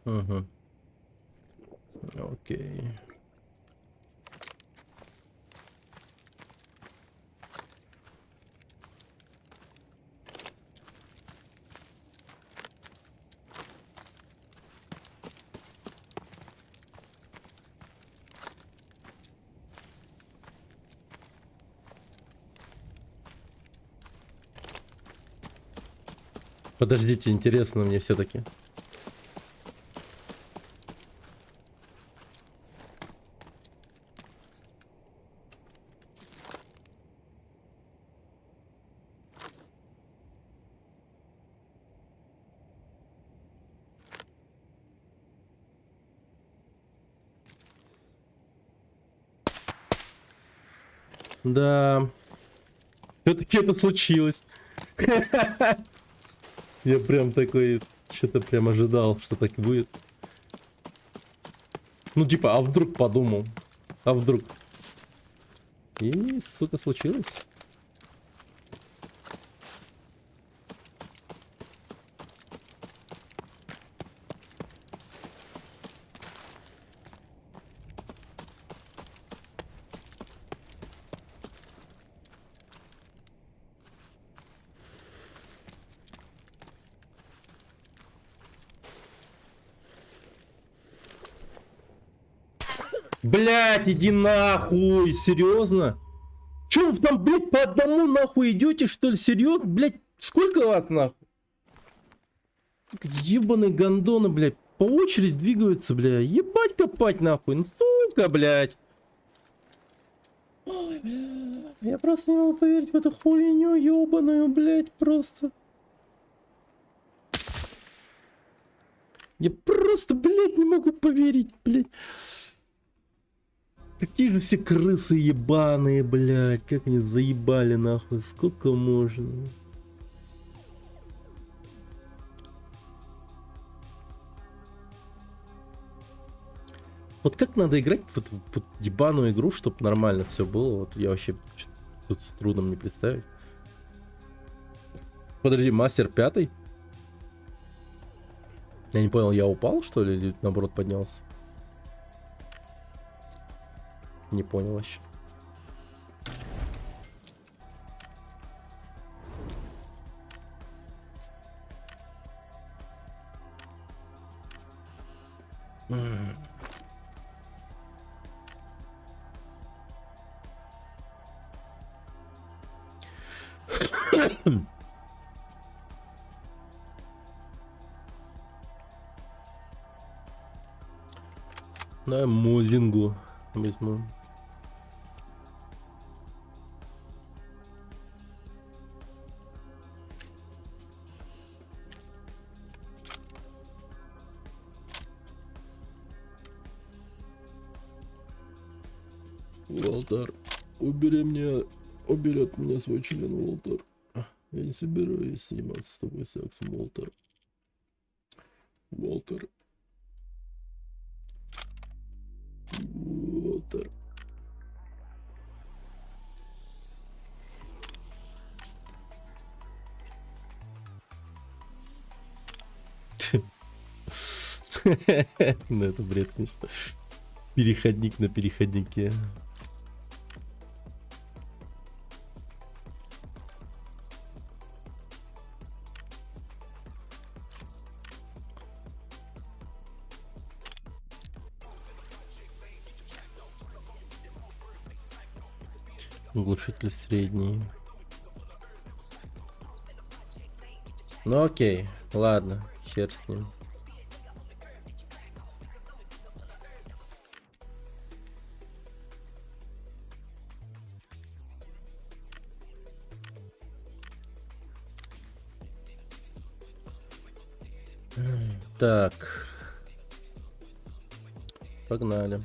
Угу. Окей. Подождите, интересно мне все-таки. Да. Все-таки это случилось. Я прям такой, что-то прям ожидал, что так будет. Ну типа, а вдруг подумал? А вдруг? И, сука, случилось. Блять, иди нахуй, серьезно? Че вы там, блять, по одному нахуй идете, что ли? Серьезно? Блять, сколько вас нахуй? Ебаные гондоны, блять, по очереди двигаются, бля. Ебать копать нахуй, ну сука, блять. Ой, бля, я просто не могу поверить в эту хуйню ебаную, блять, просто. Я просто, блять, не могу поверить, блять. Какие же все крысы ебаные, блядь. Как они заебали, нахуй. Сколько можно? Вот как надо играть в эту вот ебаную игру, чтобы нормально все было? Вот я вообще тут с трудом не представить. Подожди, мастер 5? Я не понял, я упал, что ли, или наоборот поднялся? Не понял вообще. На музингу возьму. Уолтер, убери от меня свой член, Уолтер. Я не собираюсь заниматься с тобой сексом, Уолтер. Уолтер. Уолтер. Ну это бред, конечно. Переходник на переходнике. Глушитель средний. Ну окей, ладно, хер с ним. Так. Погнали.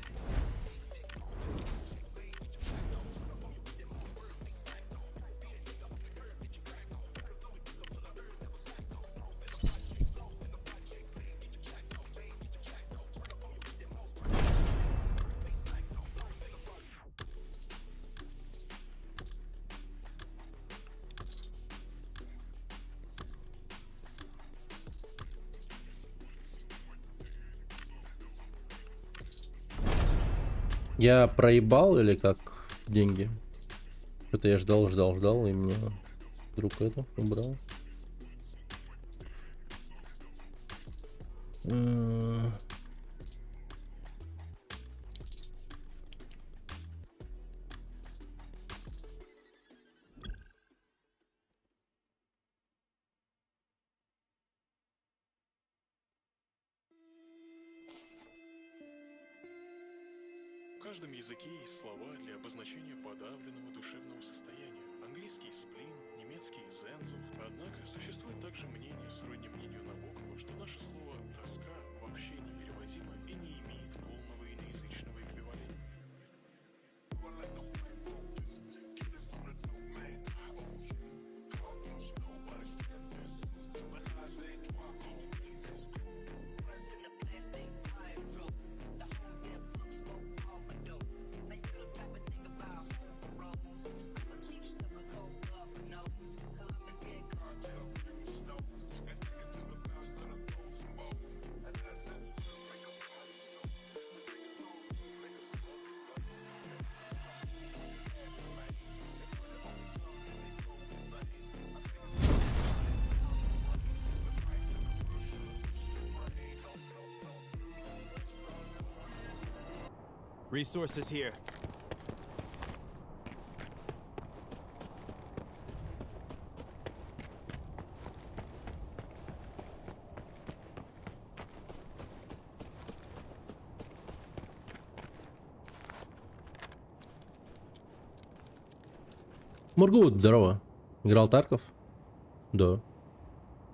Я проебал или как деньги? Что-то я ждал, и мне вдруг это убрал. В каждом языке есть слова для обозначения подавленного душевного состояния. Английский сплин, немецкий зензуфт. Однако существует также мнение, сродни мнению Набокова, что наше слово «тоска» вообще непереводимо и не имеет полного иноязычного эквивалента. Resources here. Моргут, здорово. Играл Тарков? Да.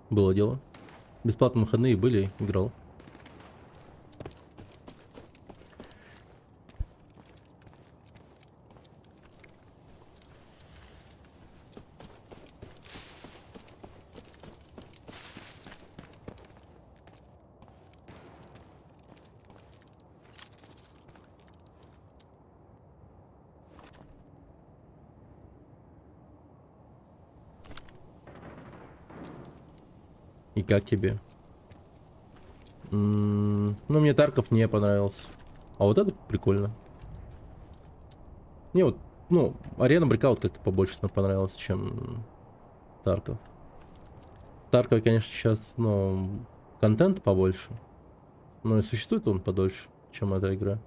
Было дело. Бесплатные выходные были, играл. И как тебе? Ну, мне Тарков не понравился. А вот это прикольно. Не, вот, ну, арена Breakout как-то побольше нам понравилась, чем Тарков. В Таркове, конечно, сейчас, ну, контент побольше. Но и существует он подольше, чем эта игра.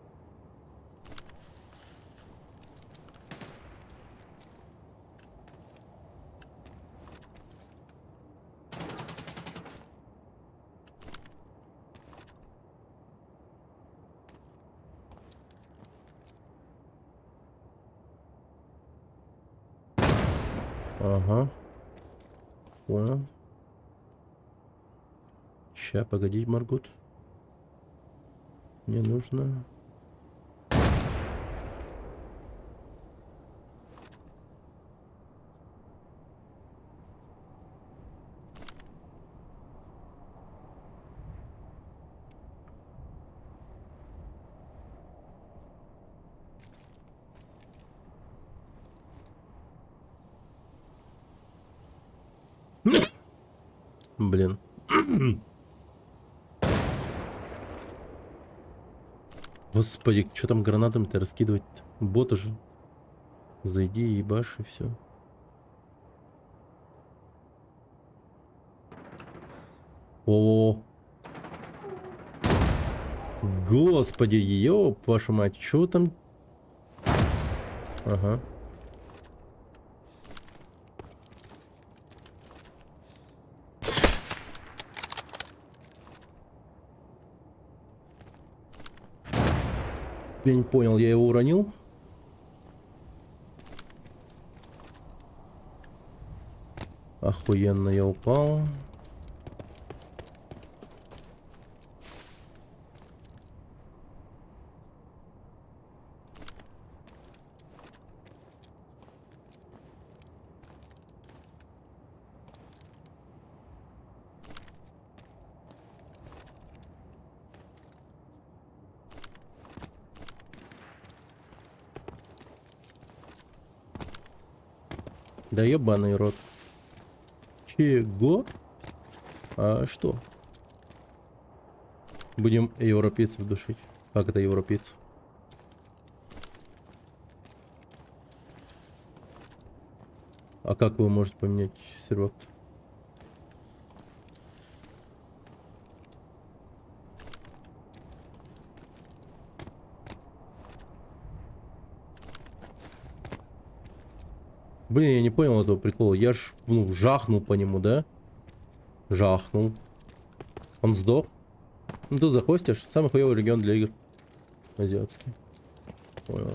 Ага. Понял. Ща, погоди, Маргут. Мне нужно... Блин. Господи, что там гранатами-то раскидывать-то? Боты же. Зайди и ебашь, и все. О, господи, ёб вашу мать, что там? Ага. Я не понял, я его уронил. Охуенно, я упал. Да ебаный рот. Чего? А что? Будем европейцев душить. Как это европейцы? А как вы можете поменять сервак? Блин, я не понял этого прикола. Я ж, ну, жахнул по нему, да? Жахнул. Он сдох. Ну ты захостишь. Самый хуёвый регион для игр. Азиатский. Понял.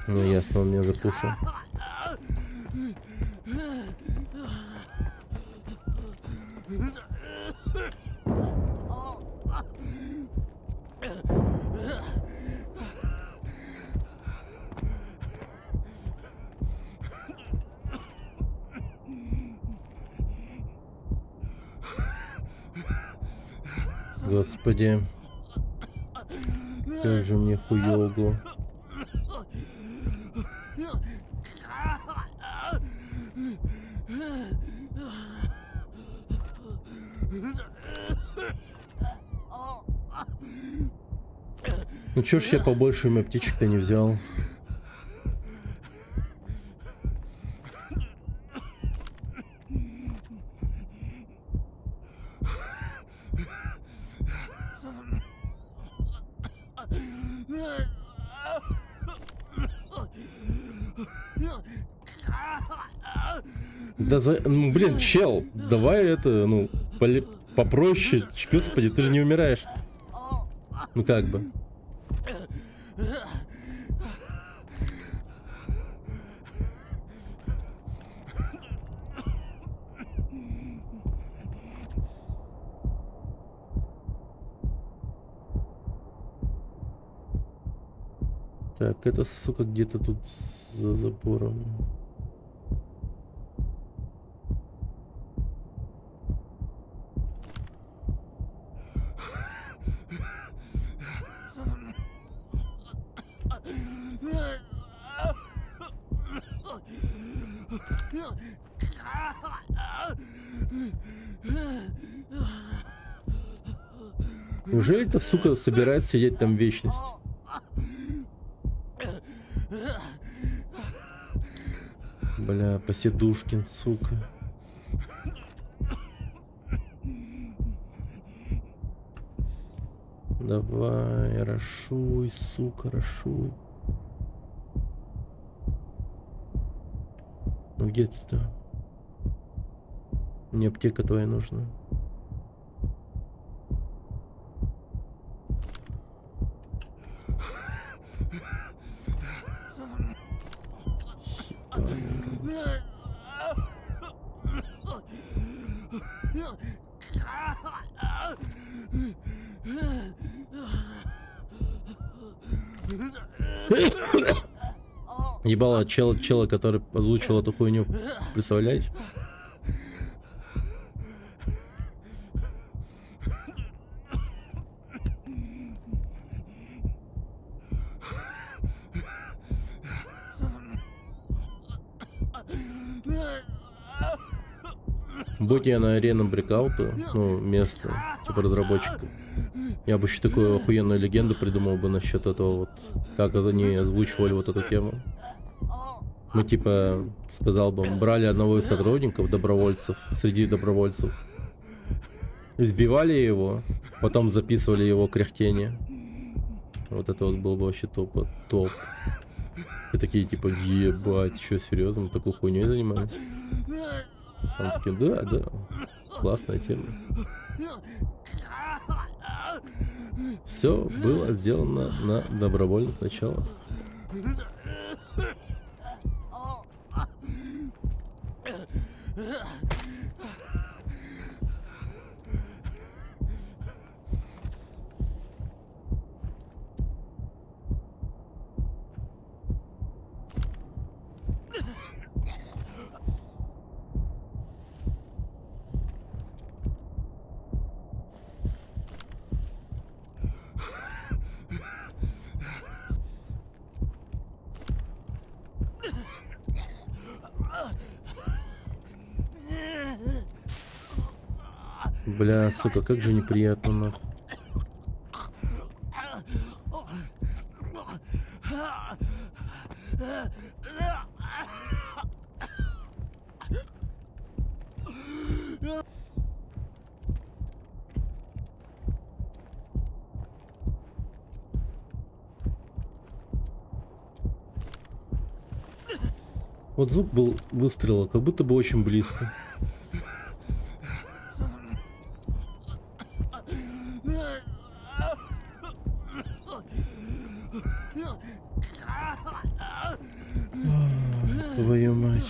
Ну ясно, он меня запушил. Господи. Как же мне хуёво. Ну чё ж я побольше им птичек-то не взял? Да за... Ну, блин, чел, давай это, ну, попроще. Господи, ты же не умираешь. Ну как бы. Так, это, сука, где-то тут за забором. Неужели эта сука собирается сидеть там вечность? Бля, Поседушкин, сука. Давай, рашуй, сука, рашуй. Ну где ты-то? Мне аптека твоя нужна. Ебало чела, который озвучил эту хуйню. Представляете? Будь я на арене брейкаута, ну, место, типа разработчика, я бы еще такую охуенную легенду придумал бы насчет этого вот, как они озвучивали вот эту тему. Мы типа, сказал бы, брали одного из сотрудников, добровольцев, среди добровольцев, избивали его, потом записывали его кряхтение. Вот это вот было бы вообще топ. И такие типа, ебать, что, серьезно, мы такой хуйней занимались? Он такие, да, классная тема. Все было сделано на добровольных началах. Бля, сука, как же неприятно, нахуй. Вот звук был выстрела, как будто бы очень близко. Твою мать.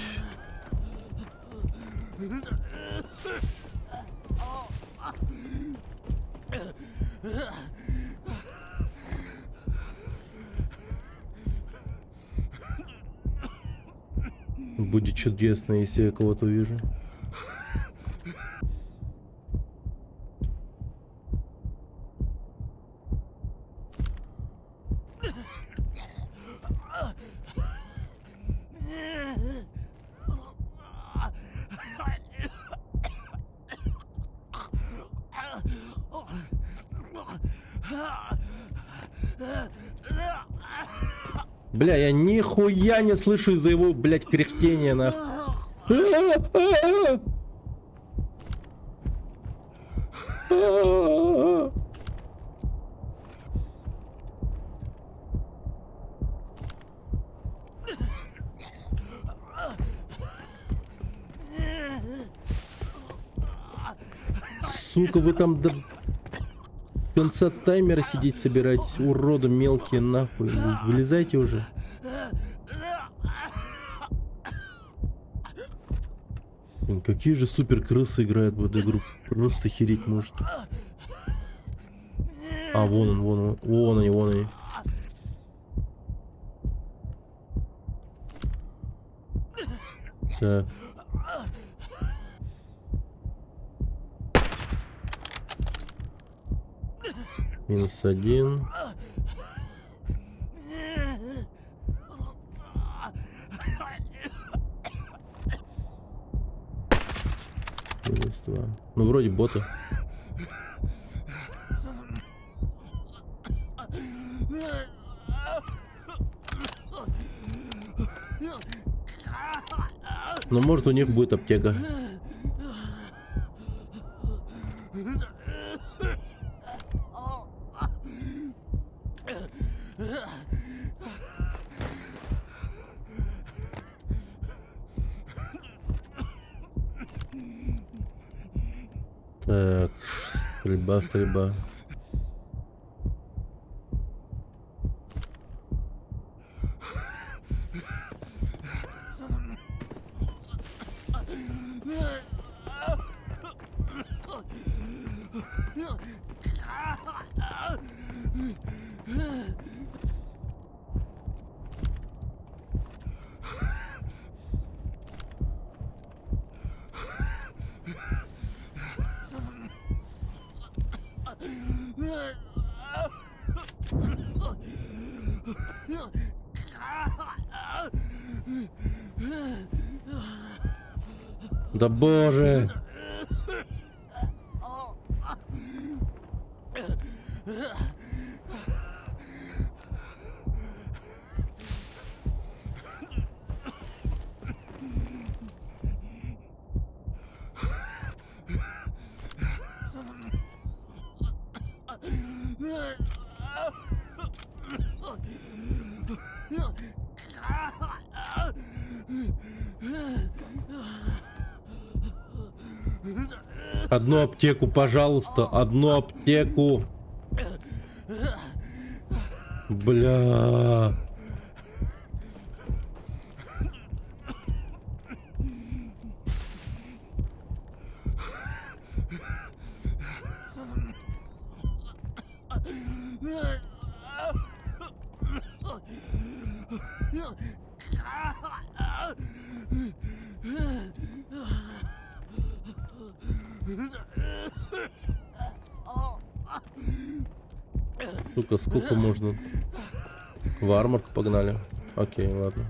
Будет чудесно, если я кого-то увижу. Бля, я нихуя не слышу из-за его, блядь, кряхтения, нахуй. Сука, вы там до конца таймера сидеть собираетесь, уроды мелкие, нахуй. Вылезайте уже. Блин, какие же супер крысы играют в эту игру. Просто хереть может. А, вон они. Так. -1. Ну, вроде боты. Но может у них будет аптека. Так, стрельба. Да боже! Одну аптеку, пожалуйста, одну аптеку. Бля. Сука, сколько можно? В арморку погнали. Окей, ладно.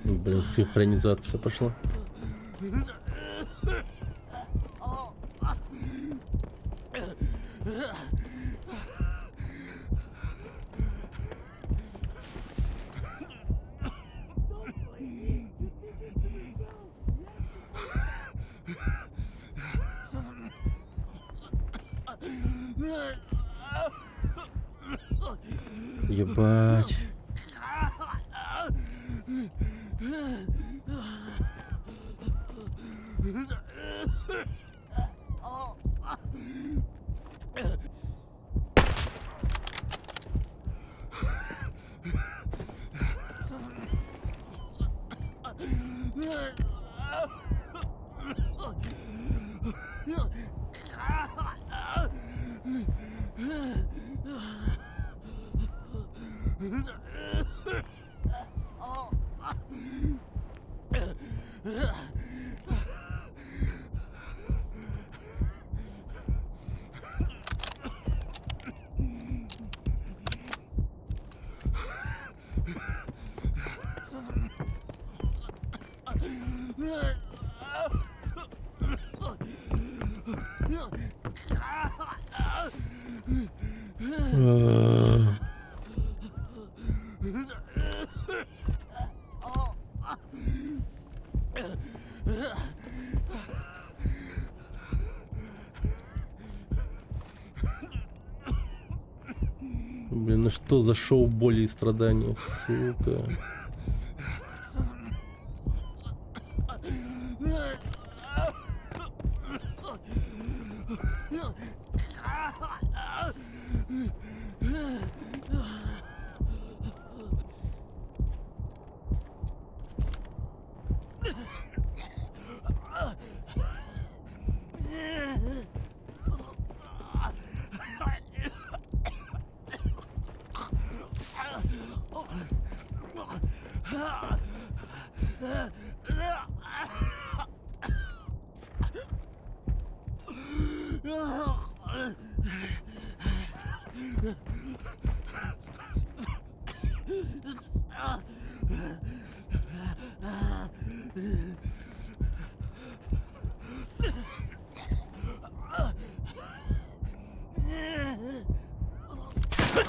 Блин, синхронизация пошла. Ебать. Блин, ну что за шоу боли и страдания, сука.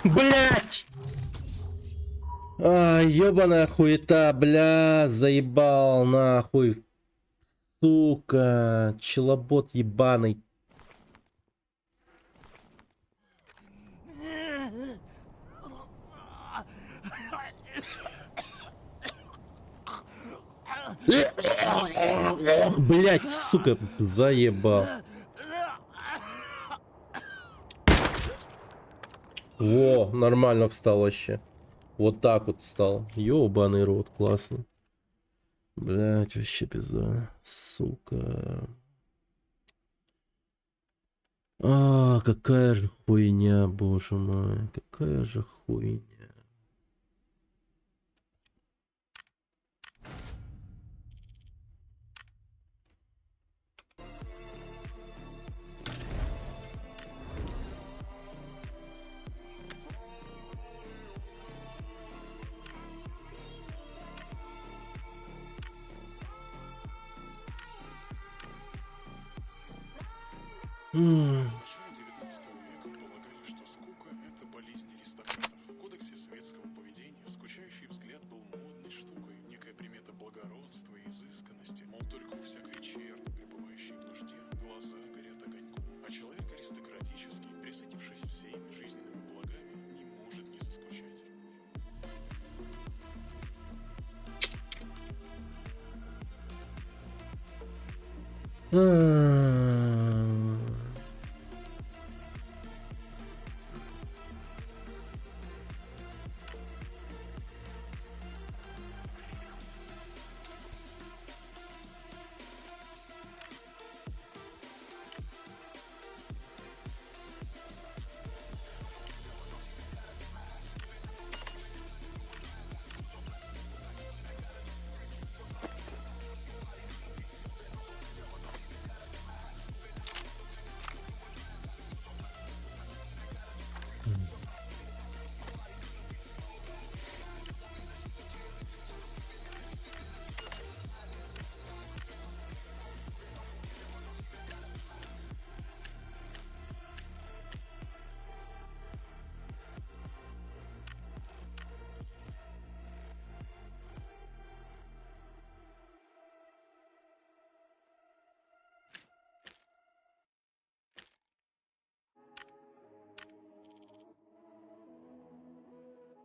Блять! А, ёбаная хуета, бля, заебал, нахуй. Сука, челобот ебаный. Блять, сука, заебал. Во, нормально встал вообще. Вот так вот встал. Ёбаный рот, классно. Блять, вообще пизда. Сука. А, какая же хуйня, боже мой. Какая же хуйня. В начале 19 века полагали, что скука – это болезнь аристократов. В кодексе светского поведения скучающий взгляд был модной штукой, некая примета благородства и изысканности. Мол, только у всякой черни, пребывающей в нужде, глаза горят огоньком. А человек аристократический, присытившись всеми жизненными благами, не может не заскучать.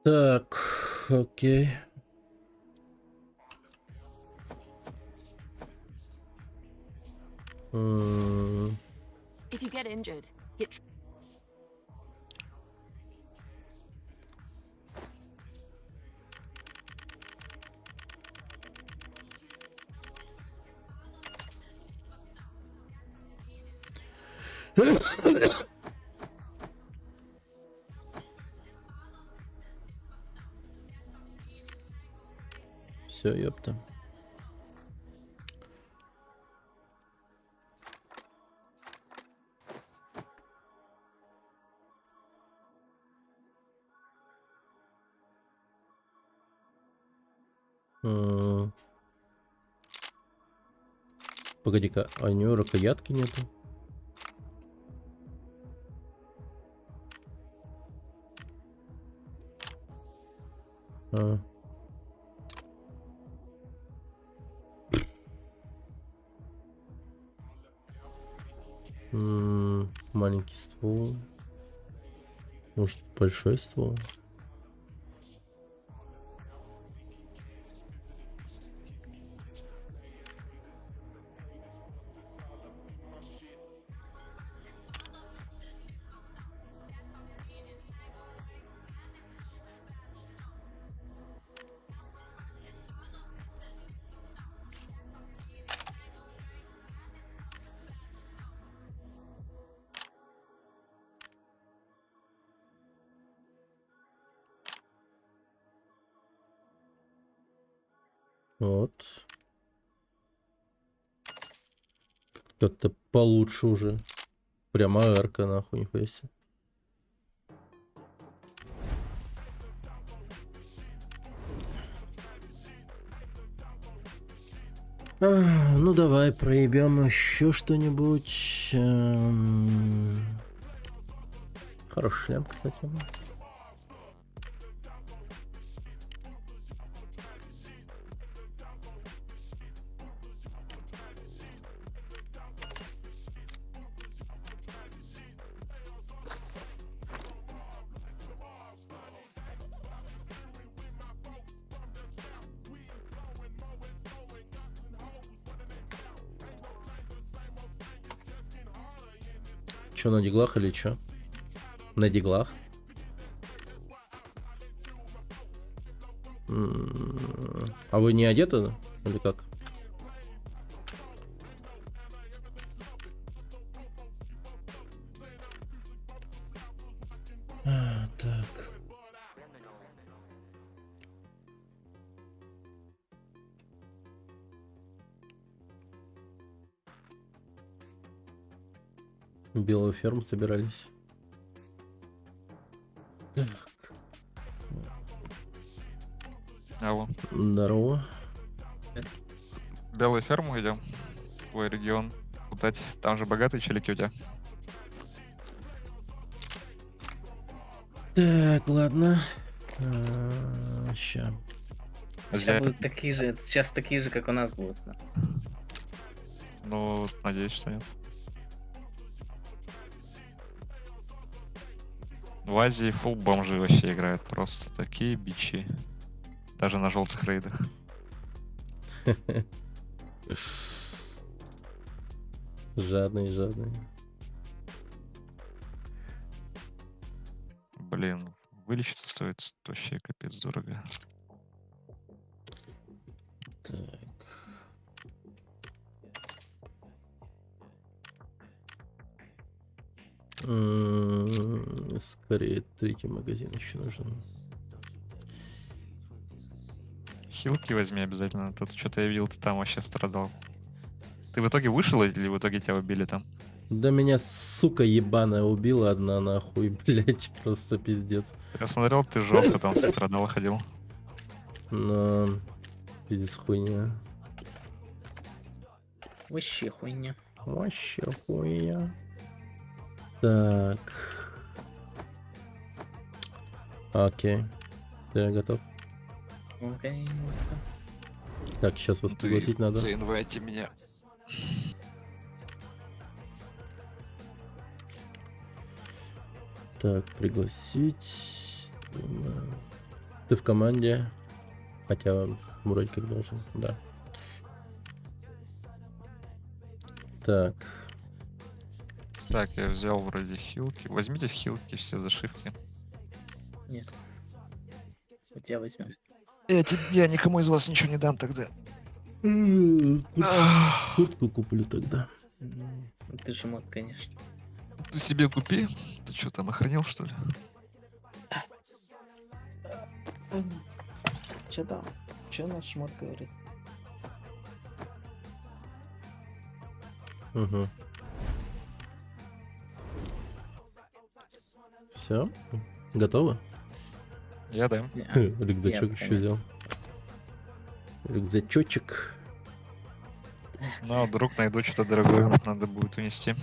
Так, окей. If you get injured, get Все, ёпта. Погоди-ка, а у него рукоятки нету? А. Маленький ствол. Может, большой ствол? Вот. Как-то получше уже. Прямо арка, нахуй, нихуя себе. Ну давай проебем еще что-нибудь. Хороший шлем, кстати. Че, на диглах или че? На диглах? А вы не одеты? Или как? Так. Белую ферму собирались. Так. Алло. Здорово. Белую ферму идем. Твой регион. Лутать. Там же богатые челики у тебя. Так, ладно. Ща. Сейчас будут такие же, сейчас такие же, как у нас будут. Ну, надеюсь, что нет. В Азии фул бомжи вообще играют. Просто такие бичи. Даже на желтых рейдах. Жадный, жадный. Блин, вылечиться стоит вообще капец дорого. Так. Скорее, третий магазин еще нужен. Хилки возьми обязательно. Тут что-то я видел, ты там вообще страдал. Ты в итоге вышел или в итоге тебя убили там? Да меня, сука, ебаная убила одна, нахуй, блять, просто пиздец. Я смотрел, ты жестко там страдал, ходил. Но пиздец хуйня. Вообще хуйня. Вообще хуйня. Так. Окей. Я готов. Окей. Так, сейчас вас пригласить надо. Заинвайте меня. Так, пригласить. Ты в команде. Хотя вроде как должен, да. Так. Так, я взял вроде хилки. Возьмите хилки, все зашивки. Нет. У тебя возьмем. Я никому из вас ничего не дам тогда. Куртку куплю тогда. Ты же мод, конечно. Ты себе купи. Ты что, там охранил, что ли? Че там? Че наш мод говорит? Угу. Все? Готово? Я да. Рюкзачок еще взял. Рюкзачочек. Ну, а вдруг найду что-то дорогое, надо будет унести.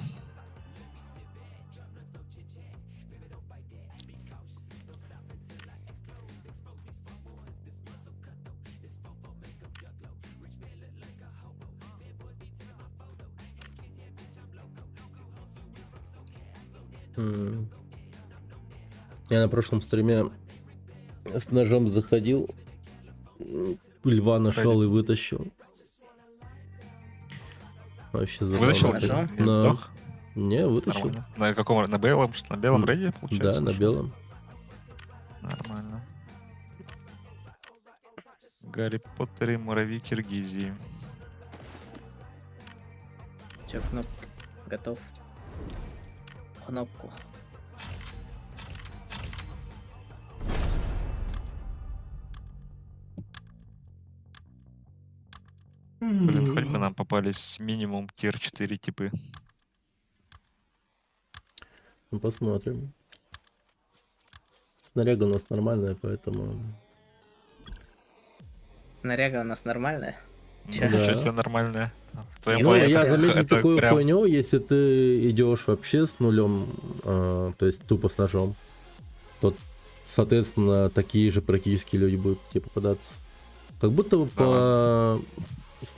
Я на прошлом стриме с ножом заходил, льва нашел и вытащил. Вообще забавно. Вытащил? Ножом? Не сдох? Не, вытащил. Нормально. На каком? На белом? На белом рейде, получается? Да, на белом. Нормально. Гарри Поттер и муравьи Киргизии. Че, кнопка? Готов? Кнопку. Блин, хоть бы нам попались минимум тир 4 типы. Ну, посмотрим. Снаряга у нас нормальная, поэтому... Снаряга у нас нормальная. Чё? Ничего Да. себе нормальная. В твоем Ну, плане я это- заметил это такую прям- хуйню, если ты идешь вообще с нулем, то есть тупо с ножом, то, соответственно, такие же практически люди будут тебе попадаться. Как будто бы по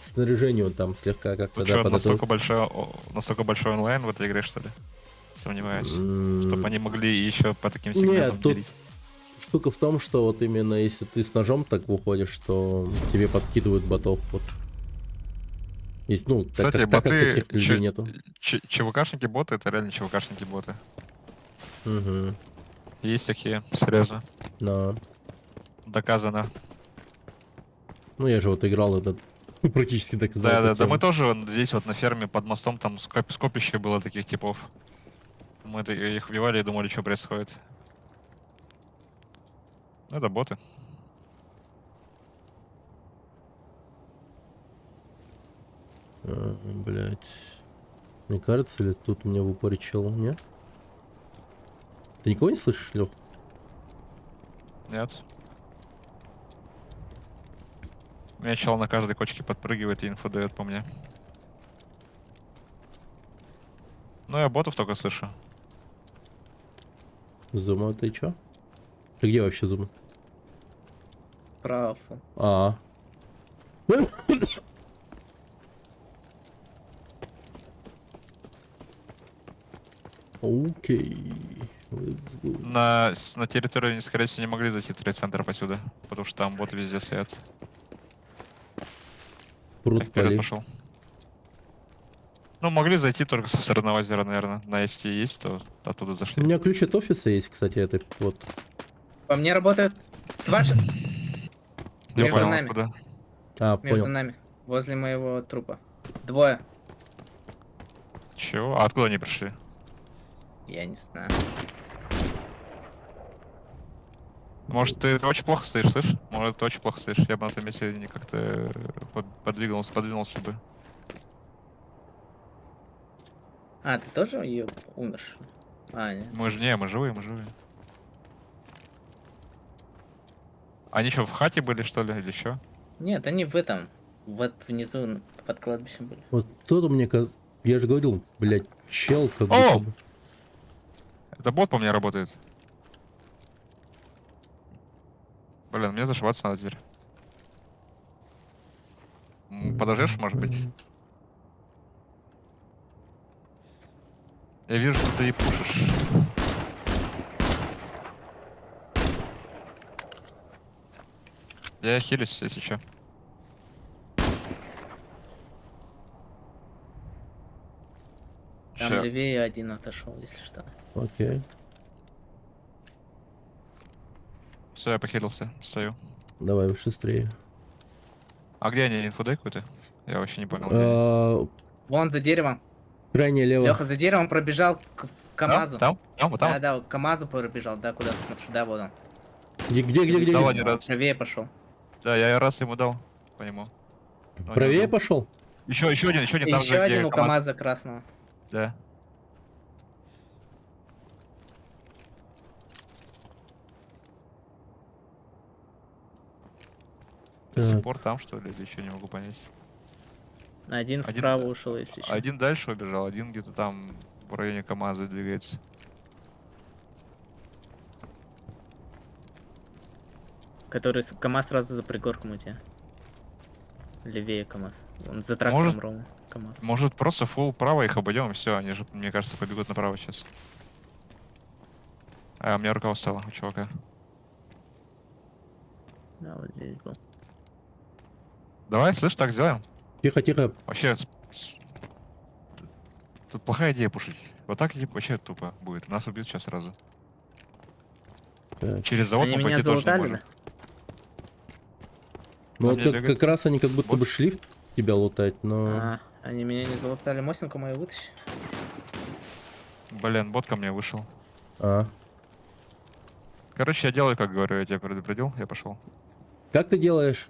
снаряжению там слегка как-то, Тут что, под настолько большой онлайн в этой игре, что ли? Сомневаюсь. Чтобы они могли еще по таким сегментам Нет, тут делить. штука в том, что вот именно если ты с ножом так выходишь, то тебе подкидывают ботов. Вот. Есть, ну, так, Кстати, как, так как боты, таких людей нету. ЧВКшники-боты, это реально ЧВКшники-боты. Угу. Есть такие, серьезно. Да. Доказано. Ну, я же вот играл этот практически доказал. Да, эту тему. мы тоже вот здесь вот на ферме под мостом там скопище было таких типов. Мы их убивали и думали, что происходит. Ну, это боты. Блять. Мне кажется, или тут у меня в упоре чел, не? Ты никого не слышишь, Лёх? Нет. У меня чел на каждой кочке подпрыгивает и инфу дает по мне. Ну, я ботов только слышу. Зума, ты чё? Ты где вообще Зума? Прав. А. Окей. Let's go. На территорию, скорее всего, не могли зайти трейд-центр посюда, потому что там боты везде стоят. Я Пруд вперед полей. пошел. Ну, могли зайти только со стороны озера, наверное. На ST есть, то оттуда У зашли. меня ключ от офиса есть, кстати, это вот. По мне работают. С вашей... Я между понял, нами. куда. А, Между понял. нами. Возле моего трупа. Двое. Чего? А откуда они пришли? Я не знаю. Может, ты очень плохо стоишь, слышь? Может, ты очень плохо стоишь. Я бы на твоем месте не как-то подвинулся бы. А, ты тоже умерший? А, нет. Мы живые, мы живые. Они что, в хате были, что ли, или что? Нет, они в этом. Вот внизу под кладбищем были. Вот тут мне я же говорил, блядь, чел как О! будто бы. Это бот по мне работает. Блин, мне зашиваться надо теперь. Подождешь, может быть? Я вижу, что ты и пушишь. Я хилюсь, если что. Там левее один отошел, если что. Окей. Все, я похилился, стою. Давай быстрее. А где они, инфодай какой-то? Я вообще не понял. где они. Вон за деревом. Крайне лево. Леха за деревом пробежал к КамАЗу. Там, вот там. Да, к КамАЗу пробежал, да, куда-то снувши, да, вот он. Где? Дал один раз. Правее пошел. Да, я раз ему дал по нему. Но не Правее убил. пошел? Еще один там Еще же, один где у КамАЗа красного. Да. До сих Так. пор там, что ли, или еще не могу понять. Один Один- вправо ушел, если что. Один дальше убежал, один где-то там в районе КамАЗа двигается. Который КамАЗ сразу за пригорком у тебя. Левее КамАЗ. Он за трактором Может- ровно. КамАЗ. Может, просто фул право их обойдем, и все, они же, мне кажется, побегут направо сейчас. А у меня рука устала у чувака. Да, вот здесь был. Давай, слышь, так сделаем. Тихо. Вообще, тут плохая идея пушить. Вот так типа вообще тупо будет. Нас убьют сейчас сразу. Так. Через завод Они мы меня пойти тоже не залутали, можем. да? Ну Там вот не бегает. как раз они как будто Вот. бы шли в тебя лутать, но... А, они меня не залутали. Мосинку мою вытащи. Блин, бот ко мне вышел. А. Короче, я делаю, как говорю, я тебя предупредил, я пошел. Как ты делаешь?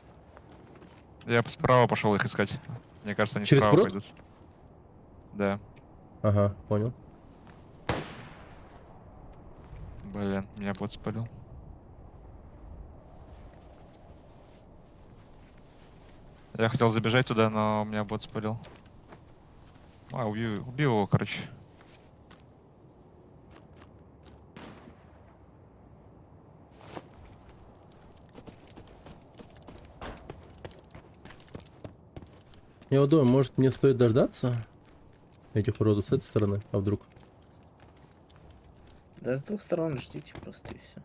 Я справа пошел их искать. Мне кажется, они Через справа пруд? пойдут. Да. Ага, понял. Блин, меня бот спалил. Я хотел забежать туда, но меня бот спалил. А, убил его, короче. Я вот думаю, может мне стоит дождаться этих уродов с этой стороны, а вдруг? Да с двух сторон ждите просто и все.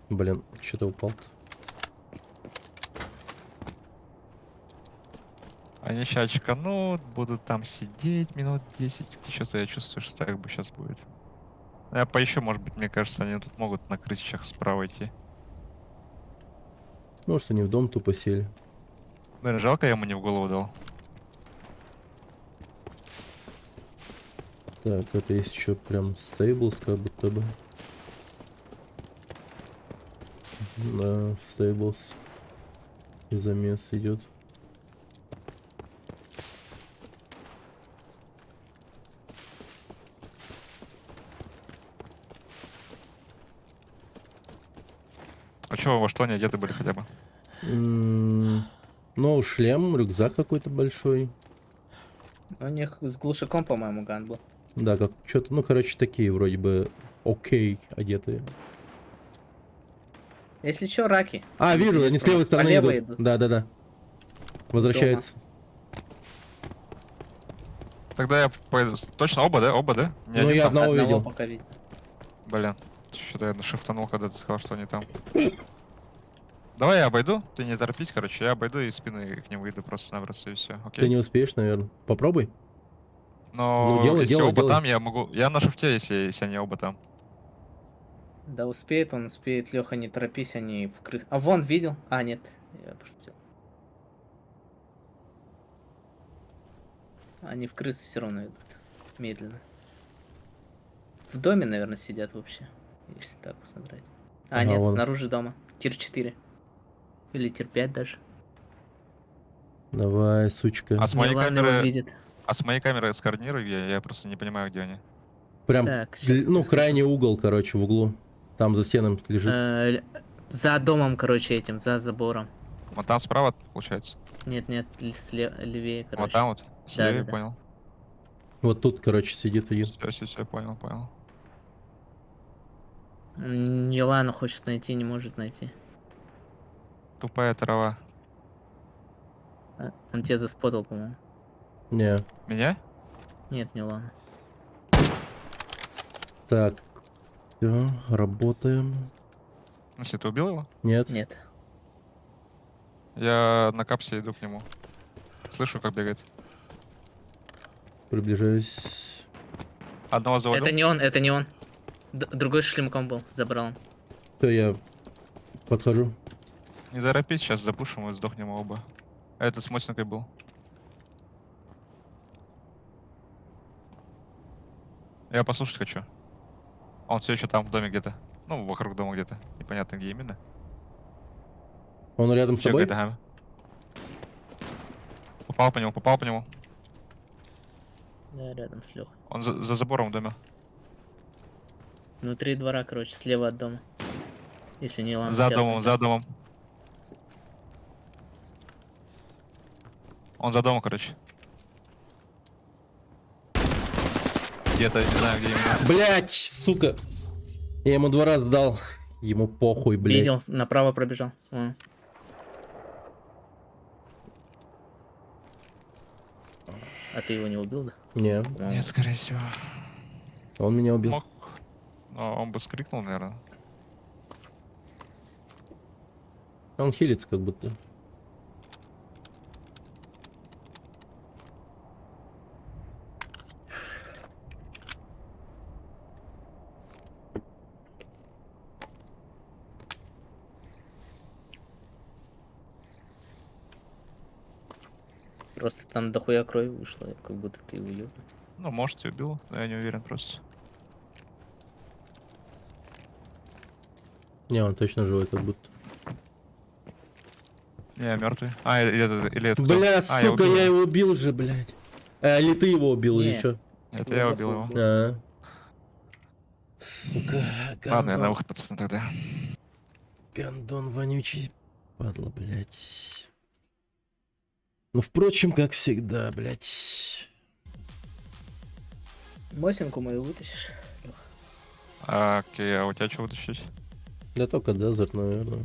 Блин, что-то упал-то. Они сейчас чеканут, будут там сидеть минут 10. Что-то я чувствую, что так бы сейчас будет. Я поищу, может быть, мне кажется, они тут могут на крысичах справа идти. Может, они в дом тупо сели. Блин, жалко, я ему не в голову дал. Так, это есть еще прям стейблс, как будто бы. Да, стейблс. Замес идет. А чё, во что они одеты были хотя бы? Ну, шлем, рюкзак какой-то большой. У них с глушаком, по-моему, ган был. Да, как что-то, ну, короче, такие вроде бы окей одетые. Если что, раки. А, вижу, они с левой стороны по левой идут. Да. Возвращаются. Тогда я поеду. Точно оба, да? Оба, да? Не Ну, один я там? одного видел. пока видно. Блин, что-то я шифтанул, когда ты сказал, что они там. Давай я обойду, ты не торопись, короче, я обойду и спины к ним выйду просто-напросто и все, окей? Ты не успеешь, наверное. Попробуй. Но Ну, делай, если делай, оба делай. там, я могу... Я на шифте, если они оба там. Да успеет, он успеет. Леха, не торопись, они в крыс. А вон, видел? А, нет. Я пошутил. Они в крысы все равно идут. Медленно. В доме, наверное, сидят вообще. Если так посмотреть. А, Ага, нет, вон. снаружи дома. Тир 4. Или тир 5 даже. Давай, сучка. А с моей Милан его камеры... видит. А с моей камеры скоординируй, я просто не понимаю, где они. Прям, Так, щас ну, посмотрю. крайний угол, короче, в углу. Там за стеном лежит. За домом, короче, этим, за забором. Вот там справа, получается? Нет, левее, короче. Вот там вот? Слева, да. понял. Вот тут, короче, сидит один. Все, понял. Йолана хочет найти, не может найти. Тупая трава. Он тебя заспотал, по-моему. Не. Меня? Нет, не Лана. Так. Всё, работаем. Если ты убил его? Нет. Нет. Я на капсе иду к нему. Слышу, как бегает. Приближаюсь. Одного завалил. Это не он. Другой шлемком был, забрал. Все, я подхожу. Не торопись, сейчас запушим и сдохнем оба. А этот с мостинкой был. Я послушать хочу. Он все еще там в доме где-то. Ну, вокруг дома где-то. Непонятно где именно. Он рядом с тобой? Чекает, ага. Попал по нему. Да, рядом с Лехой. Он за забором в доме. Внутри двора, короче, слева от дома. Если не Лана. За домом. Он за домом, короче. Где-то, не знаю, где именно. Блять, сука. Я ему 2 раза дал. Ему похуй, блядь. Видел, направо пробежал. Вон. А ты его не убил, да? Не, По-моему. Нет, скорее всего. он меня убил. Мог. Но он бы скрикнул, наверное. Он хилится как будто. Просто там дохуя крови вышло, как будто ты его ёбнул. Ну, может, и убил, но я не уверен просто. Не, он точно живой как будто. Не, мертвый. А, или это кто? Бля, А, сука, убил я его. его убил же, блядь. Или ты его убил, или Не. что? Это я убил его. А. Сука, Ладно, я на гандон. выход, пацаны, тогда. Гандон вонючий. Падла, блядь. Ну, впрочем, как всегда, блядь. Мосинку мою вытащишь. Окей, а у тебя что вытащить? Да только дезерт, наверное.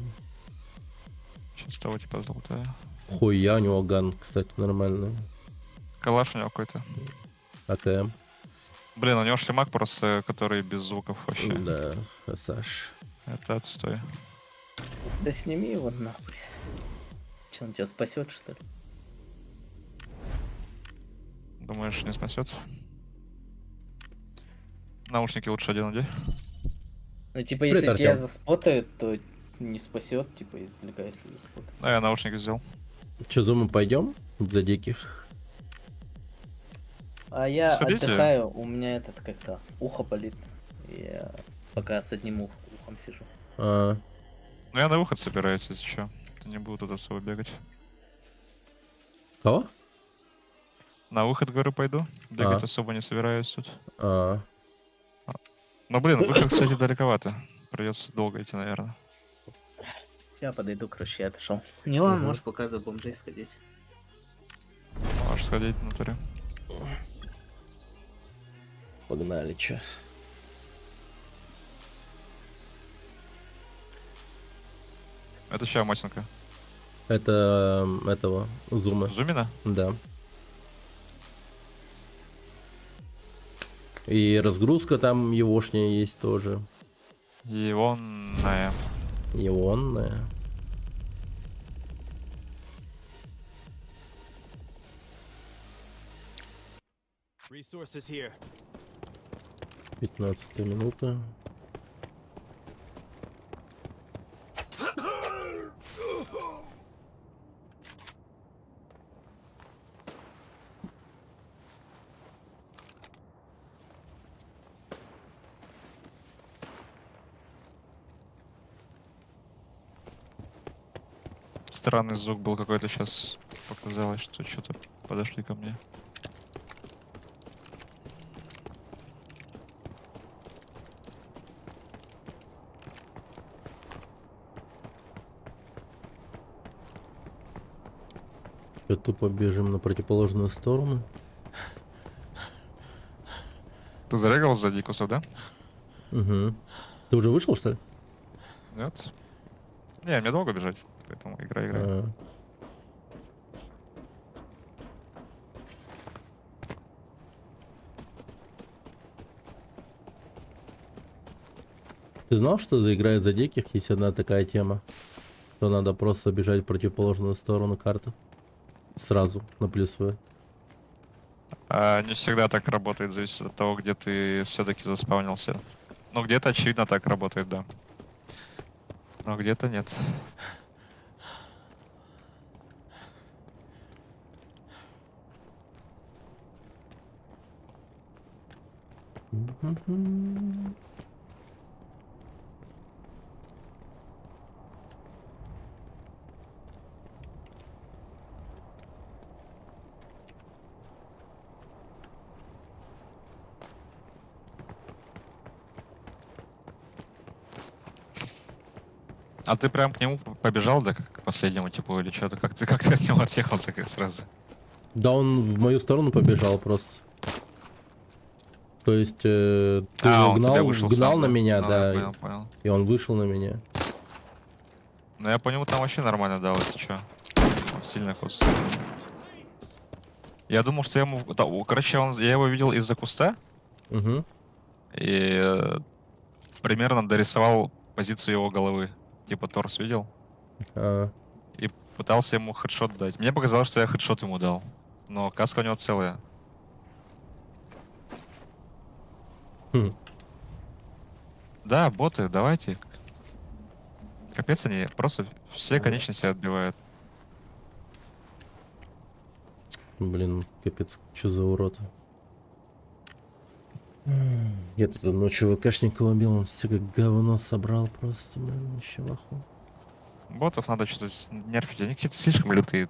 Сейчас того типа золотая. Хуя, у него ган, кстати, нормальный. Калаш у него какой-то. АКМ. Блин, у него шлемак просто, который без звуков вообще. Да, Саш. Это отстой. Да сними его нахуй. Че, он тебя спасет, что ли? Думаешь, не спасет? Наушники лучше один надень. Ну, типа, если Привет, тебя Артём. заспотают, то не спасет, типа, издалека, если заспотают. А я наушники взял. Че, зумы пойдем? Для диких. А я Сходите. отдыхаю, у меня этот как-то ухо болит. Я пока с одним ухом сижу. А, Ну я на выход собираюсь, если что. Не буду туда особо бегать. кого? На выход, говорю, пойду. Бегать А. особо не собираюсь тут. А, Но, блин, выход, кстати, далековато. Придется долго идти, наверное. Я подойду, короче, я отошел. Не ладно, Мгм. можешь пока за бомжей сходить. Можешь сходить в натуре. погнали, чё. Это чья Мосинка? Это этого, зума. Зумина? Да. И разгрузка там егошняя есть тоже. Егоная. Ионная. Resources here. 15 минута. Странный звук был какой-то сейчас. Показалось, что что-то подошли ко мне. Чё, тупо бежим на противоположную сторону. Ты зарегал за Дикусов, да? Угу. Ты уже вышел, что ли? Нет? Не, мне долго бежать, поэтому играй. А. Ты знал, что заиграет за диких, есть одна такая тема, что надо просто бежать в противоположную сторону карты сразу на плюсовую. Не всегда так работает, зависит от того, где ты все-таки заспавнился. Ну, где-то очевидно так работает, да. Но где-то нет. А ты прям к нему побежал, да, как к последнему типу, или что-то? Как ты от него отъехал так и сразу? Да, он в мою сторону побежал просто. То есть ты он его тебя вышел гнал сам, на да? меня, Ну, да, я понял. и он вышел на меня. Ну я по нему там вообще нормально дал, если что. Он сильно куст. Я думал, что я ему... Да, короче, я его видел из-за куста. Угу. И примерно дорисовал позицию его головы. Типа торс видел. А, И пытался ему хедшот дать. Мне показалось, что я хедшот ему дал. Но каска у него целая. хм. Да, боты, давайте. Капец, они просто все конечности отбивают. Блин, капец, что за урод. Я тут ночью ВКшника убил, он все как говно собрал просто, блин, вообще в ахуе. Ботов надо что-то нерфить. Они какие-то слишком лютые.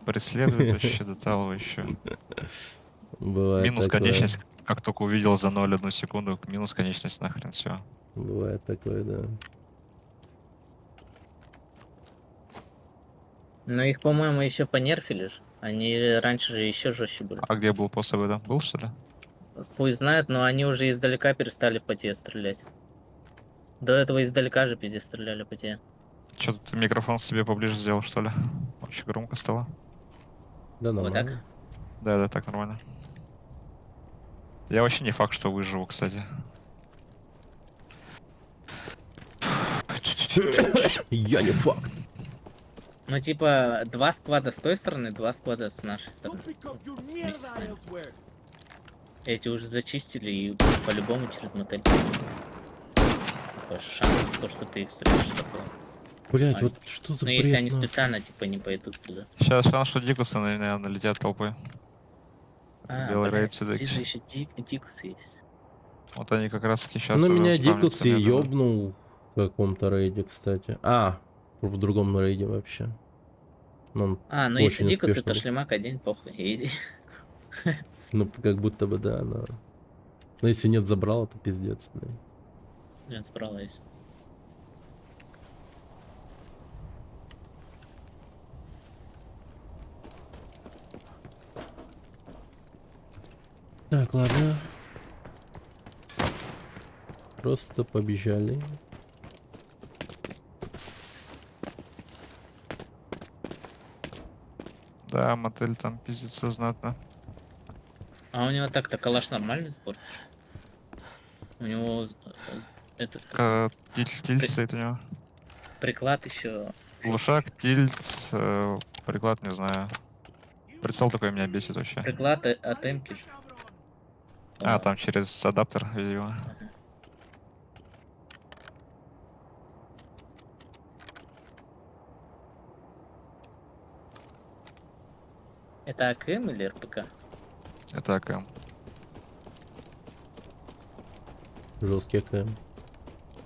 Преследуют вообще до того еще. Бывает Минус такое. конечность, как только увидел за 0,1 секунду, минус конечность нахрен, все. Бывает такое, да. Но их, по-моему, еще понерфили же. Они раньше же еще жестче были. А где был после да? Был что ли? Хуй знает, но они уже издалека перестали по тебе стрелять. До этого издалека же пиздец стреляли по тебе. Что-то ты микрофон себе поближе сделал, что ли? Очень громко стало. Да, Вот так. нормально. Да, так нормально. Я вообще не факт, что выживу, кстати. Я не факт. Ну, типа, 2 сквада с той стороны, 2 сквада с нашей Don't стороны. pick up your Вместе с mierda нами. elsewhere. Эти уже зачистили и по-любому через мотель. Типа, шанс, то, что ты их стреляешь, такой. Блять, Ай. вот что за Ну, бред, если они нахуй? специально, типа, не пойдут туда. Сейчас шанс, что дикусы, наверное, налетят толпой. Белый рейд сюда. здесь же еще дикус есть. Вот они как раз таки сейчас. Ну, меня Дикус и ёбнул в каком-то рейде, кстати. В другом рейде вообще. Ну, он Ну если очень дикус, успешно это был. шлемак один, похуй. Иди. Ну, как будто бы, да, но... Но если нет забрала, то пиздец, блин. Я справа есть. Так, ладно. Просто побежали. Да, мотель там пиздится знатно. А у него так-то калаш нормальный спорт? У него этот Тильт стоит у него. приклад еще. Глушак, тильт, приклад, не знаю. Прицел такой меня бесит вообще. Приклад от эмки. Там через адаптер, видимо. Это АКМ или РПК? Это АКМ. Жесткий АКМ.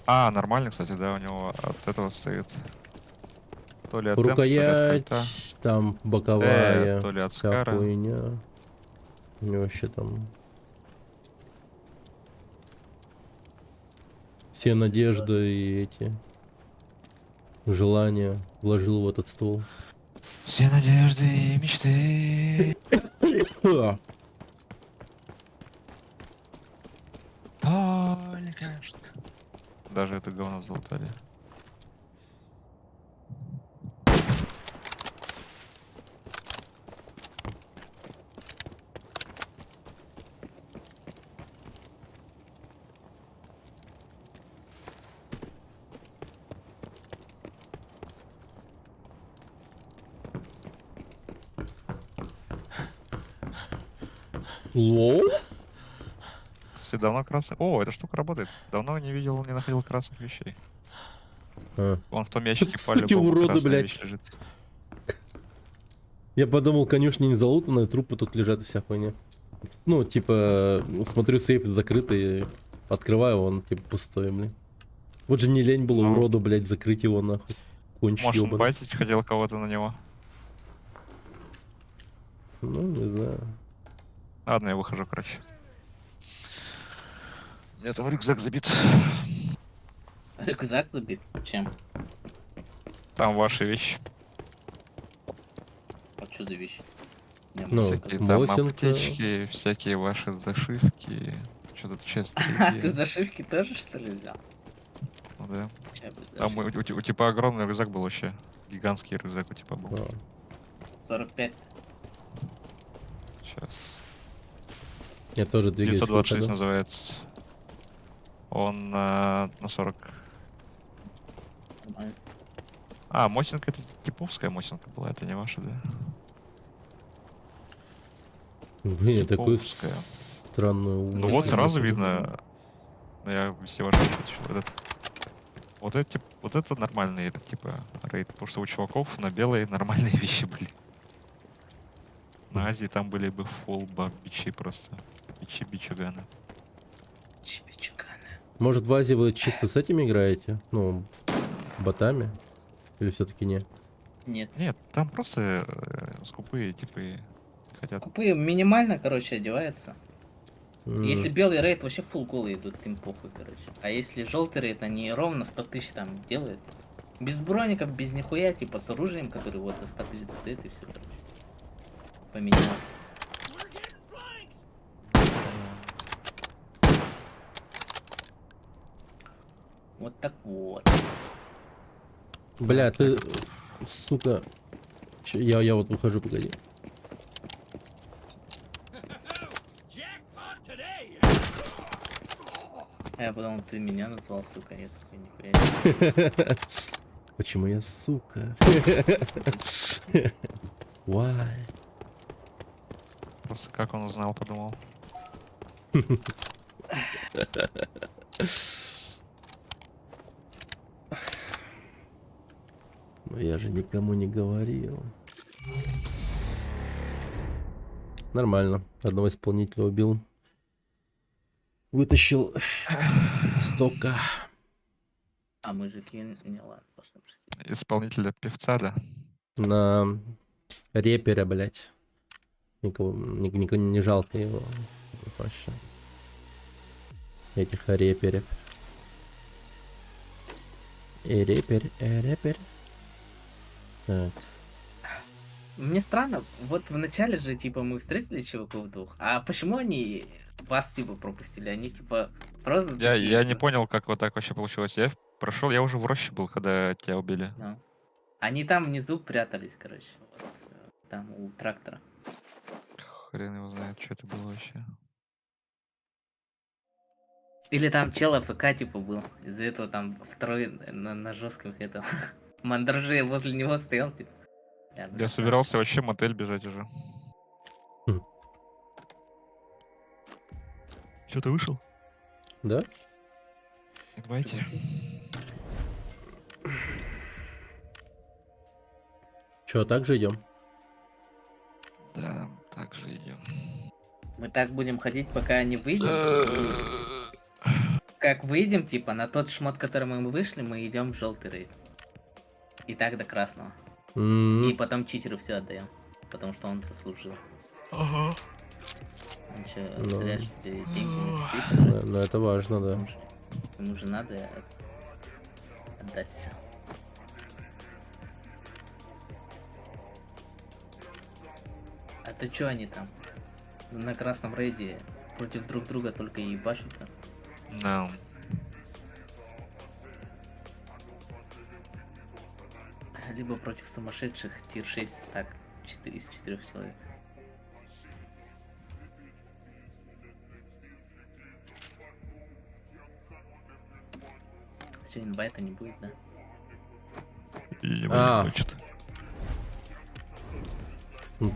Нормально, кстати, да, у него от этого стоит. То ли от темпа, Рукоять, то ли от кольта. там боковая, то ли от вся скара. хуйня. У него вообще там... Все надежды и эти... желания вложил в этот ствол. Все надежды и мечты. Только что. Даже это говно залутали. Лол? Кстати, давно красный... О, эта штука работает. Давно не видел, не находил красных вещей. Он в том ящике Кстати, по-любому уроды, красная блядь. вещь лежит. Я подумал, конюшни не залутанные, трупы тут лежат и вся хуйня. Ну, типа, смотрю, сейф закрытый, открываю, он типа пустой, блин. Вот же не лень было уроду, блядь, закрыть его нахуй. Конч Может, он ёбаный. байтить хотел кого-то на него. Ну, не знаю. Ладно, я выхожу, короче. У меня там рюкзак забит. Рюкзак забит? Чем? Там ваши вещи. А что за вещи? Ну, Всякие там Мосинка. аптечки, всякие ваши зашивки. Что-то честно. Ты зашивки тоже, что ли, взял? Ну да. Чё, без Там у типа огромный рюкзак был вообще. Гигантский рюкзак у типа был. 45. Сейчас. Я тоже двигаюсь. 926 выхода. называется. Он на 40. Нормально. Мосинка это типовская мосинка была, это не ваша, да? Блин, такой Типовская. странный ум. Ну вот сразу видно. Я все ваши вот это нормальный типа рейд, потому что у чуваков на белые нормальные вещи были. На Азии там были бы фулл бичи просто. Бичуганы. Чипичуганы. Может, в Азии вы чисто с этими играете? Ну, ботами? Или все-таки не? Нет. Нет, там просто скупые типы хотят. Купы минимально, короче, одеваются. М, Если белый рейд, вообще фул голые идут, им похуй, короче. А если желтый рейд, они ровно 100 тысяч там делают. Без броников, без нихуя, типа с оружием, который вот до 100 тысяч достает и все, короче. Поменял. We're getting flanked! Вот так вот. Бля, ты, сука. Я вот ухожу, погоди. Jackpot today! А я подумал, ты меня назвал, сука, я такой, нихуя. Почему я сука? Why? Просто как он узнал, подумал. Но я же никому не говорил. Нормально. Одного исполнителя убил. Вытащил 100к. А мужики, не ладно, пошли простить. Исполнителя певца, да? На реперя, блять. Никого не жалко его. Вообще. Этих реперев. И репер. Так. Мне странно, вот в начале же, типа, мы встретили чуваков двух, а почему они вас, типа, пропустили? Они, типа, просто... Я не типа, понял, как вот так вообще получилось. Я прошел, я уже в роще был, когда тебя убили. ну. Они там внизу прятались, короче. Вот, там, у трактора. Хрен его знает, что это было вообще. Или там чел АФК, типа, был. Из-за этого там второй на жестких это... Мандраже возле него стоял, типа. Я собирался вообще в мотель бежать уже. Хм. Что, ты вышел? Да? Давайте. Че, так же идем? Да, так же идем. Мы так будем ходить, пока не выйдем. Как выйдем, типа, на тот шмот, который мы вышли, мы идем в желтый рейд. И так до красного. И потом читеру все отдаем. Потому что он заслужил. Ага. Он еще Ну. зря, что деньги не встретил. Но это важно, да. Ему же надо отдать все. А то чё они там? На красном рейде против друг друга только и ебашатся. No. Либо против сумасшедших тир 6 стак 4 из 4 человек. А что, инвайта не будет, да? И его А. не хочет.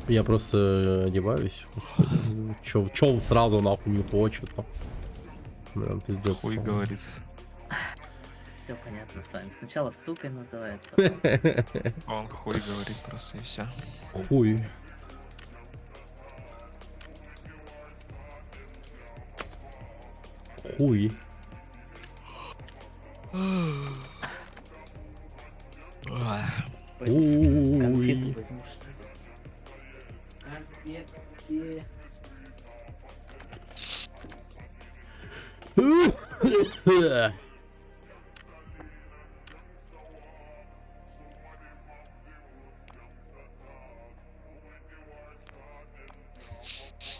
Я просто одеваюсь. Господи. Чё он сразу нахуй не хочет? Прям пиздец. Хуй говорит. Все понятно с вами. Сначала сукой называют, потом... Он хуй говорит просто и все. Хуй. Хуй. Конфеты Хуй. возьму, что ли? Конфетки.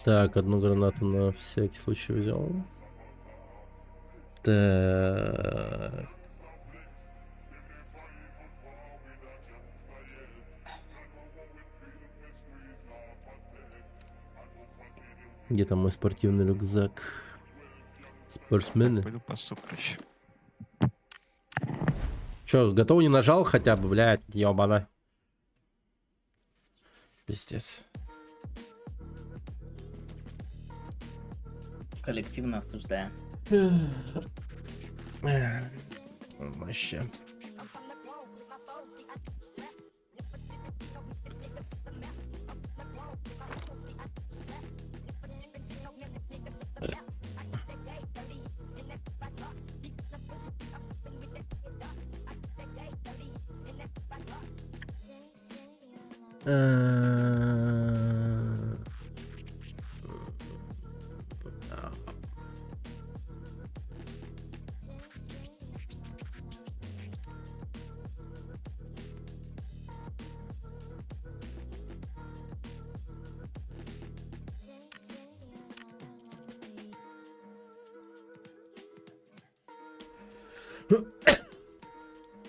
Так, одну гранату на всякий случай взял. Так. Где там мой спортивный рюкзак? Спортсмены. Пойду пасу, короче. Чё, готов не нажал хотя бы, блядь, ёбана. Пиздец. Коллективно осуждаем. Вообще.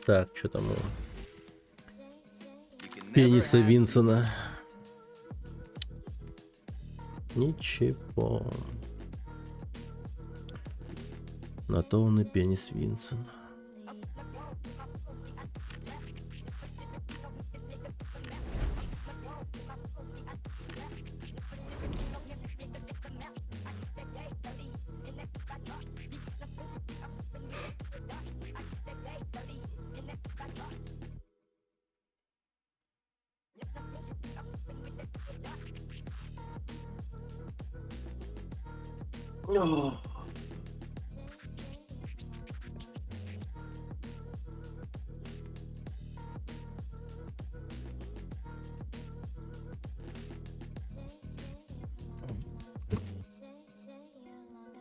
Так, что там? You can never Пениса have Винсона. Ничего. На то он и пенис Винсон.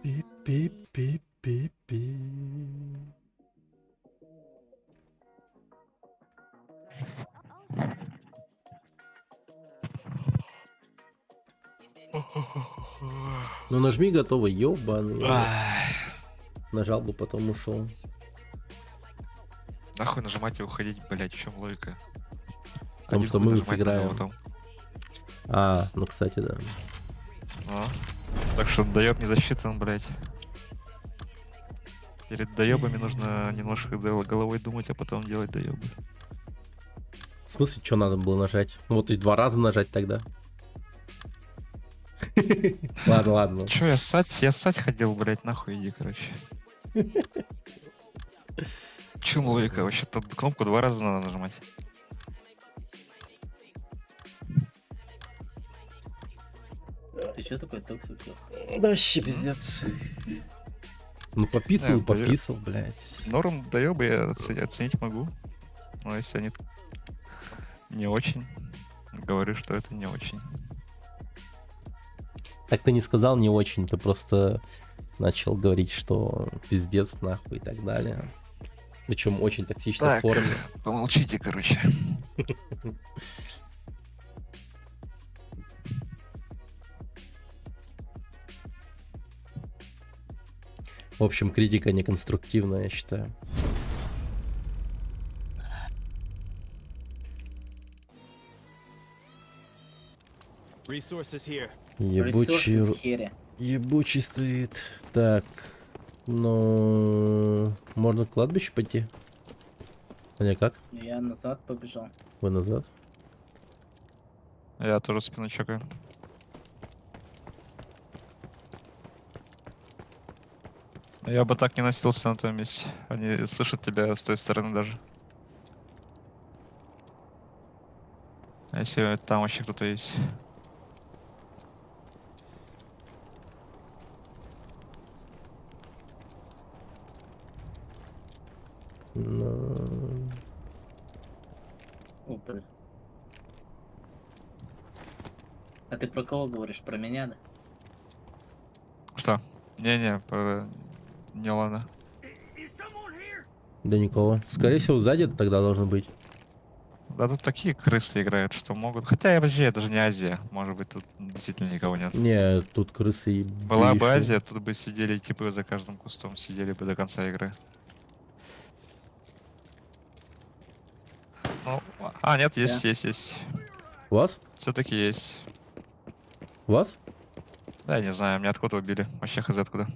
Пи-пи-пи-пи-пи. Ну нажми готово, ёбаный. Нажал бы, потом ушел. Нахуй нажимать и уходить, блять, в чем логика? Потому Один что хуй мы не нажимать надо сыграем. потом. А, ну кстати, да. Ну. Так что доеб не засчитан, блять. Перед доебами нужно немножко головой думать, а потом делать доебы. В смысле, что надо было нажать? Ну, вот и 2 раза нажать тогда. Ладно, ладно. Че, я ссать ходил, блять, нахуй иди, короче. Чум логика? Вообще тут кнопку 2 раза надо нажимать. Ты что такой токсик? Вообще пиздец. Ну пописал, Не, пописал, блядь. Норм доебы я оценить могу. Но если они не очень, говорю, что это не очень. Так ты не сказал не очень, ты просто начал говорить, что пиздец нахуй и так далее. Причем очень токсичной Так, форме. помолчите, короче. В общем, критика неконструктивная, я считаю. Resources here. Ебучий, Ресурсы хере. ебучий стоит. Так, ну, можно к кладбищу пойти? А не как? Я назад побежал. Вы назад? Я тоже спину чекаю. Я бы так не носился на том месте. Они слышат тебя с той стороны даже. А если там вообще кто-то есть? Ну, Упры. А ты про кого говоришь? Про меня, да? Что? Не-не, не ладно. да никого. Скорее всего, сзади тогда должно быть. Да тут такие крысы играют, что могут. Хотя вообще это же не Азия. Может быть, тут действительно никого нет. Не, тут крысы и Была бы Азия, тут бы сидели типы за каждым кустом, сидели бы до конца игры. Ну, нет, есть, Да. есть. Вас? Все-таки есть. Вас? Да, я не знаю, меня откуда убили. Вообще хз откуда.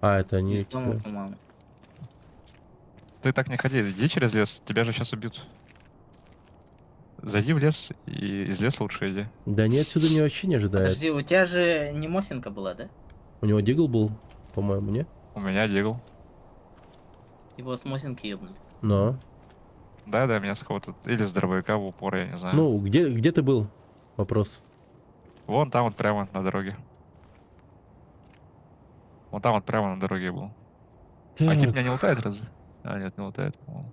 А, это они... Из дома, по-моему. Ты так не ходи, иди через лес, тебя же сейчас убьют. Зайди в лес и из леса лучше иди. Да они отсюда не вообще не ожидают. Подожди, у тебя же не Мосинка была, да? У него дигл был, по-моему, не? У меня дигл. Его с Мосинки ебнули. Но. Да, меня с кого-то... Или с дробовика в упор, я не знаю. Ну, где ты был? Вопрос. Вон там вот прямо на дороге. Вон там вот прямо на дороге был. А тип меня не лутает разве? А, нет, не лутает, по-моему.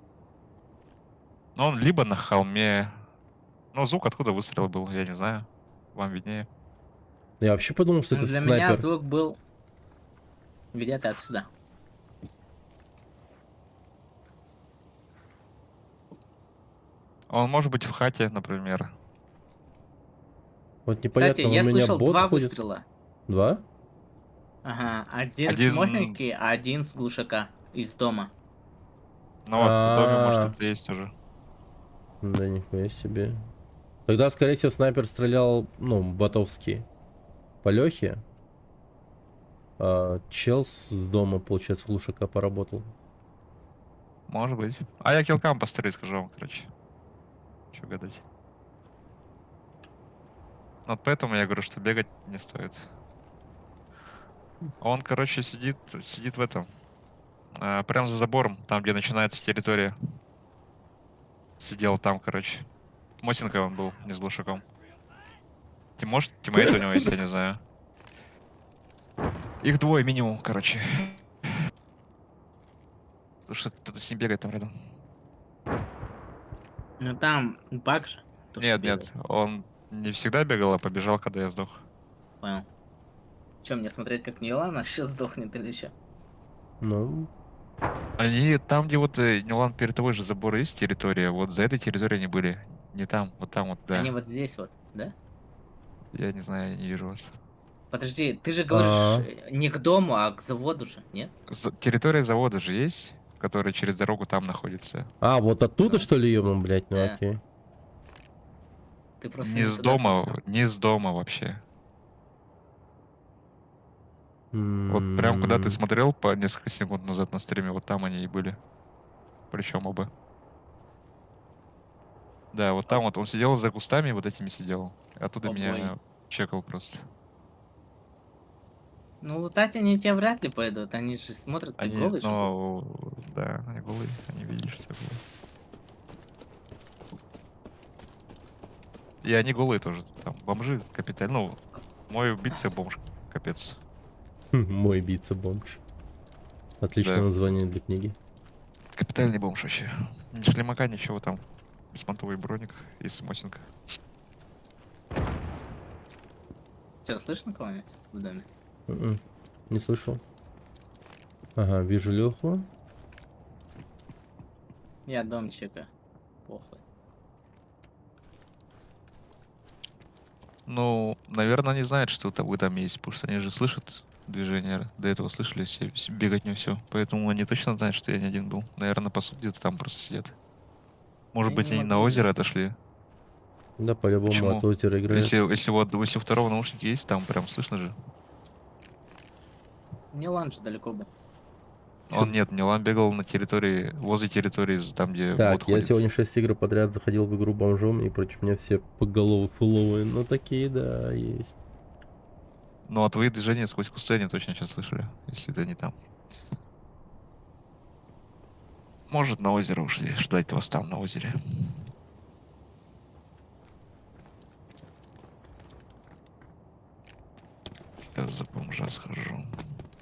Ну, он либо на холме... Ну, звук откуда выстрел был, я не знаю. Вам виднее. Я вообще подумал, что Ну, это для меня снайпер. звук был где-то отсюда. Он может быть в хате, например. Вот Кстати, непонятно, я у меня слышал бот 2 ходит. выстрела. 2? Ага, один с Один- мощники, а один с глушака из дома. Ну вот, в доме, может, А. кто-то есть уже. Да нихуя себе. Тогда, скорее всего, снайпер стрелял, ну, ботовский. По Лехе. А чел с дома, получается, с глушака поработал. Может быть. А я киллкам посмотрю, скажу вам, короче. Че гадать. Вот поэтому я говорю, что бегать не стоит. Он, короче, сидит в этом. Прям за забором, там, где начинается территория. Сидел там, короче. Мосинка он был, не с глушаком. Может, тиммейт у него есть, я не знаю. Их двое минимум, короче. Потому что кто-то с ним бегает там рядом. Ну там баг же. то, что Нет, бегает. нет, он не всегда бегал, а побежал, когда я сдох. Понял. Че, мне смотреть, как Нилана сейчас сдохнет или что? Ну, Они там, где вот Нилан перед тобой же забор есть территория, вот за этой территорией они были. Не там, вот, да. Они вот здесь вот, да? Я не знаю, я не вижу вас. Подожди, ты же говоришь не к дому, а к заводу же, нет? Территория завода же есть, которая через дорогу там находится. а, вот оттуда, Ну, что ли, ему, блядь? Ну, да. окей. Ты просто Не с туда дома, смотрел. не с дома вообще. Вот прям куда ты смотрел по несколько секунд назад на стриме, вот там они и были. Причем оба. Да, вот там вот он сидел за кустами, вот этими сидел. Оттуда меня Обои. чекал просто. Ну, лутать они тебя вряд ли пойдут, они же смотрят, ты Они, голый же был. ну, да, они голые, они видели, что я голый. И они голые тоже, там, бомжи капитально. Ну, мой убийца бомж, капец. Мой бийца-бомж. Отличное Да. название для книги. Капитальный бомж вообще. Ни шлемака, ничего там. Беспонтовый броник и смосинка. Че, слышно кого-нибудь в доме? Не слышал. Ага, вижу Леху. Я дом чекаю. Похуй. Ну, наверное, они знают, что вы там есть, потому что они же слышат движение. До этого слышали все беготню все. Поэтому они точно знают, что я не один был. Наверное, по сути, где-то там просто сидят. Может Я быть, не они на могу озеро видеть. отошли. Да, по-любому Почему? от озера играет. Если у второго наушники есть, там прям слышно же. Не ланч далеко бы. Он нет, Нилан бегал на территории, возле территории, там, где Так, бот я ходит. сегодня 6 игр подряд заходил в игру бомжом, и против меня все поголовы фуловые. Ну, такие, да, есть. Ну, а твои движения сквозь кусты они точно сейчас слышали, если это не там. Может, на озеро ушли, ждать вас там, на озере. Я за бомжа схожу.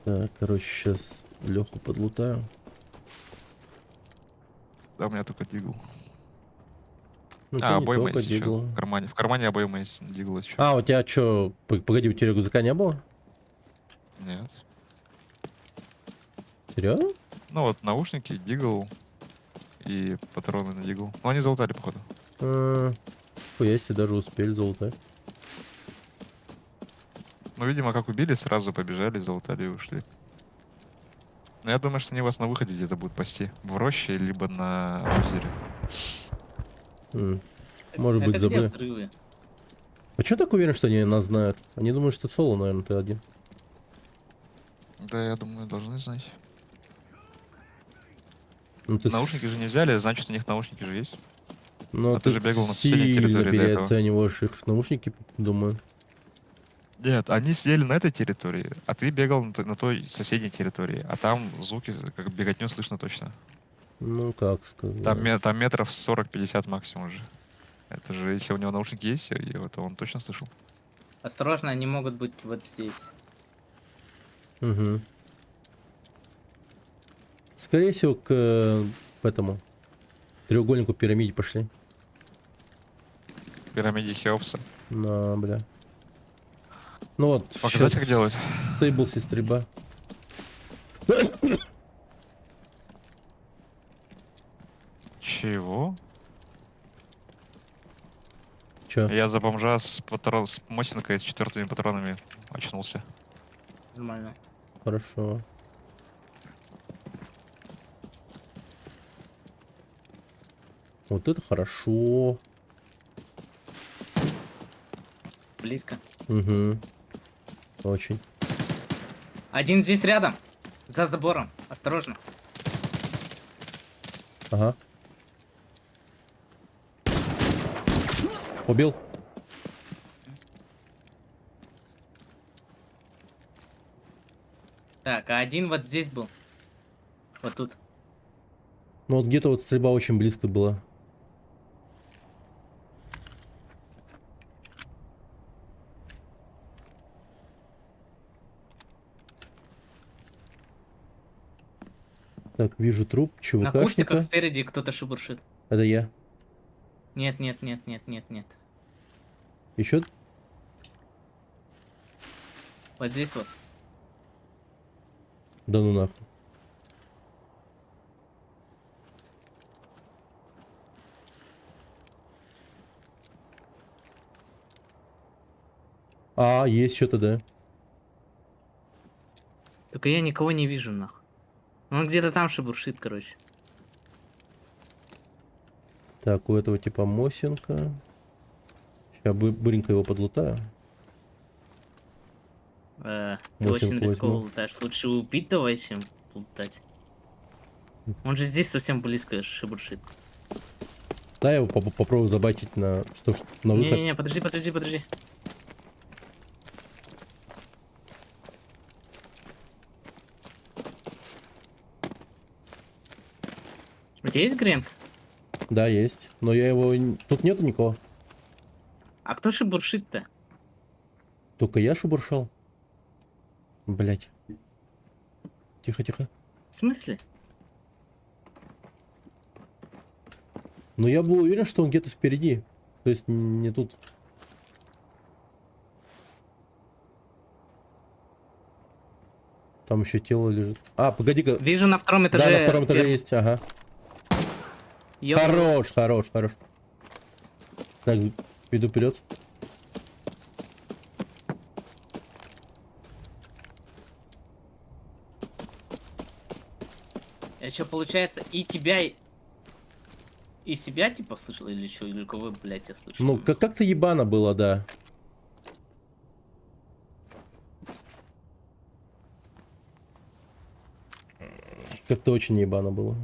Так, короче, сейчас Леху подлутаю. Да, у меня только дигл. Ну, ты А, не обойма только есть еще. дигл. В кармане. В кармане обойма есть, дигл еще. А, у тебя что, погоди, у тебя рюкзака не было? Нет. Серьезно? Ну вот, наушники, дигл и патроны на дигл. Ну, они залутали, походу. Если даже успели залутать. Ну, видимо, как убили, сразу побежали, залутали и ушли. Но я думаю, что они вас на выходе где-то будут пасти. В роще, либо на озере. Может Это быть, где забыли. взрывы? А чё так уверен, что они нас знают? Они думают, что соло, наверное, ты один. Да, я думаю, должны знать. Ну, ты Наушники же не взяли, значит, у них наушники же есть. Ну, А ты же бегал на соседней сильно территории до этого. переоцениваешь их наушники, думаю. Нет, они сидели на этой территории, а ты бегал на той соседней территории. А там звуки, как беготню слышно точно. Ну, как сказать. Там метров 40-50 максимум уже. Это же, если у него наушники есть, то он точно слышал. Осторожно, они могут быть вот здесь. Угу. Скорее всего, к этому треугольнику пирамиде пошли. пирамиде Хеопса. На, бля. Ну вот, Показать, щас как делать? Сейблси стрельба. Чего? Чё? Я за бомжа с Мосинкой с 4 патронами очнулся. Нормально. Хорошо. Вот это хорошо. Близко. Угу. Очень. Один здесь рядом. За забором. Осторожно. Ага. Убил. Так, а один вот здесь был. Вот тут. Ну вот где-то вот стрельба очень близко была. Так, вижу труп На ЧВКшника. кустиках спереди кто-то шебуршит. Это я. Нет, нет, нет, нет, нет, нет. Еще? Вот здесь вот. Да ну нахуй. А, есть что-то, да. Только я никого не вижу, нахуй. Он где-то там шебуршит, короче. Так, у этого типа Мосинка. Сейчас быренько его подлутаю. Ты Мосинку очень рисково возьму. лутаешь. Лучше убить давай, чем лутать. Он же здесь совсем близко шебуршит. Да, я его попробую забайтить на что ж на выход. Не-не-не, подожди, подожди, подожди. У тебя есть гренк? Да, есть. Но я его... Тут нету никого. А кто шебуршит-то? Только я шебуршал. Блять. Тихо, тихо. В смысле? Но я был уверен, что он где-то впереди. То есть не тут. Там еще тело лежит. А, погоди-ка. Вижу на втором этаже. Да, на втором этаже ферму. есть, ага. Ёбаный. Хорош, хорош, хорош. Так, иду вперед. Я что, получается, и тебя, и себя типа слышал, или что, или кого, блядь, я слышал? Ну, как-то ебано было, да. Как-то очень ебано было.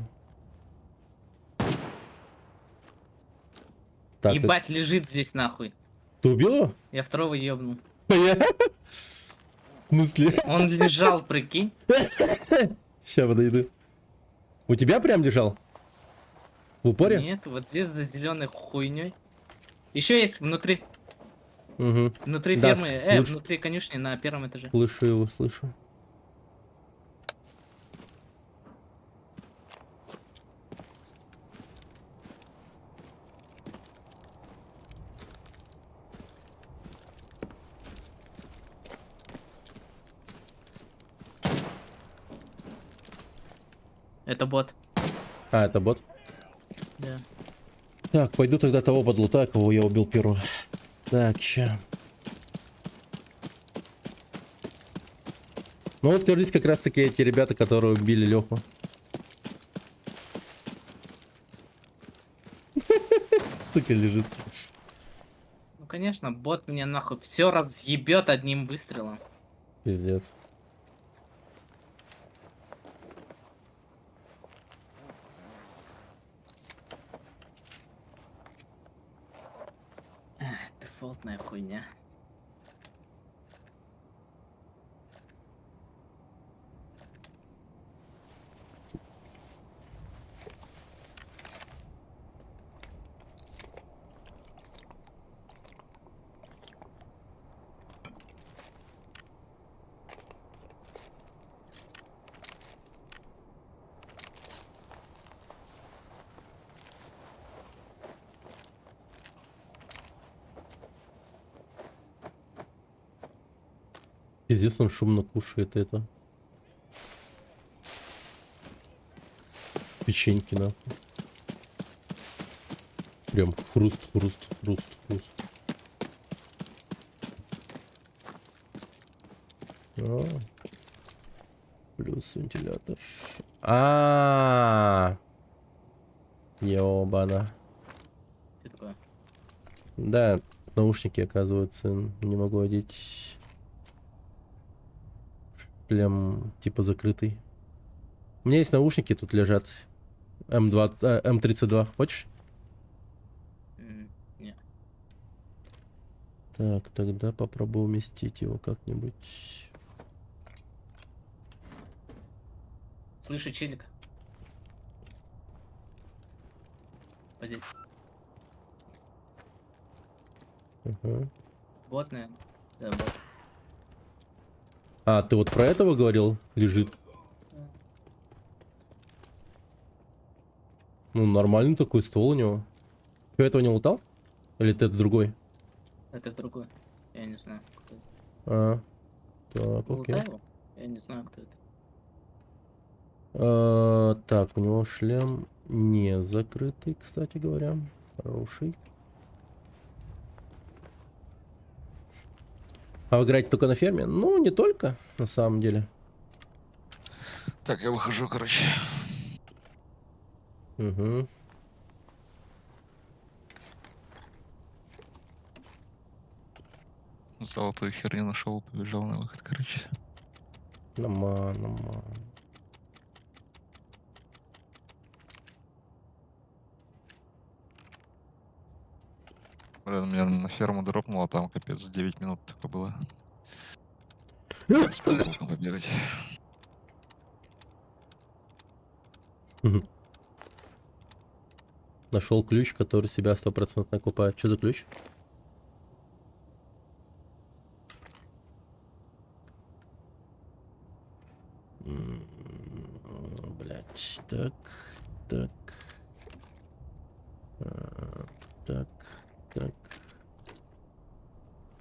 Так, Ебать, лежит здесь нахуй. ты убил его? Я второго ебнул. В смысле? Он лежал, прикинь. Сейчас подойду. У тебя прям лежал? В упоре? Нет, вот здесь за зеленой хуйней. Еще есть внутри. Угу. Внутри Да, фермы. слышу. Внутри конюшни на первом этаже. Слышу его, слышу. Это бот. А, это бот. Да. Так, пойду тогда того подлутаю, кого я убил первого. Так, ща. Ну вот, кажется, как раз таки эти ребята, которые убили Леху. Сука, лежит. Ну конечно, бот мне нахуй все разъебет одним выстрелом. Пиздец. Дефолтная хуйня. Пиздец, он шумно кушает это. Печеньки, нахуй. Прям хруст, хруст, хруст, хруст. А. Плюс вентилятор. Ёбана. Что такое? Да, наушники, оказывается, не могу одеть. Шлем типа закрытый. У меня есть наушники, тут лежат. М32. Хочешь? Не. Так, тогда попробую уместить его как-нибудь. Слышу челика. Вот здесь. Ага. Бот, наверное. Да, бот. А, ты вот про этого говорил? Лежит. Ну, нормальный такой ствол у него. Ты этого не лутал? Или ты это другой? Это другой. Я не знаю, кто это. А, так, окей. Лутай его? Я не знаю, кто это. Так, у него шлем не закрытый, кстати говоря. Хороший. А вы играете только на ферме? Ну, не только, на самом деле. Так, я выхожу, короче. Угу. Золотую херню нашел, побежал на выход, короче. Нормально. Блин, меня на ферму дропнуло, там капец, 9 минут только было. Успел толком побегать. Нашел ключ, который себя 100% окупает. Что за ключ? Блять, так. Так.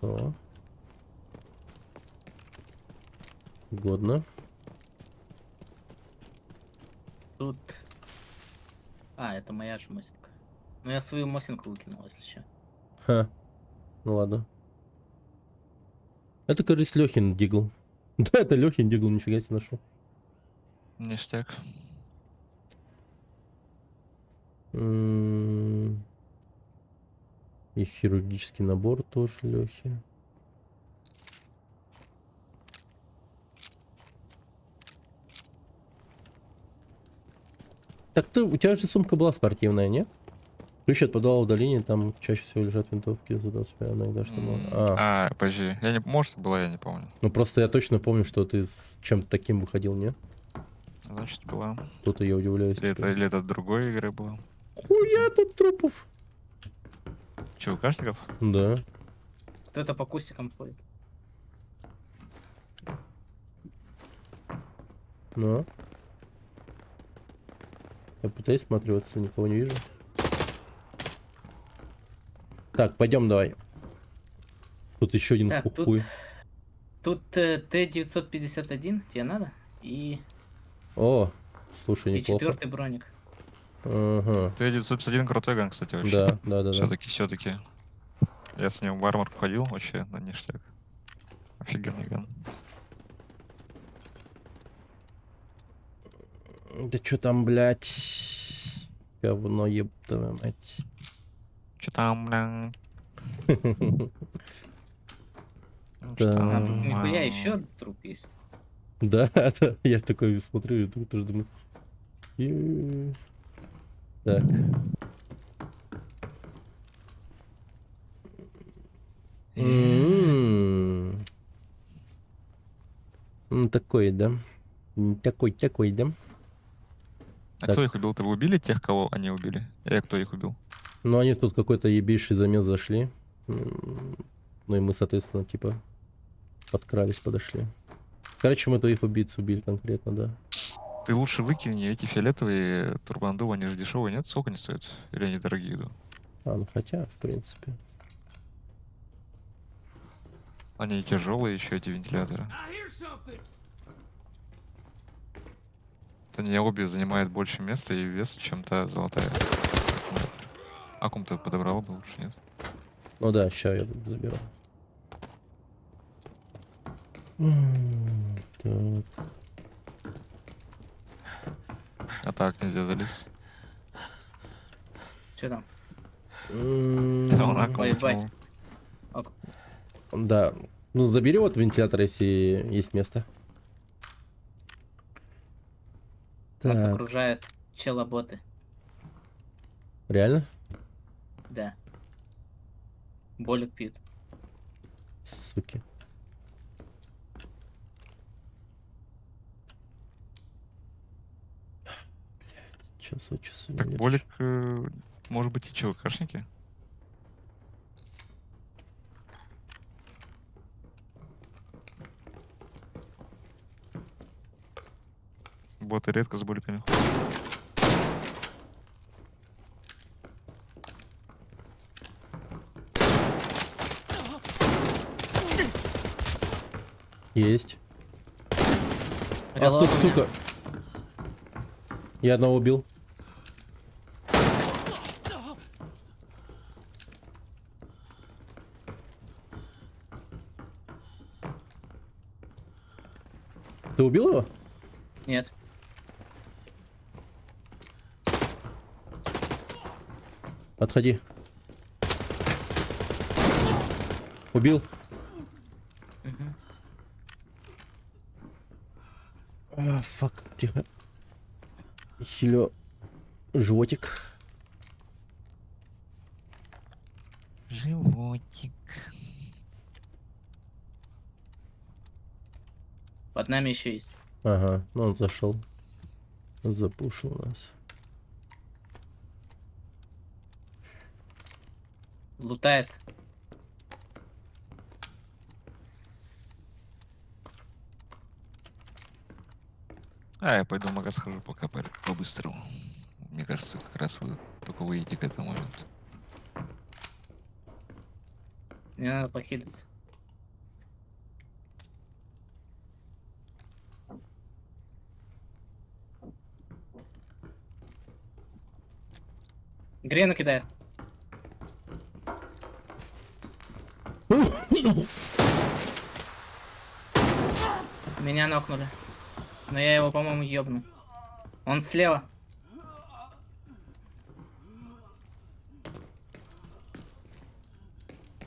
О. Годно. Тут... А, это моя же мосинка. Ну, я свою мосинку выкинул, если что. Ха. Ну ладно. Это, кажется, Лехин дигл. Да, это Лехин дигл, нифига себе нашел. Ништяк. И хирургический набор тоже Лехи. Так ты, у тебя же сумка была спортивная, нет? Ключ от подвала удаления, там чаще всего лежат винтовки за 25, иногда что было. Подожди, я не... Может, была, я не помню. Ну просто я точно помню, что ты с чем-то таким выходил, нет? Значит, была. Тут я удивляюсь. Или это другой игры было. Хуя тут трупов. Че, у кашников? Да. Кто-то по кустикам ходит. Ну. Я пытаюсь смотреться, никого не вижу. Так, пойдем давай. Тут еще один Так, хуй. Тут Т-951, тебе надо? И О, слушай, неплохо. 4-й броник. Ага. Т-951 крутой ган, кстати, вообще. Да. Все-таки. Я с ним в армор ходил, вообще на ништяк. Офигенный ган. Да что там, блядь? Говно ебаная мать. Че там, бля? А тут нихуя еще один труп есть. Да, я такой смотрю, и тут тоже думаю. Так. Ну, такой, да. Такой, да. А кто их убил? Ты вы убили тех, кого они убили? Или кто их убил? Ну, они тут какой-то ебейший замес зашли. Ну, и мы, соответственно, типа, подкрались, подошли. Короче, мы твоих убийц убили конкретно, да. Ты лучше выкини эти фиолетовые турбанду, они же дешевые, нет? Сколько они стоят? Или они дорогие, да? А, ну хотя, в принципе. Они тяжелые еще, эти вентиляторы. I hear something. Они обе занимают больше места и веса, чем та золотая. Аккум-то подобрал бы лучше, нет? Ну да, сейчас я заберу. Так. А так нельзя залезть. Что там? Да, он аккум Ой, бать. утянул. Да. Ну, забери вот вентилятор, если есть место. Нас Так, окружают челоботы. реально? Да. Болик пьют. Суки. Час от часу. Так, Болик, может быть, и ЧВКшники? Боты редко с Боликами. Есть. Ах Релот ты, у меня. сука. Я одного убил. Ты убил его? Нет. Отходи. Убил. А, фак, тихо. Хилё. Животик. Животик. Под нами еще есть. Ага, ну он зашел. Запушил нас. Лутается. А, я пойду в магаз схожу пока по-быстрому. Мне кажется, как раз вы только выйдете к этому моменту. Мне надо похилиться. Грену кидает. Меня нокнули. Но я его, по-моему, ёбну. Он слева.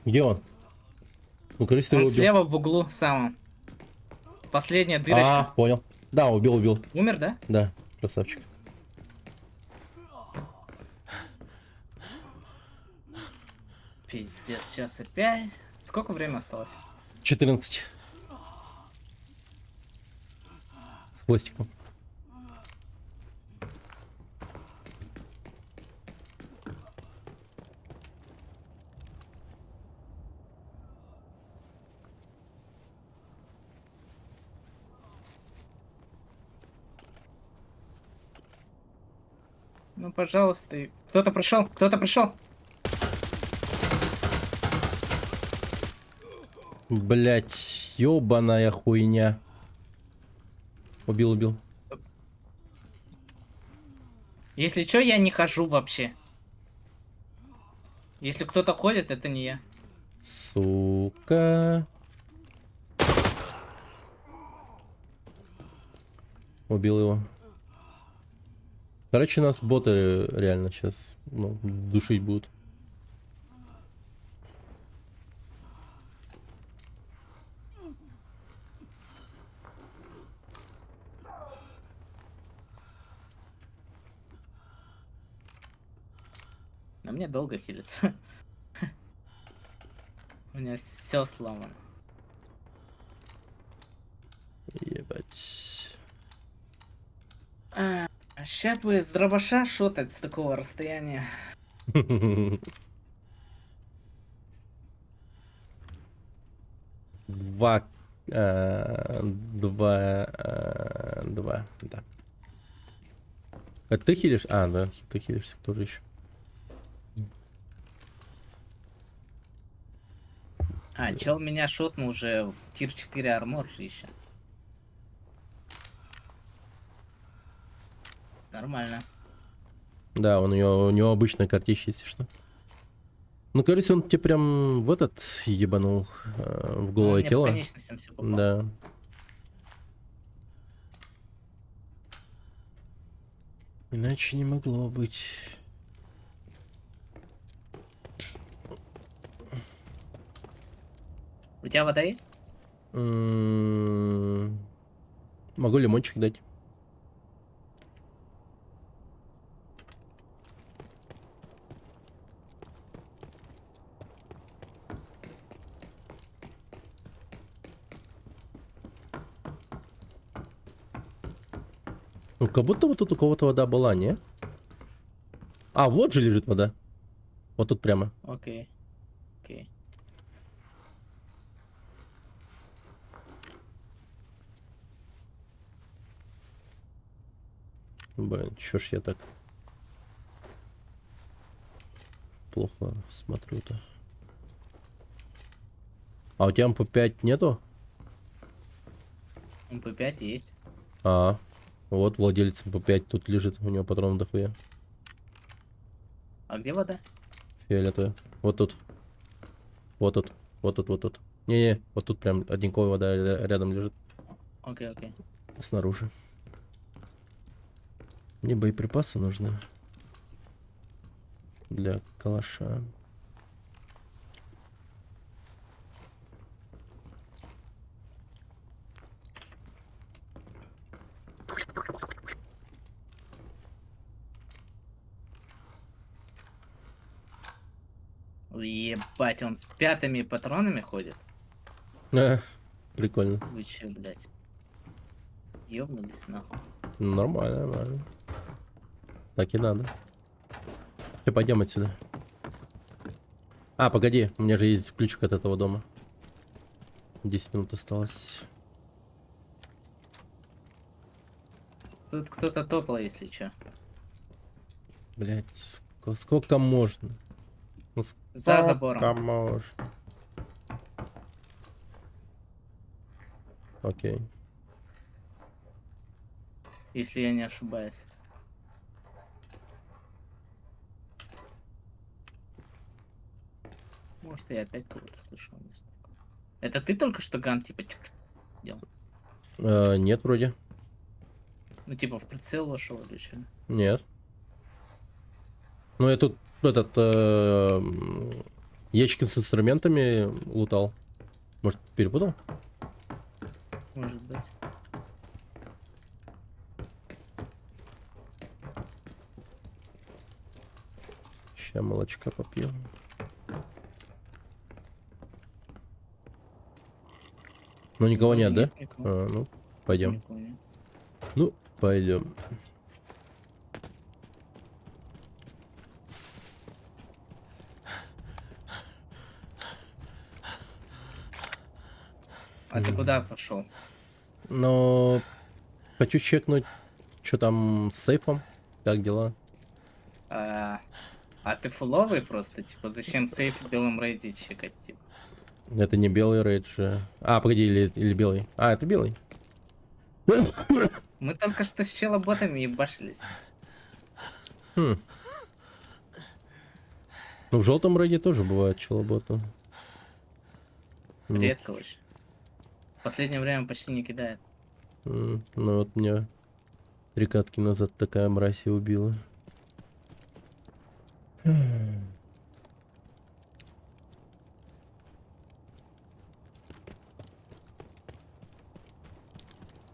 Где он? Ну, кажется, ты Он его убил. слева в углу самом. Последняя А, дырочка. понял. Да, убил. Умер, да? Да, красавчик. Пиздец, сейчас опять. Сколько времени осталось? 14. С хвостиком. Ну, пожалуйста. Кто-то пришел, кто-то пришел. Блять, ёбаная хуйня. Убил. Если что, я не хожу вообще. Если кто-то ходит, это не я. Сука. Убил его. Короче, нас боты реально сейчас душить будут. На мне долго хилится. У меня все сломано. Ебать. Ща бы с дробаша шотать с такого расстояния. Два, да. Это ты хилишь? А, да, ты хилишься тоже еще. А, чел меня шотнул уже в тир 4 армор же еще. Нормально. Да, у него обычная картища, если что. Ну, кажется, он тебе прям в этот ебанул в Он голое мне по тело. конечностям все попал. Да. Иначе не могло быть. У тебя вода есть? Могу лимончик дать. Ну, как будто вот тут у кого-то вода была, не? А, вот же лежит вода. Вот тут прямо. Окей. Окей. Блин, чё ж я так плохо смотрю-то. А у тебя МП5 нету? МП5 есть. А, вот владелец МП5 тут лежит, у него патронов дохуя. А где вода? Фиолетовая. Вот тут. Вот тут. Вот тут, вот тут. Не-не, вот тут прям одинковая вода рядом лежит. Окей, окей. Снаружи. Мне боеприпасы нужны. Для калаша. Ебать, он с 5 патронами ходит? Прикольно. Вы че, блядь? Ёбнулись нахуй. Нормально, нормально. Так и надо. Все, пойдем отсюда. А, погоди, у меня же есть ключик от этого дома. 10 минут осталось. Тут кто-то топал, если чё. Блять, сколько можно? Ну, За забором. сколько можно? Окей. Если я не ошибаюсь. Может, я опять кого-то слышал. Не знаю. Это ты только что ган типа чук-чук делал? Нет, вроде. Ну типа в прицел вошел или что? Нет. Ну, я тут этот ящики с инструментами лутал. Может, перепутал? Может быть. Ща молочка попью. Ну, никого нет, да? Никого. А, ну, пойдем. Никого нет. Ну, пойдем. А ты куда пошел? Но хочу чекнуть, что там с сейфом. Как дела? А ты фуловый просто? Типа, зачем сейф в белом рейде чекать? Типа? Это не белый рейдж. А, погоди, или белый. А, это белый. Мы только что с челоботами ебашились. Хм. Ну, в желтом рейде тоже бывает челобота. Редко очень. В последнее время почти не кидает. Ну, вот меня 3 катки назад такая мразь и убила.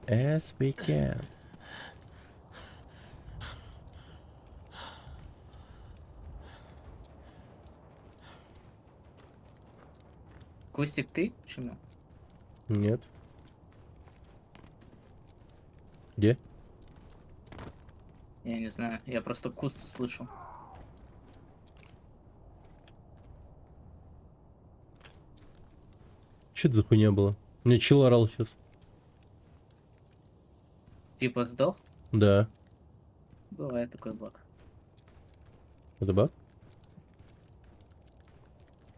As we can. Кустик, ты? Чему? Нет. Где? Я не знаю. Я просто куст услышал. Что это за хуйня была? Мне чел орал сейчас. Типа сдох? Да. Бывает такой баг. Это баг?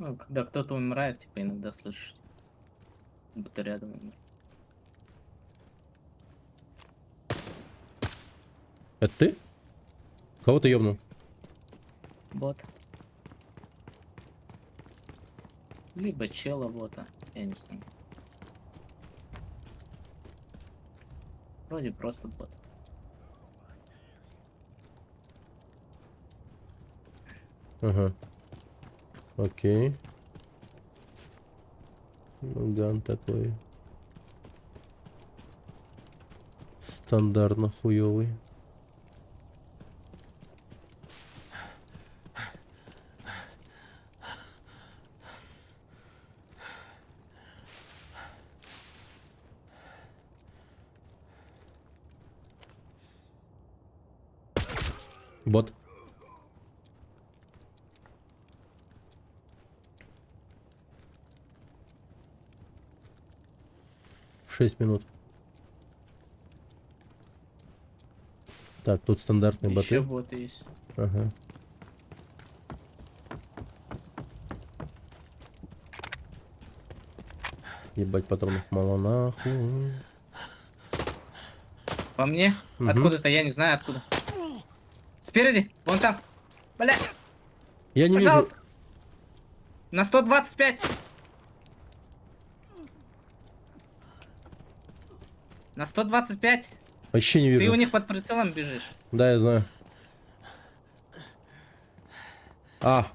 Ну, когда кто-то умирает, типа иногда слышишь. Будто рядом умер. Это ты? Кого ты ёбнул? Бот. Либо чела бота, я не знаю. Вроде просто бот. Ага. Окей. Ну, ган такой. Стандартно хуёвый. Бот. Шесть минут. Так, тут стандартные Еще боты. боты есть. Ага. Ебать, патронов мало нахуй. По мне? Мгм. Откуда-то, я не знаю откуда. Спереди, вон там. Бля, Я не пожалуйста. На 125. На 125. вижу. Вообще не Ты вижу. у них под прицелом бежишь. Да, я знаю. А,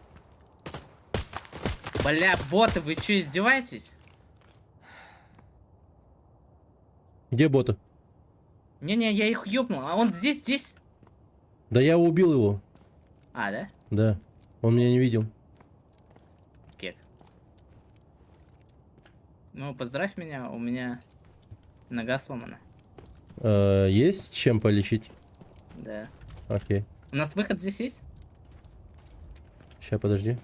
Бля, боты, вы что, издеваетесь? где боты? Не-не, я их ёбнул. А он здесь. Да я убил его. А, да? Да. Он меня не видел. Кек. Ну, поздравь меня, у меня нога сломана. Есть чем полечить? Да. Окей. У нас выход здесь есть? Сейчас, подожди.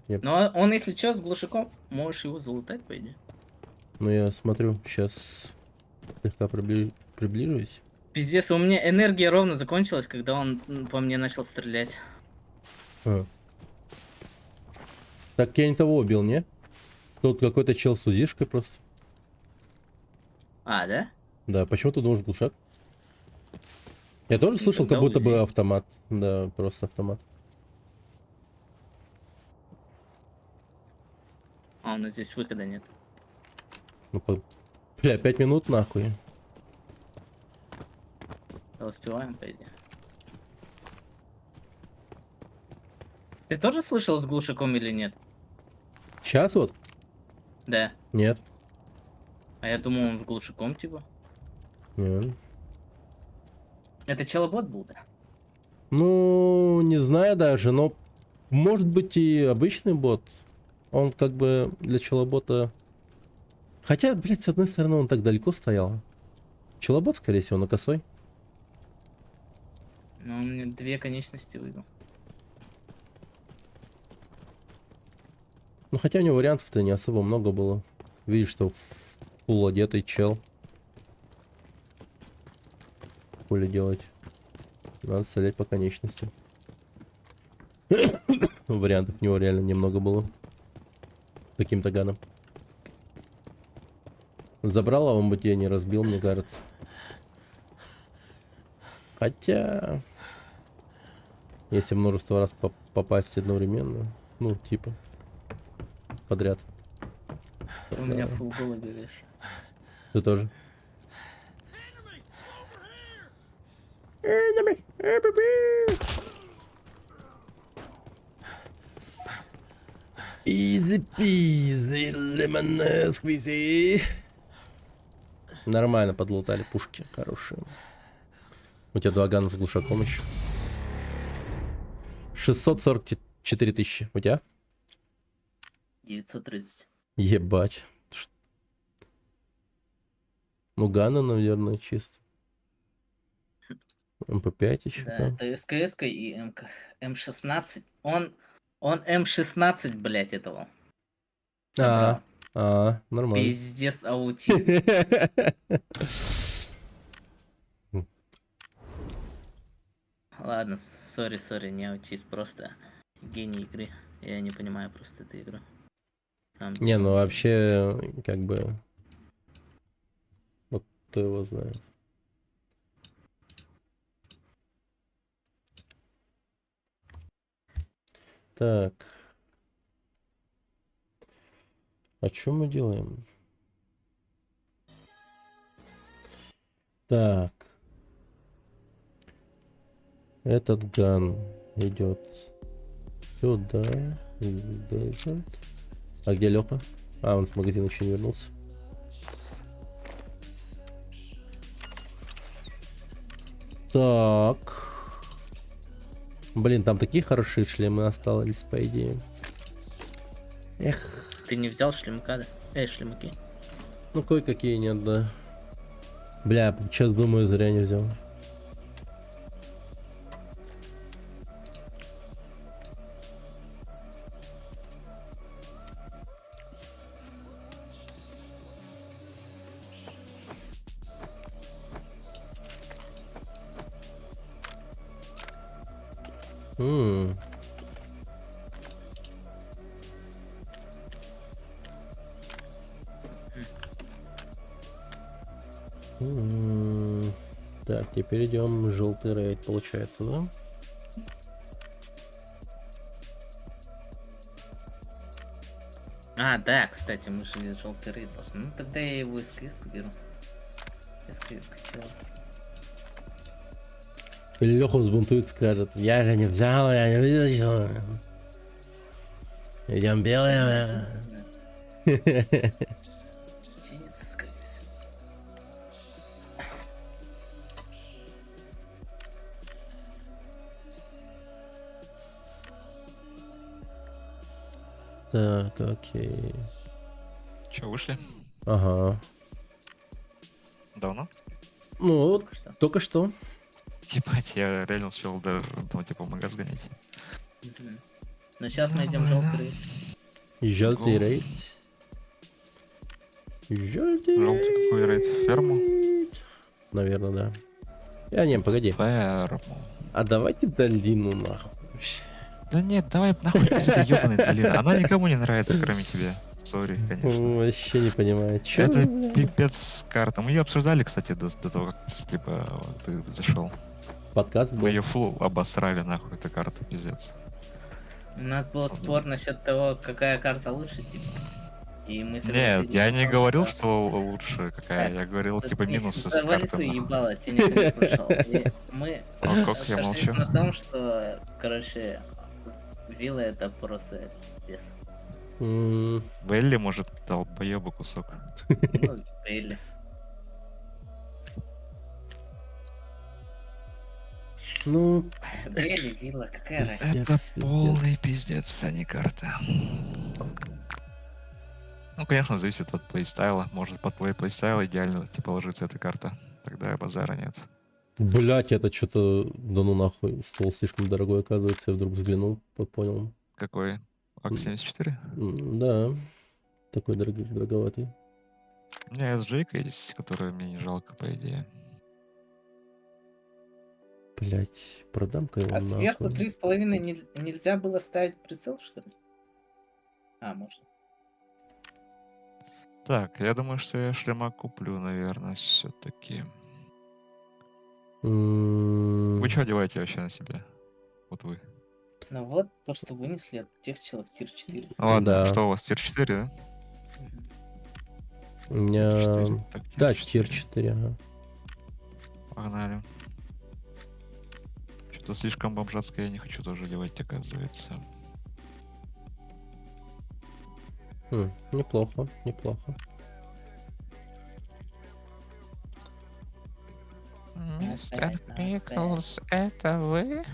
Но он, если что, с глушаком, можешь его залутать, по идее. Ну, я смотрю. Сейчас слегка приближусь. Пиздец, у меня энергия ровно закончилась, когда он по мне начал стрелять. А. Так, я не того убил, не? Тут какой-то чел с узишкой просто. А, да? Да, почему ты думаешь глушак? Я тоже Ну, слышал, как тогда будто бы УЗИ. автомат. Да, просто автомат. А, у нас здесь выхода нет. Ну, бля, 5 минут нахуй. Да, успеваем, по идее. Ты тоже слышал с глушаком или нет? Сейчас вот? Да. Нет. А я думал, он с глушаком, типа. Нет. Это челобот был, да? Ну, не знаю даже, но может быть и обычный бот. Он как бы для челобота... Хотя, блядь, с одной стороны он так далеко стоял. Челобот, скорее всего, на косой. Но он мне 2 конечности выбил. Ну, хотя у него вариантов-то не особо много было. Видишь, что фулл одетый чел. Хули делать? Надо стрелять по конечности. Вариантов у него реально немного было. Каким-то гадом. Забрал, а он бы тебя не разбил, мне кажется. Хотя... Если множество раз попасть одновременно. Ну, типа. Подряд. Ты у меня фулл голы берешь. Ты тоже. Easy peasy, lemon squeezy. Нормально подлутали пушки, хорошие. У тебя 2 гана с глушаком еще. 644 тысячи. У тебя? 930. Ебать. Ну, гана, наверное, чисто. МП5 еще Да, там. это СКС и МК. М16. Он М16, блять, этого. Собрал. Нормально. Пиздец, аутист. Ладно, сори, не аутист, просто гений игры. Я не понимаю просто эту игру. Сам Не, ну вообще, как бы... Вот кто его знает. Так. А что мы делаем? Так. Этот ган идет сюда. Desert. А где Лёха? А, он с магазина еще не вернулся. Так. Блин, там такие хорошие шлемы остались, по идее. Эх. Ты не взял шлемка, да? Шлемаки. Ну, кое-какие нет, да. Бля, сейчас думаю, зря не взял. Так, теперь идем желтый рейд, получается, да? А, да, кстати, мы же желтый рейд должны. Ну тогда я его из КС беру. СКС хотел. Или Леха взбунтует, скажет: я же не взял, я не видел. Идем белые. Так, окей. Че, вышли? Ага. Давно? Ну вот, только что. Типа, я реально успел до того, типа, в магаз сгонять. Но сейчас мы идем желтый рейд. Желтый рейд. Желтый какой рейд? Ферму? Наверное, да. Я не, погоди. Ферму. А давайте долину нахуй. Да нет, давай нахуй эта ёбаная долина. Она никому не нравится, кроме тебя. Сори, конечно. Вообще не понимаю. Чё? Это пипец карта. Мы ее обсуждали, кстати, до того, как типа ты зашел. Подкаст был. Мы ее фул обосрали, нахуй, эта карта, пиздец. У нас был спор насчет того, какая карта лучше, типа. И мы Нет, я не говорил, что лучше какая. Я говорил, типа, минусы с карты. Ебало, тебя никто не спрашивал. И мы как я сошлись молчу. на том, что, короче, вилла это просто пиздец. Белли, может, долбоёба кусок. Ну, Белли. Ну, Белли, вилла, какая разница? Это полный пиздец, а не карта. Ну, конечно, зависит от плейстайла. Может, под твой плейстайл идеально типа ложится эта карта. Тогда базара нет. блять, это что-то, да ну нахуй, стол слишком дорогой, оказывается, я вдруг взглянул, понял. Какой? АК-74? Да, такой дороговатый. У меня SJ-ка есть, которую мне не жалко, по идее. Блять, продам-ка его А сверху нахуй. 3,5 нельзя было ставить прицел, что ли? А, можно. Так, я думаю, что я шлема куплю, наверное, все-таки. Вы что одеваете вообще на себя? Вот вы. Ну вот, то, что вынесли от тех челов тир 4. Ладно, Да. что у вас, тир 4, да? У меня... 4. Так, Да, тир 4, ага. Погнали. Что-то слишком бомжатское я не хочу тоже одевать, оказывается. Неплохо, неплохо. Мистер Пиклз, это вы?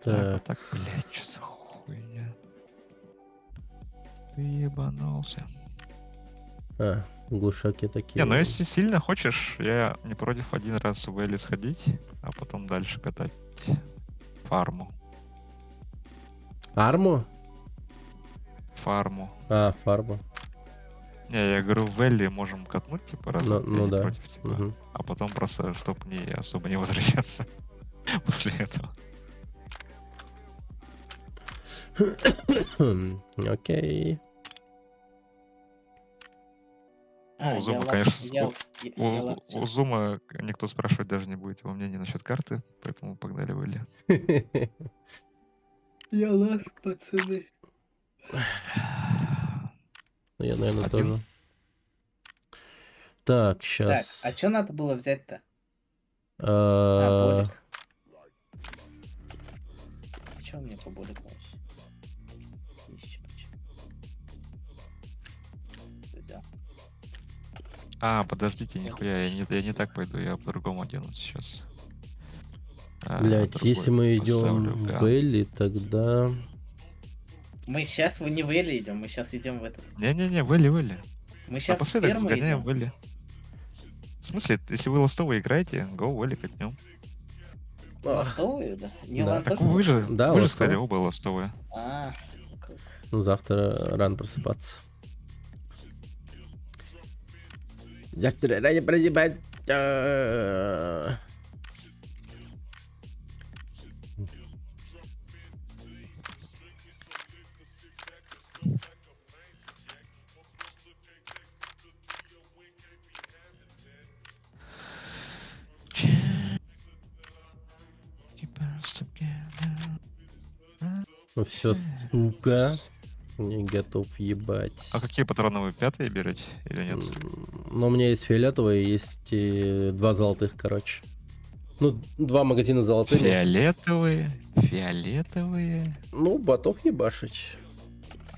Так, Так, блядь, что за хуйня? Ты ебанулся. глушаки такие. Не, ну если сильно хочешь, я не против один раз в Элли сходить, а потом дальше катать фарму. Арму? Фарму. А, фарма. Не, я говорю, в Элли можем катнуть, типа, раз Ну да. против, типа. Мгм. А потом просто, чтобы не особо не возвращаться после этого. Окей. Ну, у Зума, конечно, у Зума никто спрашивать даже не будет его мнения насчет карты, поэтому погнали в Элли. Я лас, пацаны. Ну, я, наверное, Один. тоже. Так, Так, сейчас. а что надо было взять-то? Болик. Че у меня по болику вообще? Да. А, подождите, нихуя, я не так пойду, я по-другому оденусь сейчас. Блять, Другой если мы поставлю идем в ган. Элли, тогда... Мы сейчас не в Элли идем, мы сейчас идем в этот. Не-не-не, в Элли, в Элли. Мы сейчас в Напоследок ферму сгоняем идем. в Элли. В смысле, если вы ластовые играете, го в Элли катнем. Ластовые, да? Не Да. лан Так тоже вы же, Да, вы же ластовые. сказали, оба ластовые. А, Завтра рано просыпаться. Завтра рано просыпаться. Ну все, сука. Не готов ебать. А какие патроны вы, пятые берете или нет? Но у меня есть фиолетовые, есть два золотых, короче. Ну, два магазина золотых. Фиолетовые, фиолетовые. Ну, ботов ебашить.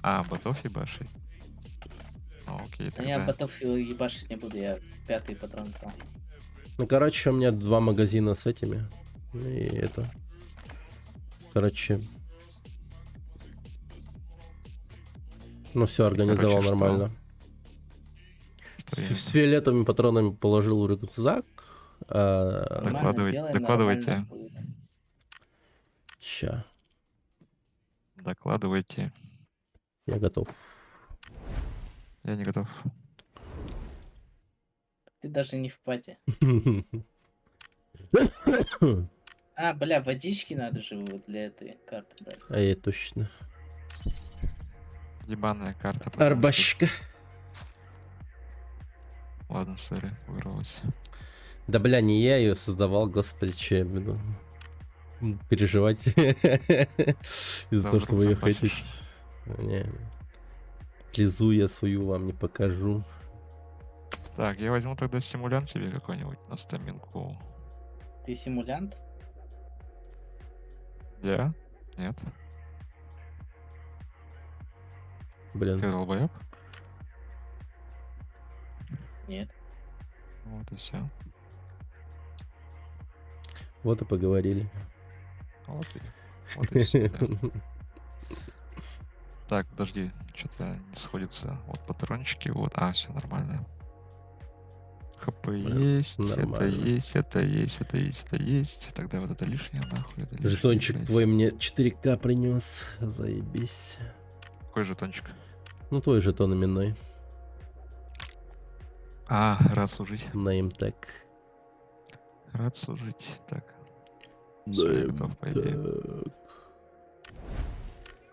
А, ботов ебашить. Ну, окей, а я тогда. ботов ебашить не буду, я 5-й патрон брал. Ну, короче, у меня два магазина с этими. И это... Короче... Ну, все, организовал Короче, что? нормально. Что С именно? фиолетовыми патронами положил в рюкзак. Нормально делаем, Докладывайте. нормально будет. Ща, Докладывайте. я готов. Я не готов. Ты даже не в пати. А, бля, водички надо же вот для этой карты брать. А я точно. Ебаная карта. потому что- Арбашка. Ладно, сори, вырвалась. Да бля, не я ее создавал, господи, че я буду переживать из-за того, что вы ее заплатишь. хотите. Не. Лизу я свою вам не покажу. Так, я возьму тогда симулянт себе какой-нибудь на стаминку. Ты симулянт? Я? Нет. Блин. Ты долбоёб? Нет. Вот и все. Вот и поговорили. Вот и все. Так, подожди, что-то не сходится. Вот патрончики, вот. А, все нормально. ХП есть, это нормально. есть, это есть, это есть, это есть. Тогда вот это лишнее, нахуй. Это лишнее, Жетончик блядь. твой мне 4К принес. Заебись. Какой жетончик? Ну, твой жетон именной. А, рад служить. Name Рад служить. Так. Всё, я готов, по идее. tag.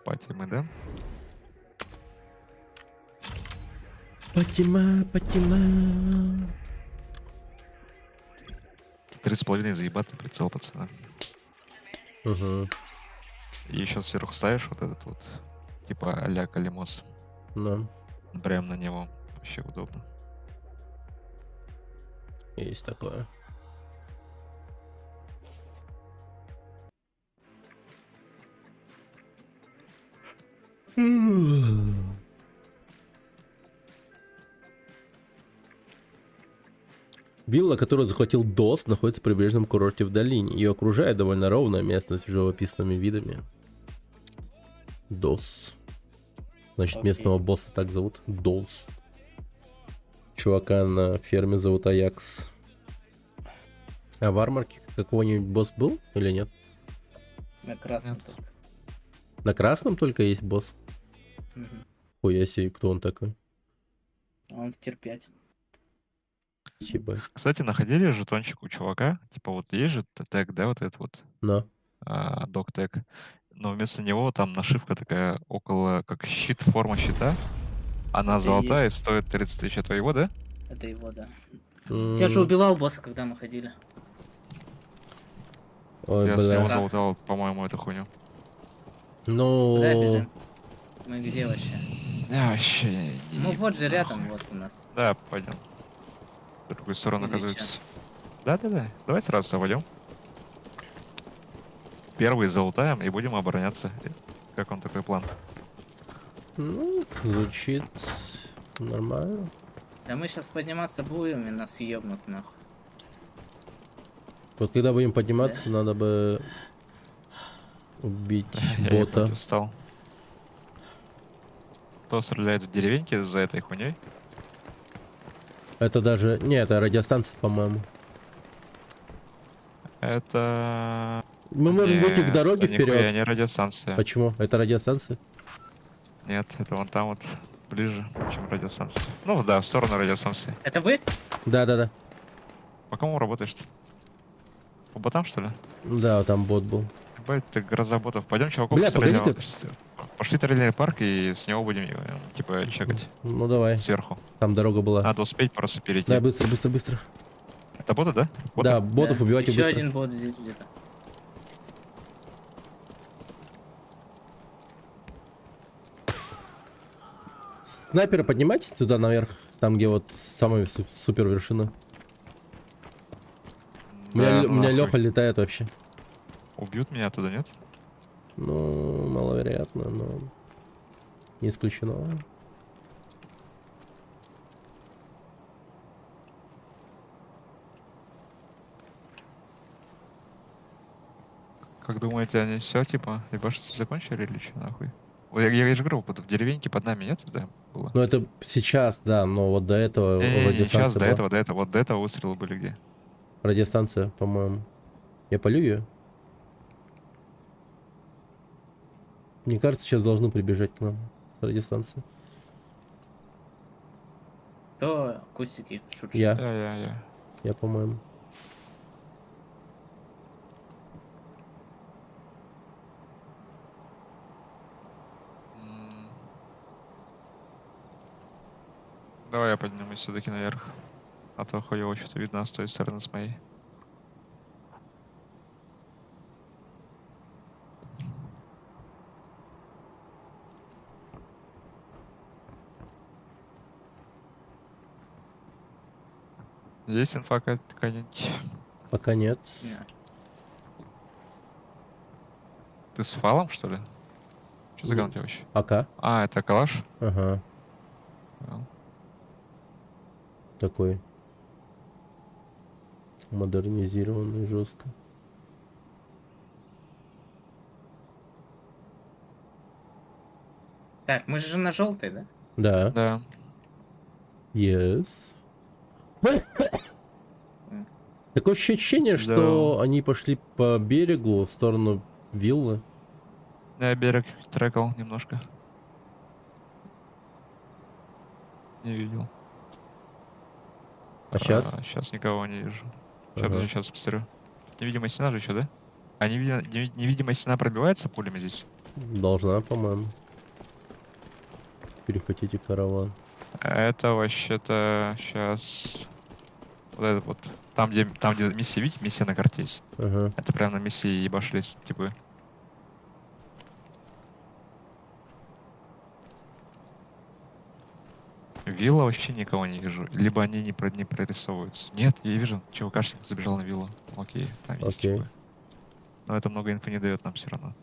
Пати мы, да? Патима, Патима. 3,5 заебатый прицел, пацаны. Угу. И еще сверху ставишь вот этот вот, типа а-ля Калимос. Ну, Прям на него. Вообще удобно. есть такое. Вилла, которую захватил Дос, находится в прибрежном курорте в долине. Ее окружает довольно ровная местность с живописными видами. Дос. Значит, Окей. местного босса так зовут. Дос. Чувака на ферме зовут Аякс. А в арморке какого-нибудь босс был или нет? На красном Нет. только. На красном только есть босс. Мгм. Ой, я себе, кто он такой? Он в тир 5. Ебать. Кстати, находили жетончик у чувака. Типа вот есть же тег, да, вот этот вот. Но. Док тег. Но вместо него там нашивка такая около, как щит, форма щита. Она Это и золотая и есть. стоит 30 тысяч. Это его, да? Это его, да. Я же убивал босса, когда мы ходили. Ой, Я с него бля. залутал, по-моему, эту хуйню. Ну... Куда бежим? Мы где вообще? Я вообще не... Ну вот же рядом, вот у нас. Да, пойдем. В другую сторону, Или оказывается. Да-да-да. Давай сразу заводим. Первый залутаем и будем обороняться. Как он такой план? Ну, звучит нормально. Да мы сейчас подниматься будем и нас ебнут нахуй. Вот когда будем подниматься, надо бы убить Я бота. ебать устал. Кто стреляет в деревеньке за этой хуйней? Это даже... Не, это радиостанция, по-моему. Это... Мы можем выйти к дороге это нихуя вперед. не радиостанция. Почему? Это радиостанция? Нет, это вон там вот ближе, чем радиостанция. Ну да, в сторону радиостанции. Это вы? Да-да-да. По кому работаешь-то? По ботам, что ли? Да, там бот был. Ебать, ты гроза ботов. Пойдем, чуваков, Бля, стреляем. погоди-ка. Пошли в трейлерный парк и с него будем, типа, чекать Ну давай. сверху. Там дорога была. Надо успеть просто перейти. Да, быстро, быстро, быстро. Это боты, да? Боты? Да, ботов Да. убивайте Еще быстро. один бот здесь где-то. Снайперы, поднимайтесь сюда наверх. Там, где вот самая супер вершина. У меня, Да, у меня нахуй. Леха летает вообще. Убьют меня оттуда, нет? Ну, маловероятно, но не исключено. Как думаете, они все, типа, ебашиться закончили или что, нахуй? Вот я же говорю, вот в деревеньке под нами нет, да, было? Ну, это сейчас, да, но вот до этого Не, сейчас, радиостанция была. вот до этого выстрелы были где? Радиостанция, по-моему. Я полю ее? Мне кажется, сейчас должны прибежать к нам с радиостанции. То кустики шуршат. Я, по-моему. Давай я поднимусь все-таки наверх. А то хуево что-то видно с той стороны, с моей. Есть инфа какая-нибудь? Пока нет. Не. Ты с фалом, что ли? Что за Ну, ган у тебя вообще? АК. А, это калаш? Ага. Понял. Такой. Модернизированный жестко. Так, мы же на желтой, да? Да. Да. Yes. Такое ощущение, что они пошли по берегу в сторону виллы. Я берег трекал немножко. Не видел. А сейчас? Сейчас никого не вижу. Сейчас, Ага. сейчас посмотрю. Невидимая стена же еще, да? А невидимая стена пробивается пулями здесь? Должна, по-моему. Перехватите караван. Это вообще-то сейчас... Вот это вот. Там, где миссия, видите, миссия на карте есть. Ага. Это прям на миссии ебашлись, типа. Вилла вообще никого не вижу. Либо они не прорисовываются. Нет, я вижу, чувакашник забежал на виллу. Окей, там есть Окей. типа. Но это много инфы не дает нам все равно.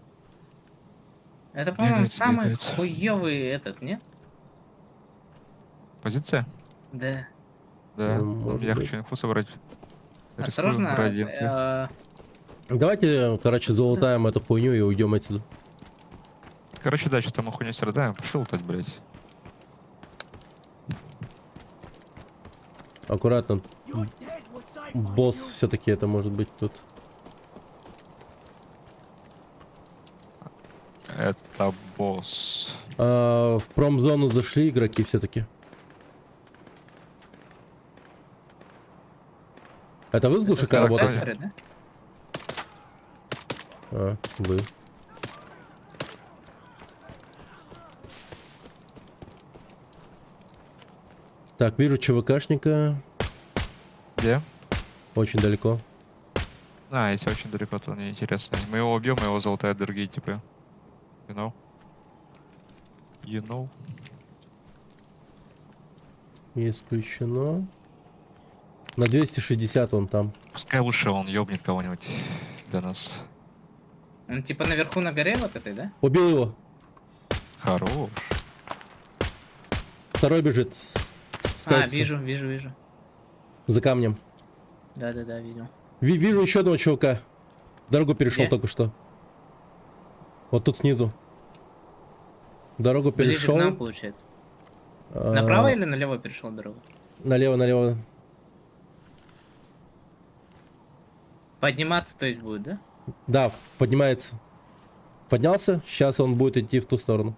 Это, по-моему, Бегает, самый бегает. хуёвый этот, нет? Позиция? Да. Да. Ну, может Я быть. хочу инфу собрать. Рискую Осторожно. ради инфы. Давайте, короче, залутаем эту хуйню и уйдем отсюда. Короче, да, что-то мы хуйню страдаем. Пошли лутать, блядь. Аккуратно. You're dead once I find Босс you. все-таки это может быть тут. Это босс. В промзону зашли игроки все-таки. Это вы с глушака Это работаете? Factory, да? А, вы. Так, вижу ЧВКшника. Где? Очень далеко. А, если очень далеко, то неинтересно. Мы его убьем, его залутают другие типы. You know? You know? Не исключено. На 260 он там. Пускай лучше он ёбнет кого-нибудь для нас. Он типа наверху на горе вот этой, да? Убил его. Хорош. Второй бежит. А, Спускается вижу. за камнем. Да, видел. Вижу еще одного чувака. Дорогу перешел Где? только что. Вот тут снизу. Дорогу Ближе перешел. к нам, получается. А, Направо или налево перешел дорогу? Налево. Подниматься, то есть, будет, да? Да, поднимается. Поднялся. Сейчас он будет идти в ту сторону.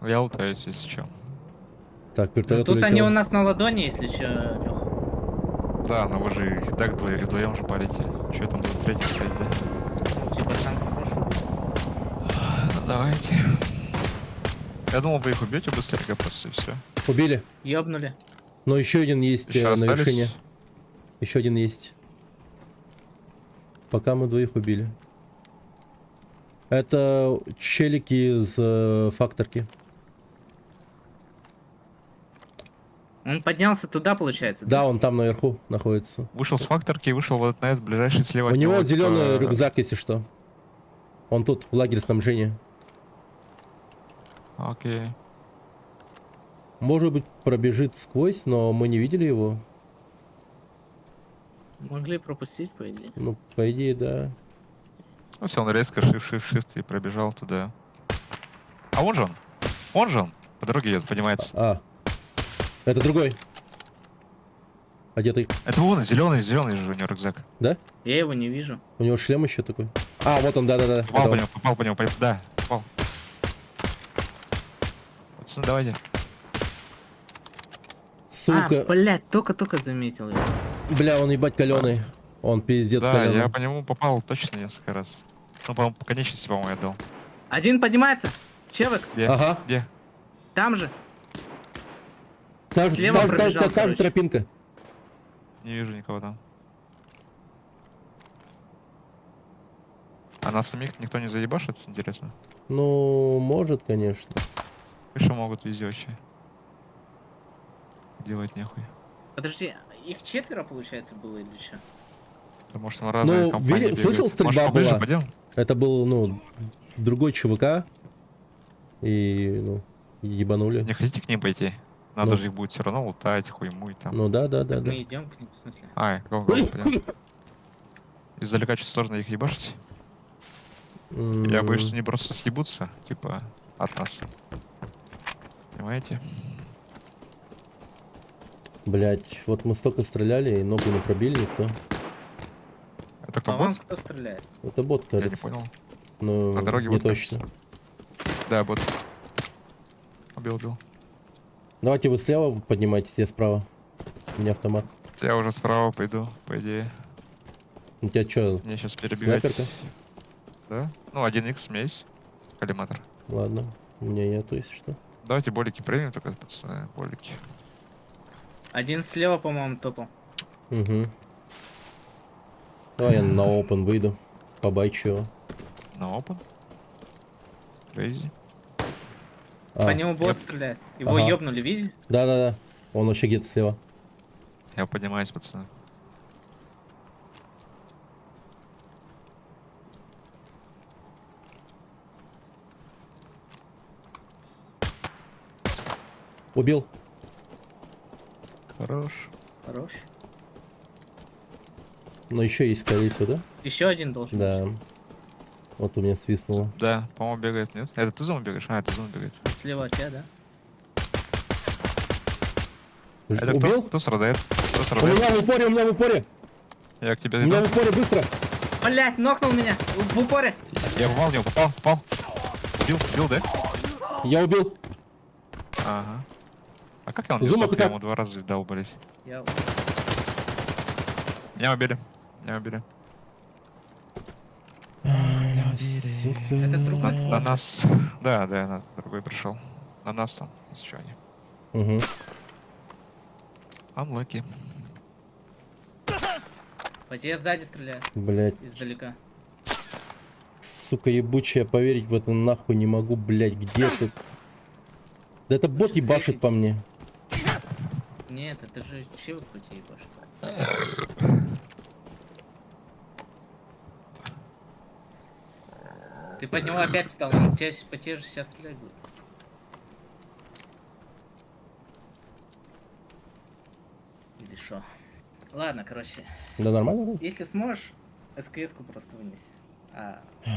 Я лутаюсь, если что. Так, Ну, вертолет тут улетел. они у нас на ладони, если что, Леха. Да, но вы же их так вдвоем же парите. Че там будет третий стоять, да? Типа шанс на прошлый. Ну, давайте. Я думал, вы их убьете быстренько просто и все. Убили. Ёбнули. Но еще один есть Еще на остались? вершине. Еще один есть. Пока мы двоих убили. Это челики из факторки. Он поднялся туда, получается, Да, он там наверху находится. Вышел с факторки, вышел вот на этот ближайший слева. У от него него, зеленый типа, рюкзак, если что. Он тут, в лагере снабжения. Окей. Может быть, пробежит сквозь, но мы не видели его. Могли пропустить, по идее. Ну, по идее, да. Ну все, он резко shift и пробежал туда. А вон же он. Он же он. По дороге едет, поднимается. А. Это другой. Одетый. Это вон, зеленый же у него рюкзак. Да? Я его не вижу. У него шлем еще такой. А, вот он, да-да-да. Попал Это по он. нему, попал по нему, да, попал. Пацаны, давайте. Сука. А, блядь, только заметил его. Бля, он ебать каленый. Он пиздец Да, каленый. я по нему попал точно несколько раз. Ну, по-моему, по конечности, по-моему, я дал. Один поднимается. Чевик, Где? Ага. Где? там же. Та же Слева пробежал, та же короче. тропинка. Не вижу никого там. А нас самих никто не заебашит, интересно? Ну, может, конечно. Конечно, могут везде вообще. Делать нехуй. Подожди, их 4, получается, было или что? Потому что на разные Ну, компании слышал, бегают. стрельба Может, поближе была? пойдем? Это был, ну, другой ЧВК. И, ну, ебанули. Не хотите к ним пойти? Надо Ну. же их будет все равно лутать, хуймуть там. Ну да. Мы идем к ним, в смысле? Ай, go, пойдем. Издалека чуть сложно их ебашить. Я боюсь, что они просто съебутся, типа, от нас. Понимаете? Блять, вот мы столько стреляли, и ногу не пробили никто. Это кто, А вон босс? кто стреляет? Это бот, Я не кажется. понял. Ну, На дороге не вот, точно. Да, бот. Убил. Давайте вы слева поднимайтесь, я справа. У меня автомат. Я уже справа пойду, по идее. У тебя что, Мне сейчас перебегать. снайперка? Да? Ну, 1х у меня есть. Коллиматор. Ладно, у меня нету, если что. Давайте болики примем только, пацаны, болики. Один слева, по-моему, топал. Угу. Давай я на open выйду. Побайчу его. На open? Crazy. А, По нему бот стреляет. Его Ага. ёбнули, видели? да. Он вообще где-то слева. Я поднимаюсь, пацаны. Убил. Хорош. Хорош. Но еще есть, скорее всего, да? Еще один должен. Да. Вот у меня свистнуло. Да, по-моему, бегает, нет? Это ты зум бегаешь? А, это зум бегает. быть. Слева от тебя, да? Это Убил? Кто страдает? Кто У страдает? меня в упоре. Я к тебе У меня иду. в упоре, быстро. Блять, нокнул меня! В упоре! Я попал в него, попал. Убил, да? Я убил. Ага. А как я он не Зума сдох? куда? Я ему 2 раза дал, блять. Я... Меня убили. Меня убили. Сука. Это другой На склад. нас... Да, на другой пришел. На нас там, еще они. Угу. Unlucky. По тебе сзади стреляют. Блять, Издалека. сука ебучая, поверить в это нахуй не могу, блять, где ты? Да это бот Лучше ебашит сейфить. по мне. Нет, это же чего по тебе ебашит? Ты под него опять стал, он тебя по тебе же сейчас стрелять будет. Или шо? Ладно, короче. Да нормально вроде? Если сможешь, СКС-ку просто вынеси.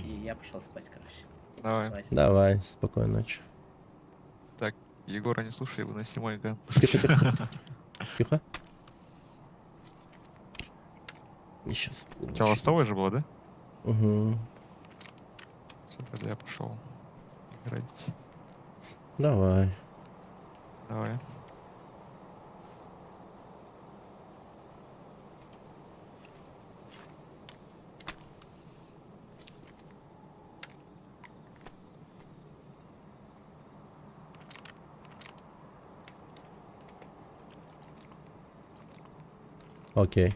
И я пошел спать, короче. Давай. Давайте. Давай, спокойной ночи. Так, Егора не слушай, выноси мой ган. Тихо, тихо. Тихо. Сейчас. У тебя ластовый же было, да? Угу. Все, тогда я пошел играть. Давай. Давай. Окей.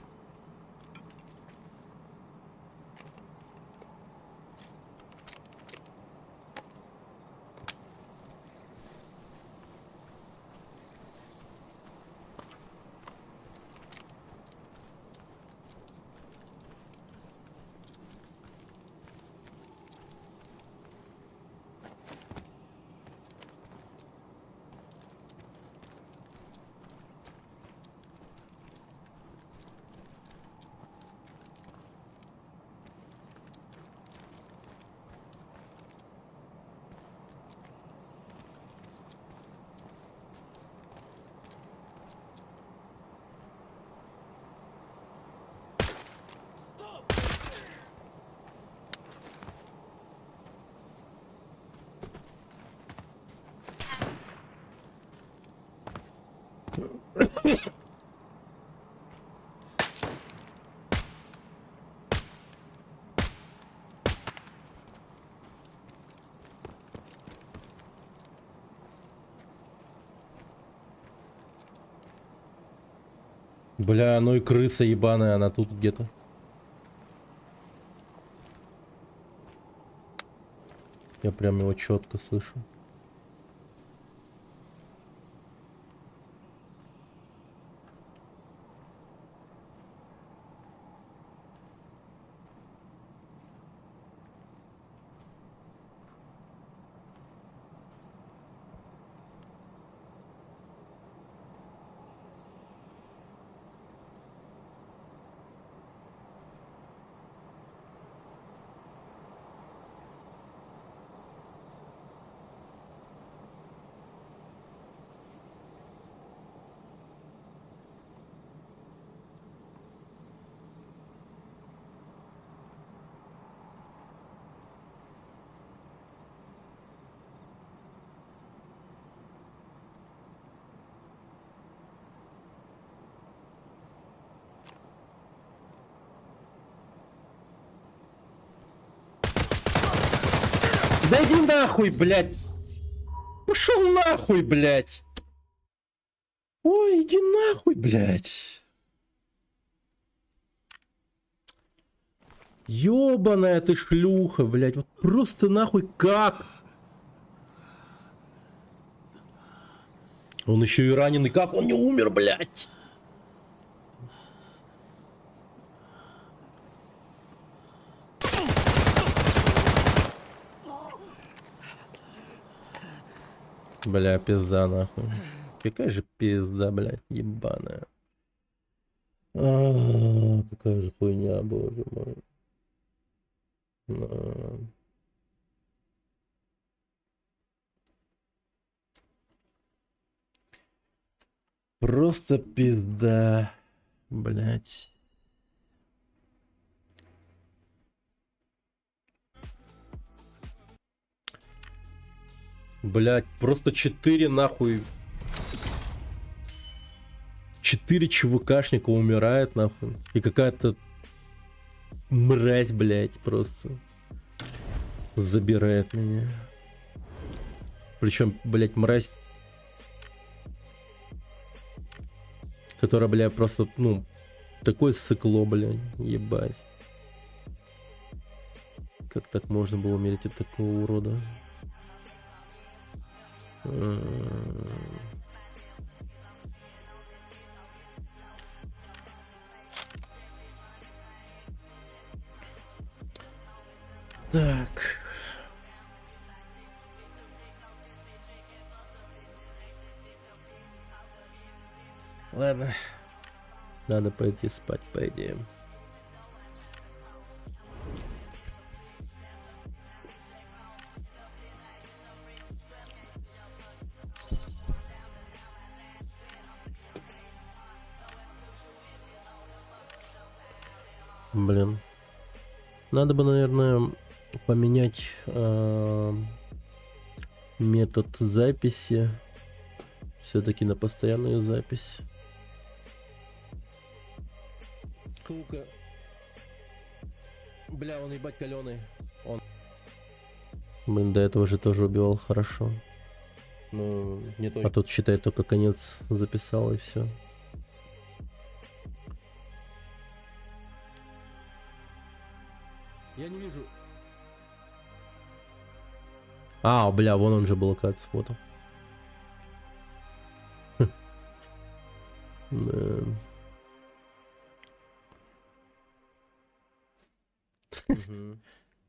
Бля, ну и крыса ебаная, она тут где-то. Я прям его четко слышу. Да иди нахуй, блядь! Пошел нахуй, блядь! Ой, иди нахуй, блядь! Ёбаная ты шлюха, блядь! Вот просто нахуй как? Он еще и раненый, как он не умер, блядь? Бля, пизда нахуй. Какая же пизда, блядь, ебаная. Какая же хуйня, боже мой. Просто пизда, блядь. Блядь, просто 4 нахуй. 4 ЧВКшника умирает, нахуй. И какая-то мразь, блядь, просто забирает меня. Причем, блядь, мразь, которая, блядь, просто, ну, такое сыкло, блядь, ебать. Как так можно было умереть от такого урода? Так. Ладно. Надо пойти спать, по идее. Блин. Надо бы, наверное, поменять метод записи. Все-таки на постоянную запись. Сука. Бля, он ебать каленый. Он. Блин, до этого же тоже убивал хорошо. Ну, не точно. А тут, считай, только конец записал и все. Я не вижу. А, бля, вон он же был, оказывается, фото.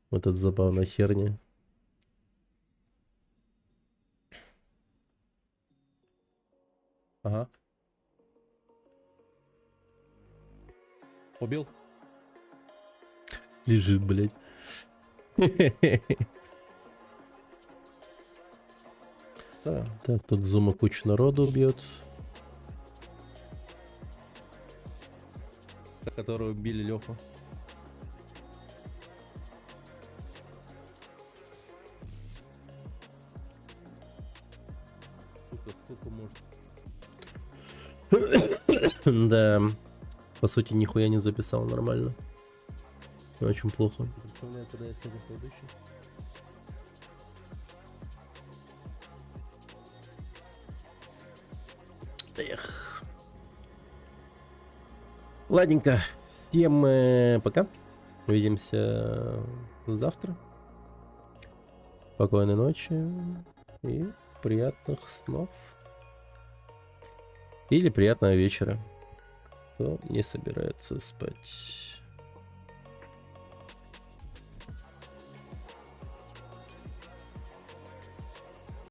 Вот это забавная херня. Ага. Убил? Лежит, блядь. Так, тут Зума кучу народу убьет. Которого убили Леху. Сколько может? Да. По сути, нихуя не записал нормально. Очень плохо. Представляю, когда я с этим пойду сейчас. Эх. Ладненько. Всем пока. Увидимся завтра. Спокойной ночи. И приятных снов. Или приятного вечера. Кто не собирается спать.